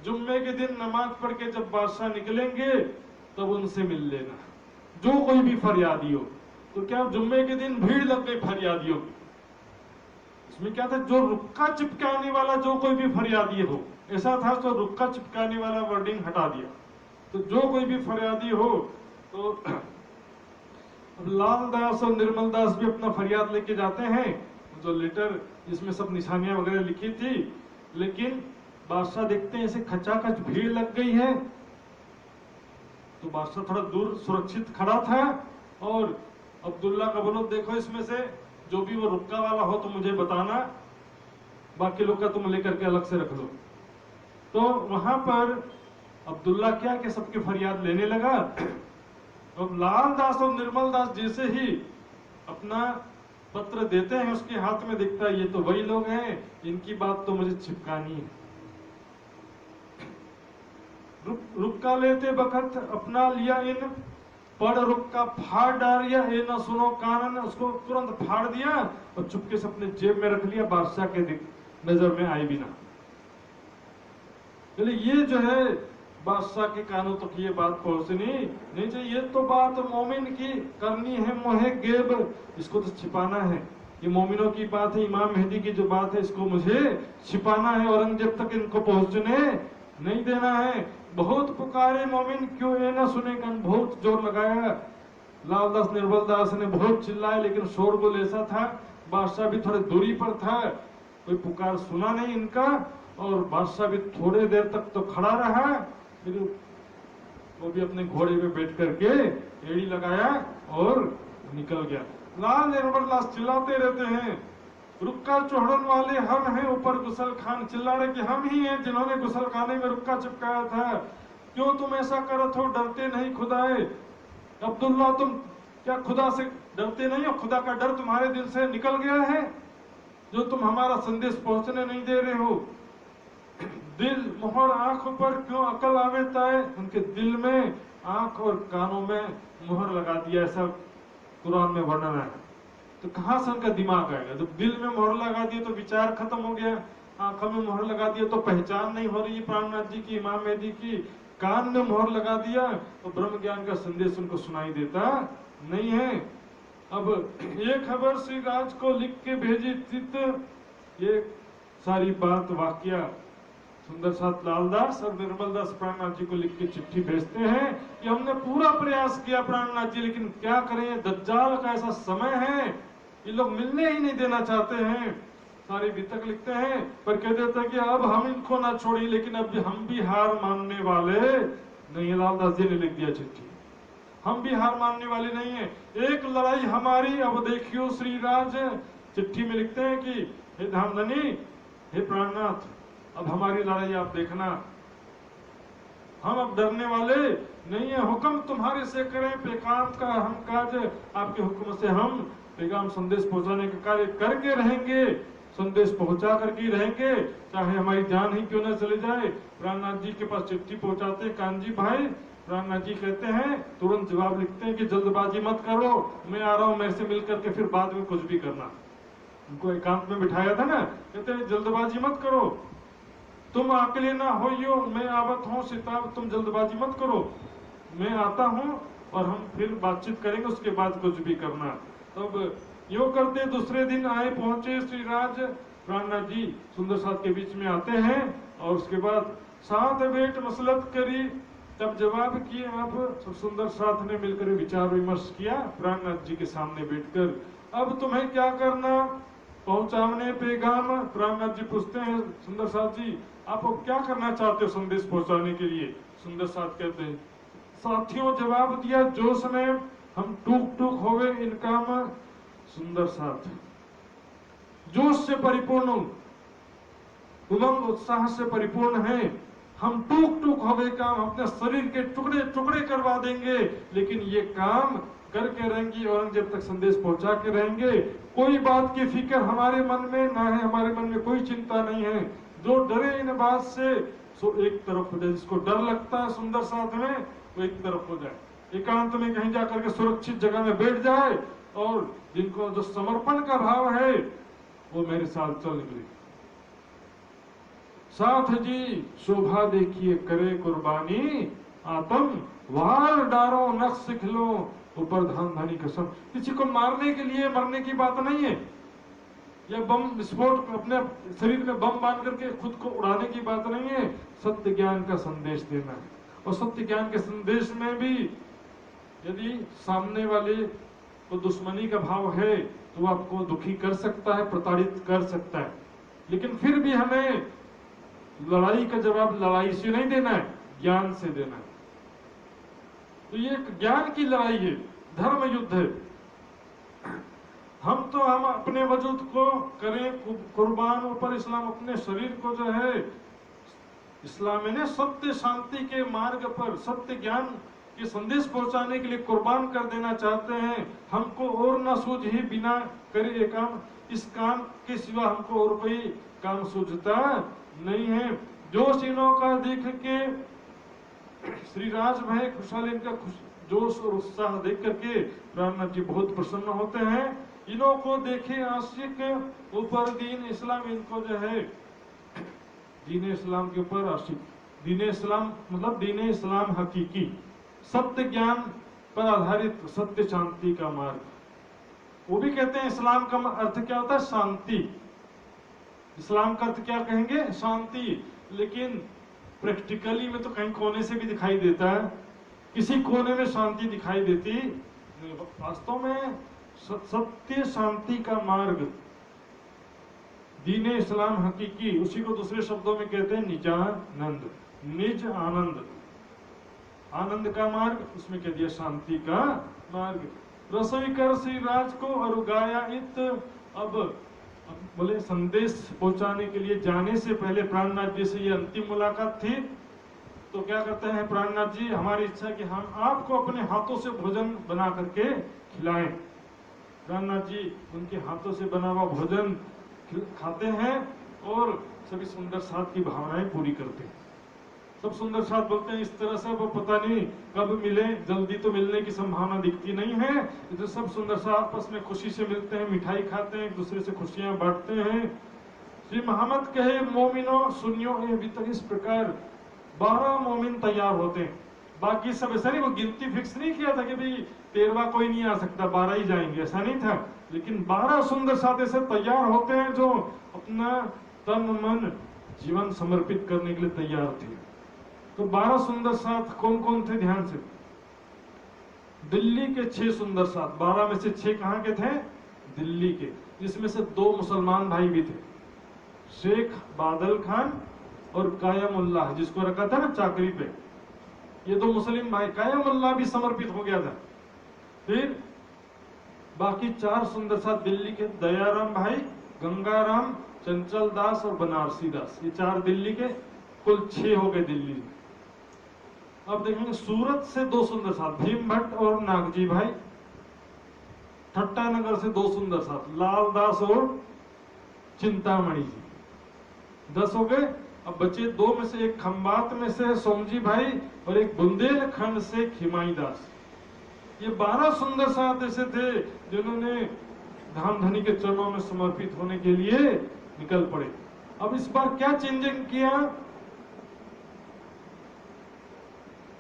जुम्मे के दिन नमाज पढ़ के जब बादशाह निकलेंगे तब उनसे मिल लेना, जो कोई भी फरियादी हो। तो क्या जुम्मे के दिन भीड़ लग गई फरियादियों की। इसमें क्या था, जो रुक्का चिपकाने वाला जो कोई भी फरियादी हो, ऐसा था तो रुक्का चिपकाने वाला वर्डिंग हटा दिया। तो जो कोई भी फरियादी हो तो अब लाल दास और निर्मल दास भी अपना फरियाद लेके जाते हैं, जो लेटर जिसमें सब निशानियां वगैरह लिखी थी। लेकिन बादशाह देखते हैं ऐसे खचाखच भीड़ लग गई है, तो बादशाह थोड़ा दूर सुरक्षित खड़ा था और अब्दुल्ला का बोलो देखो इसमें से जो भी वो रुक्का वाला हो तो मुझे बताना, बाकी लोग का तुम लेकर के अलग से रख लो। तो वहां पर अब्दुल्ला क्या कि सबकी फरियाद लेने लगा। अब लाल दास और निर्मल दास जैसे ही अपना पत्र देते हैं उसके हाथ में दिखता है ये तो वही लोग हैं, इनकी बात तो मुझे चिपकानी है। रुक्का लेते वक्त अपना लिया इन, पढ़ रुक्का फाड़ डालिया, ये न सुनो कानन, उसको तुरंत फाड़ दिया और चुपके से अपने जेब में रख लिया, बादशाह के नजर में आए बिना। ये जो है बादशाह के कानों तक ये बात पहुंचनी नहीं चाहिए। ये तो बात मोमिन की करनी है मोहे गेब, इसको तो छिपाना है। ये मोमिनों की बात है, इमाम मेहदी की जो बात है इसको मुझे छिपाना है, औरंगजेब तक इनको पहुंचने नहीं देना है। बहुत पुकारे मोमिन क्यों ये ना सुने, बहुत जोर लगाया। लाल दास निर्मल दास ने बहुत चिल्लाए, लेकिन शोरगुल ऐसा था, बादशाह भी थोड़े दूरी पर था, कोई पुकार सुना नहीं इनका। और बादशाह भी थोड़े देर तक तो खड़ा रहा, फिर वो भी अपने घोड़े पे बैठ करके एड़ी लगाया और निकल गया। लाल निर्मल दास चिल्लाते रहते हैं, रुक्का चौड़न वाले हम हैं। ऊपर गुसल खान चिल्ला रहे कि हम ही हैं जिन्होंने गुसल खाने में रुक्का चिपकाया था। क्यों तुम ऐसा करत हो, डरते नहीं खुदाए। अब्दुल्ला तुम क्या खुदा से डरते नहीं हो, खुदा का डर तुम्हारे दिल से निकल गया है जो तुम हमारा संदेश पहुंचने नहीं दे रहे हो। दिल मोहर आंख पर क्यों अकल आवेता है, उनके दिल में आंख और कानों में मोहर लगा दिया, ऐसा कुरान में वर्णन है। तो कहां से उनका दिमाग आएगा, जब दिल में मोहर लगा दिया तो विचार खत्म हो गया, आंखों में मोहर लगा दिया तो पहचान नहीं हो रही प्राणनाथ जी की, इमाम मेहदी की, कान में मोहर लगा दिया तो ब्रह्म ज्ञान का संदेश उनको सुनाई देता नहीं है। अब ये खबर श्री राज को लिख के भेजी चित, ये सारी बात वाक्या सुंदर साथ लालदास और निर्मल दास प्राणनाथ जी को लिख के चिट्ठी भेजते हैं कि हमने पूरा प्रयास किया प्राणनाथ जी, लेकिन क्या करें, दज्जाल का ऐसा समय है, ये लोग मिलने ही नहीं देना चाहते हैं। सारी वितक लिखते हैं पर कह देते हैं कि अब हम इनको ना छोड़ें, लेकिन अब हम भी हार मानने वाले नहीं है। लालदास जी ने लिख दिया चिट्ठी, हम भी हार मानने वाले नहीं है, एक लड़ाई हमारी अब देखियो श्री राज। चिट्ठी में लिखते हैं कि हे धामधनी, हे प्राणनाथ, अब हमारी लड़ाई आप देखना, हम अब डरने वाले नहीं है, हुक्म तुम्हारे से करें पैगाम का हम काज, आपके हुक्म से हम पैगाम संदेश पहुंचाने का कार्य करके रहेंगे, संदेश पहुंचा करके रहेंगे, चाहे हमारी जान ही क्यों न चले जाए। प्राणनाथ जी के पास चिट्ठी पहुंचाते कानजी भाई, प्राणनाथ जी कहते हैं, तुरंत जवाब लिखते हैं कि जल्दबाजी मत करो, मैं आ रहा हूं, मेरे से मिलकर के फिर बाद में कुछ भी करना। उनको एकांत में बिठाया था ना, कहते हैं जल्दबाजी मत करो, तुम अकेले ना होइयो, मैं आवत हूँ सिताब, तुम जल्दबाजी मत करो, मैं आता हूँ और हम फिर बातचीत करेंगे, उसके बाद कुछ भी करना। तब यो करते दूसरे दिन आए पहुंचे श्री राज, प्राणनाथ जी सुंदर साथ के बीच में आते हैं और उसके बाद साथ बैठ मसलत करी, तब जवाब किए। अब सुंदर साथ ने मिलकर विचार विमर्श किया प्राणनाथ जी के सामने बैठकर, अब तुम्हें क्या करना, पहुंचाने पैगाम। प्राणनाथ जी पूछते हैं सुंदर साथ जी, आप अब क्या करना चाहते हो संदेश पहुंचाने के लिए। सुंदर साथ कहते हैं, साथियों जवाब दिया जोश में, हम टूक टूक हो गए इन काम। सुंदर साथ जोश से परिपूर्ण, उमंग उत्साह से परिपूर्ण हैं। हम टूक टूक हो गए काम, अपने शरीर के टुकड़े टुकड़े करवा देंगे, लेकिन ये काम करके रहेंगे, औरंगजेब तक संदेश पहुंचा के रहेंगे। कोई बात की फिक्र हमारे मन में ना है, हमारे मन में कोई चिंता नहीं है। जो डरे इन बात से सो एक तरफ हो जाए, जिसको डर लगता है सुंदर साथ में वो एक तरफ हो जाए, एकांत में कहीं जाकर के सुरक्षित जगह में बैठ जाए, और जिनको जो समर्पण का भाव है वो मेरे साथ चल निकले। साथ जी शोभा देखिए करे कुर्बानी, आत्म वार डारो नक्श खिलो, ऊपर धान धानी कसम। किसी को मारने के लिए मरने की बात नहीं है, या बम विस्फोट अपने शरीर में बम बांध करके खुद को उड़ाने की बात नहीं है। सत्य ज्ञान का संदेश देना है, और सत्य ज्ञान के संदेश में भी यदि सामने वाले को दुश्मनी का भाव है तो वो आपको दुखी कर सकता है, प्रताड़ित कर सकता है, लेकिन फिर भी हमें लड़ाई का जवाब लड़ाई से नहीं देना है, ज्ञान से देना है। तो ये एक ज्ञान की लड़ाई है, धर्म युद्ध है। हम अपने वजूद को करें कुर्बान, ऊपर इस्लाम अपने शरीर को जो है इस्लाम ने सत्य शांति के मार्ग पर सत्य ज्ञान के संदेश पहुंचाने के लिए कुर्बान कर देना चाहते हैं। हमको और न सूझ ही बिना करे ये काम, इस काम के सिवा हमको और कोई काम सूझता नहीं है। जोश इनों का देख के श्री राज भाई खुशहाल, इनका जोश और उत्साह देख करके प्राणनाथ जी बहुत प्रसन्न होते हैं। इनों को देखे आशिक ऊपर दीन इस्लाम, इनको जो है दीन इस्लाम के ऊपर आशिक। दीन इस्लाम मतलब दीन इस्लाम हकीकी, सत्य ज्ञान पर आधारित सत्य शांति का मार्ग। वो भी कहते हैं इस्लाम का अर्थ क्या होता है? शांति। इस्लाम का अर्थ क्या कहेंगे? शांति। लेकिन प्रैक्टिकली में तो कहीं कोने से भी दिखाई देता है, किसी कोने में शांति दिखाई देती। वास्तव में सत्य शांति का मार्ग दीन इस्लाम हकीकी, उसी को दूसरे शब्दों में कहते हैं निजानंद, निज आनंद, आनंद का मार्ग, उसमें कह दिया शांति का मार्ग। रसोई कर श्री राज को और गाया इत। अब बोले संदेश पहुंचाने के लिए जाने से पहले प्राणनाथ जी से ये अंतिम मुलाकात थी, तो क्या कहते हैं प्राणनाथ जी, हमारी इच्छा कि हम आपको अपने हाथों से भोजन बना करके खिलाएं। प्राणनाथ जी उनके हाथों से बना हुआ भोजन खाते हैं और सभी सुंदर साथ की भावनाएं पूरी करते हैं। सब सुंदर साथ बोलते हैं इस तरह से वो पता नहीं कब मिले, जल्दी तो मिलने की संभावना दिखती नहीं है। तो सब सुंदर साथ आपस में खुशी से मिलते हैं, मिठाई खाते हैं, एक दूसरे से खुशियां बांटते हैं। श्री मोहम्मद कहे मोमिनो सुनियो, अभी तक इस प्रकार 12 मोमिन तैयार होते हैं। बाकी सब ऐसा नहीं, वो गिनती फिक्स नहीं किया था कि भाई 13वां कोई नहीं आ सकता, 12 ही जाएंगे, ऐसा नहीं था। लेकिन 12 सुंदर साथ ऐसे तैयार होते हैं जो अपना तन मन जीवन समर्पित करने के लिए तैयार थे। तो 12 सुंदर साथ कौन कौन थे? ध्यान से, दिल्ली के 6 सुंदर साथ, 12 में से 6 कहां के थे? दिल्ली के, जिसमें से 2 मुसलमान भाई भी थे, शेख बादल खान और कायमुल्लाह, जिसको रखा था ना चाकरी पे। ये 2 मुस्लिम भाई, कायमुल्लाह भी समर्पित हो गया था। फिर बाकी 4 सुंदर साथ दिल्ली के, दयाराम भाई, गंगाराम, चंचल दास और बनारसी दास, ये 4 दिल्ली के, कुल 6 हो गए दिल्ली। अब देखेंगे सूरत से 2 सुंदर साथ, भीम भट्ट और नागजी भाई। ठट्टा नगर से 2 सुंदर साथ, लाल दास और चिंतामणि जी, 10 हो गए। अब बचे 2 में से एक खंबात में से सोमजी भाई और एक बुंदेलखंड से खिमाई दास। ये 12 सुंदर साथ ऐसे थे जिन्होंने धाम धनी के चरणों में समर्पित होने के लिए निकल पड़े। अब इस बार क्या चेंजिंग किया?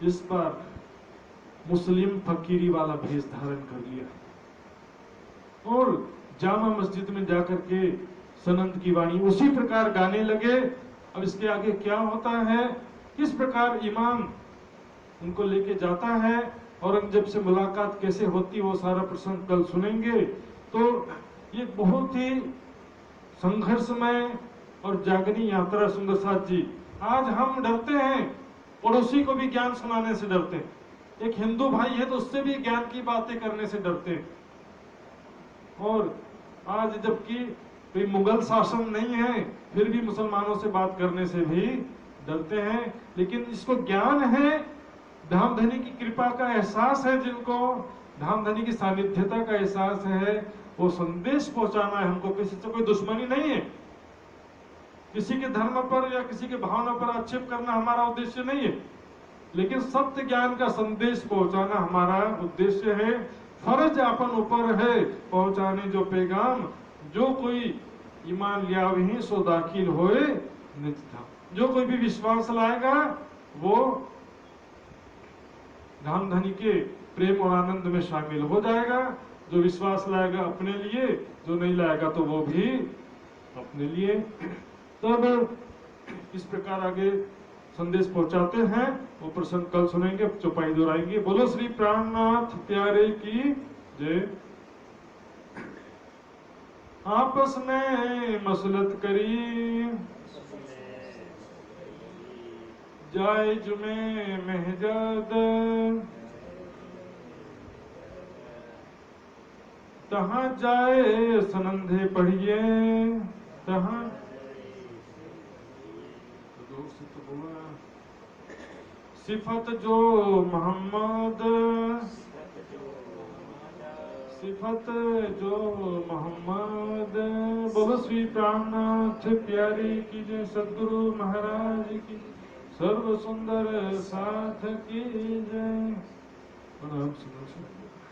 इस बार मुस्लिम फकीरी वाला भेष धारण कर लिया और जामा मस्जिद में जाकर के सनंद की वाणी उसी प्रकार गाने लगे। अब इसके आगे क्या होता है, किस प्रकार इमाम उनको लेके जाता है, औरंगजेब से मुलाकात कैसे होती, वो सारा प्रसंग कल सुनेंगे। तो ये बहुत ही संघर्षमय और जागनी यात्रा सुंदर साथ जी। आज हम डरते हैं, पड़ोसी को भी ज्ञान सुनाने से डरते हैं। एक हिंदू भाई है तो उससे भी ज्ञान की बातें करने से डरते हैं। और आज जबकि कोई मुगल शासन नहीं है, फिर भी मुसलमानों से बात करने से भी डरते हैं। लेकिन इसको ज्ञान है, धामधनी की कृपा का एहसास है, जिनको धामधनी की सानिध्यता का एहसास है, वो संदेश पहुंचाना है हमको। किसी से कोई दुश्मनी नहीं है, किसी के धर्म पर या किसी के भावना पर आक्षेप करना हमारा उद्देश्य नहीं है, लेकिन सत्य ज्ञान का संदेश पहुंचाना हमारा उद्देश्य है। फर्ज अपन ऊपर है पहुंचाने जो पैगाम, जो कोई ईमान लिया वही सो दाखिल होए निज धाम। जो कोई भी विश्वास लाएगा वो धामधनी के प्रेम और आनंद में शामिल हो जाएगा। जो विश्वास लाएगा अपने लिए, जो नहीं लाएगा तो वो भी अपने लिए। तब इस प्रकार आगे संदेश पहुंचाते हैं, वो प्रसंग कल सुनेंगे, चौपाई दोहराएंगे। बोलो श्री प्राणनाथ प्यारे की जय। आपस में मसलत करी जाए जुमे महजद, तहां जाए सनंदे पढ़िए, तहां सिफत जो मोहम्मद, सिफत जो मोहम्मद। बोलो श्री प्राणनाथ प्यारी की जय, सदगुरु महाराज की, सर्व सुंदर साथ की जय।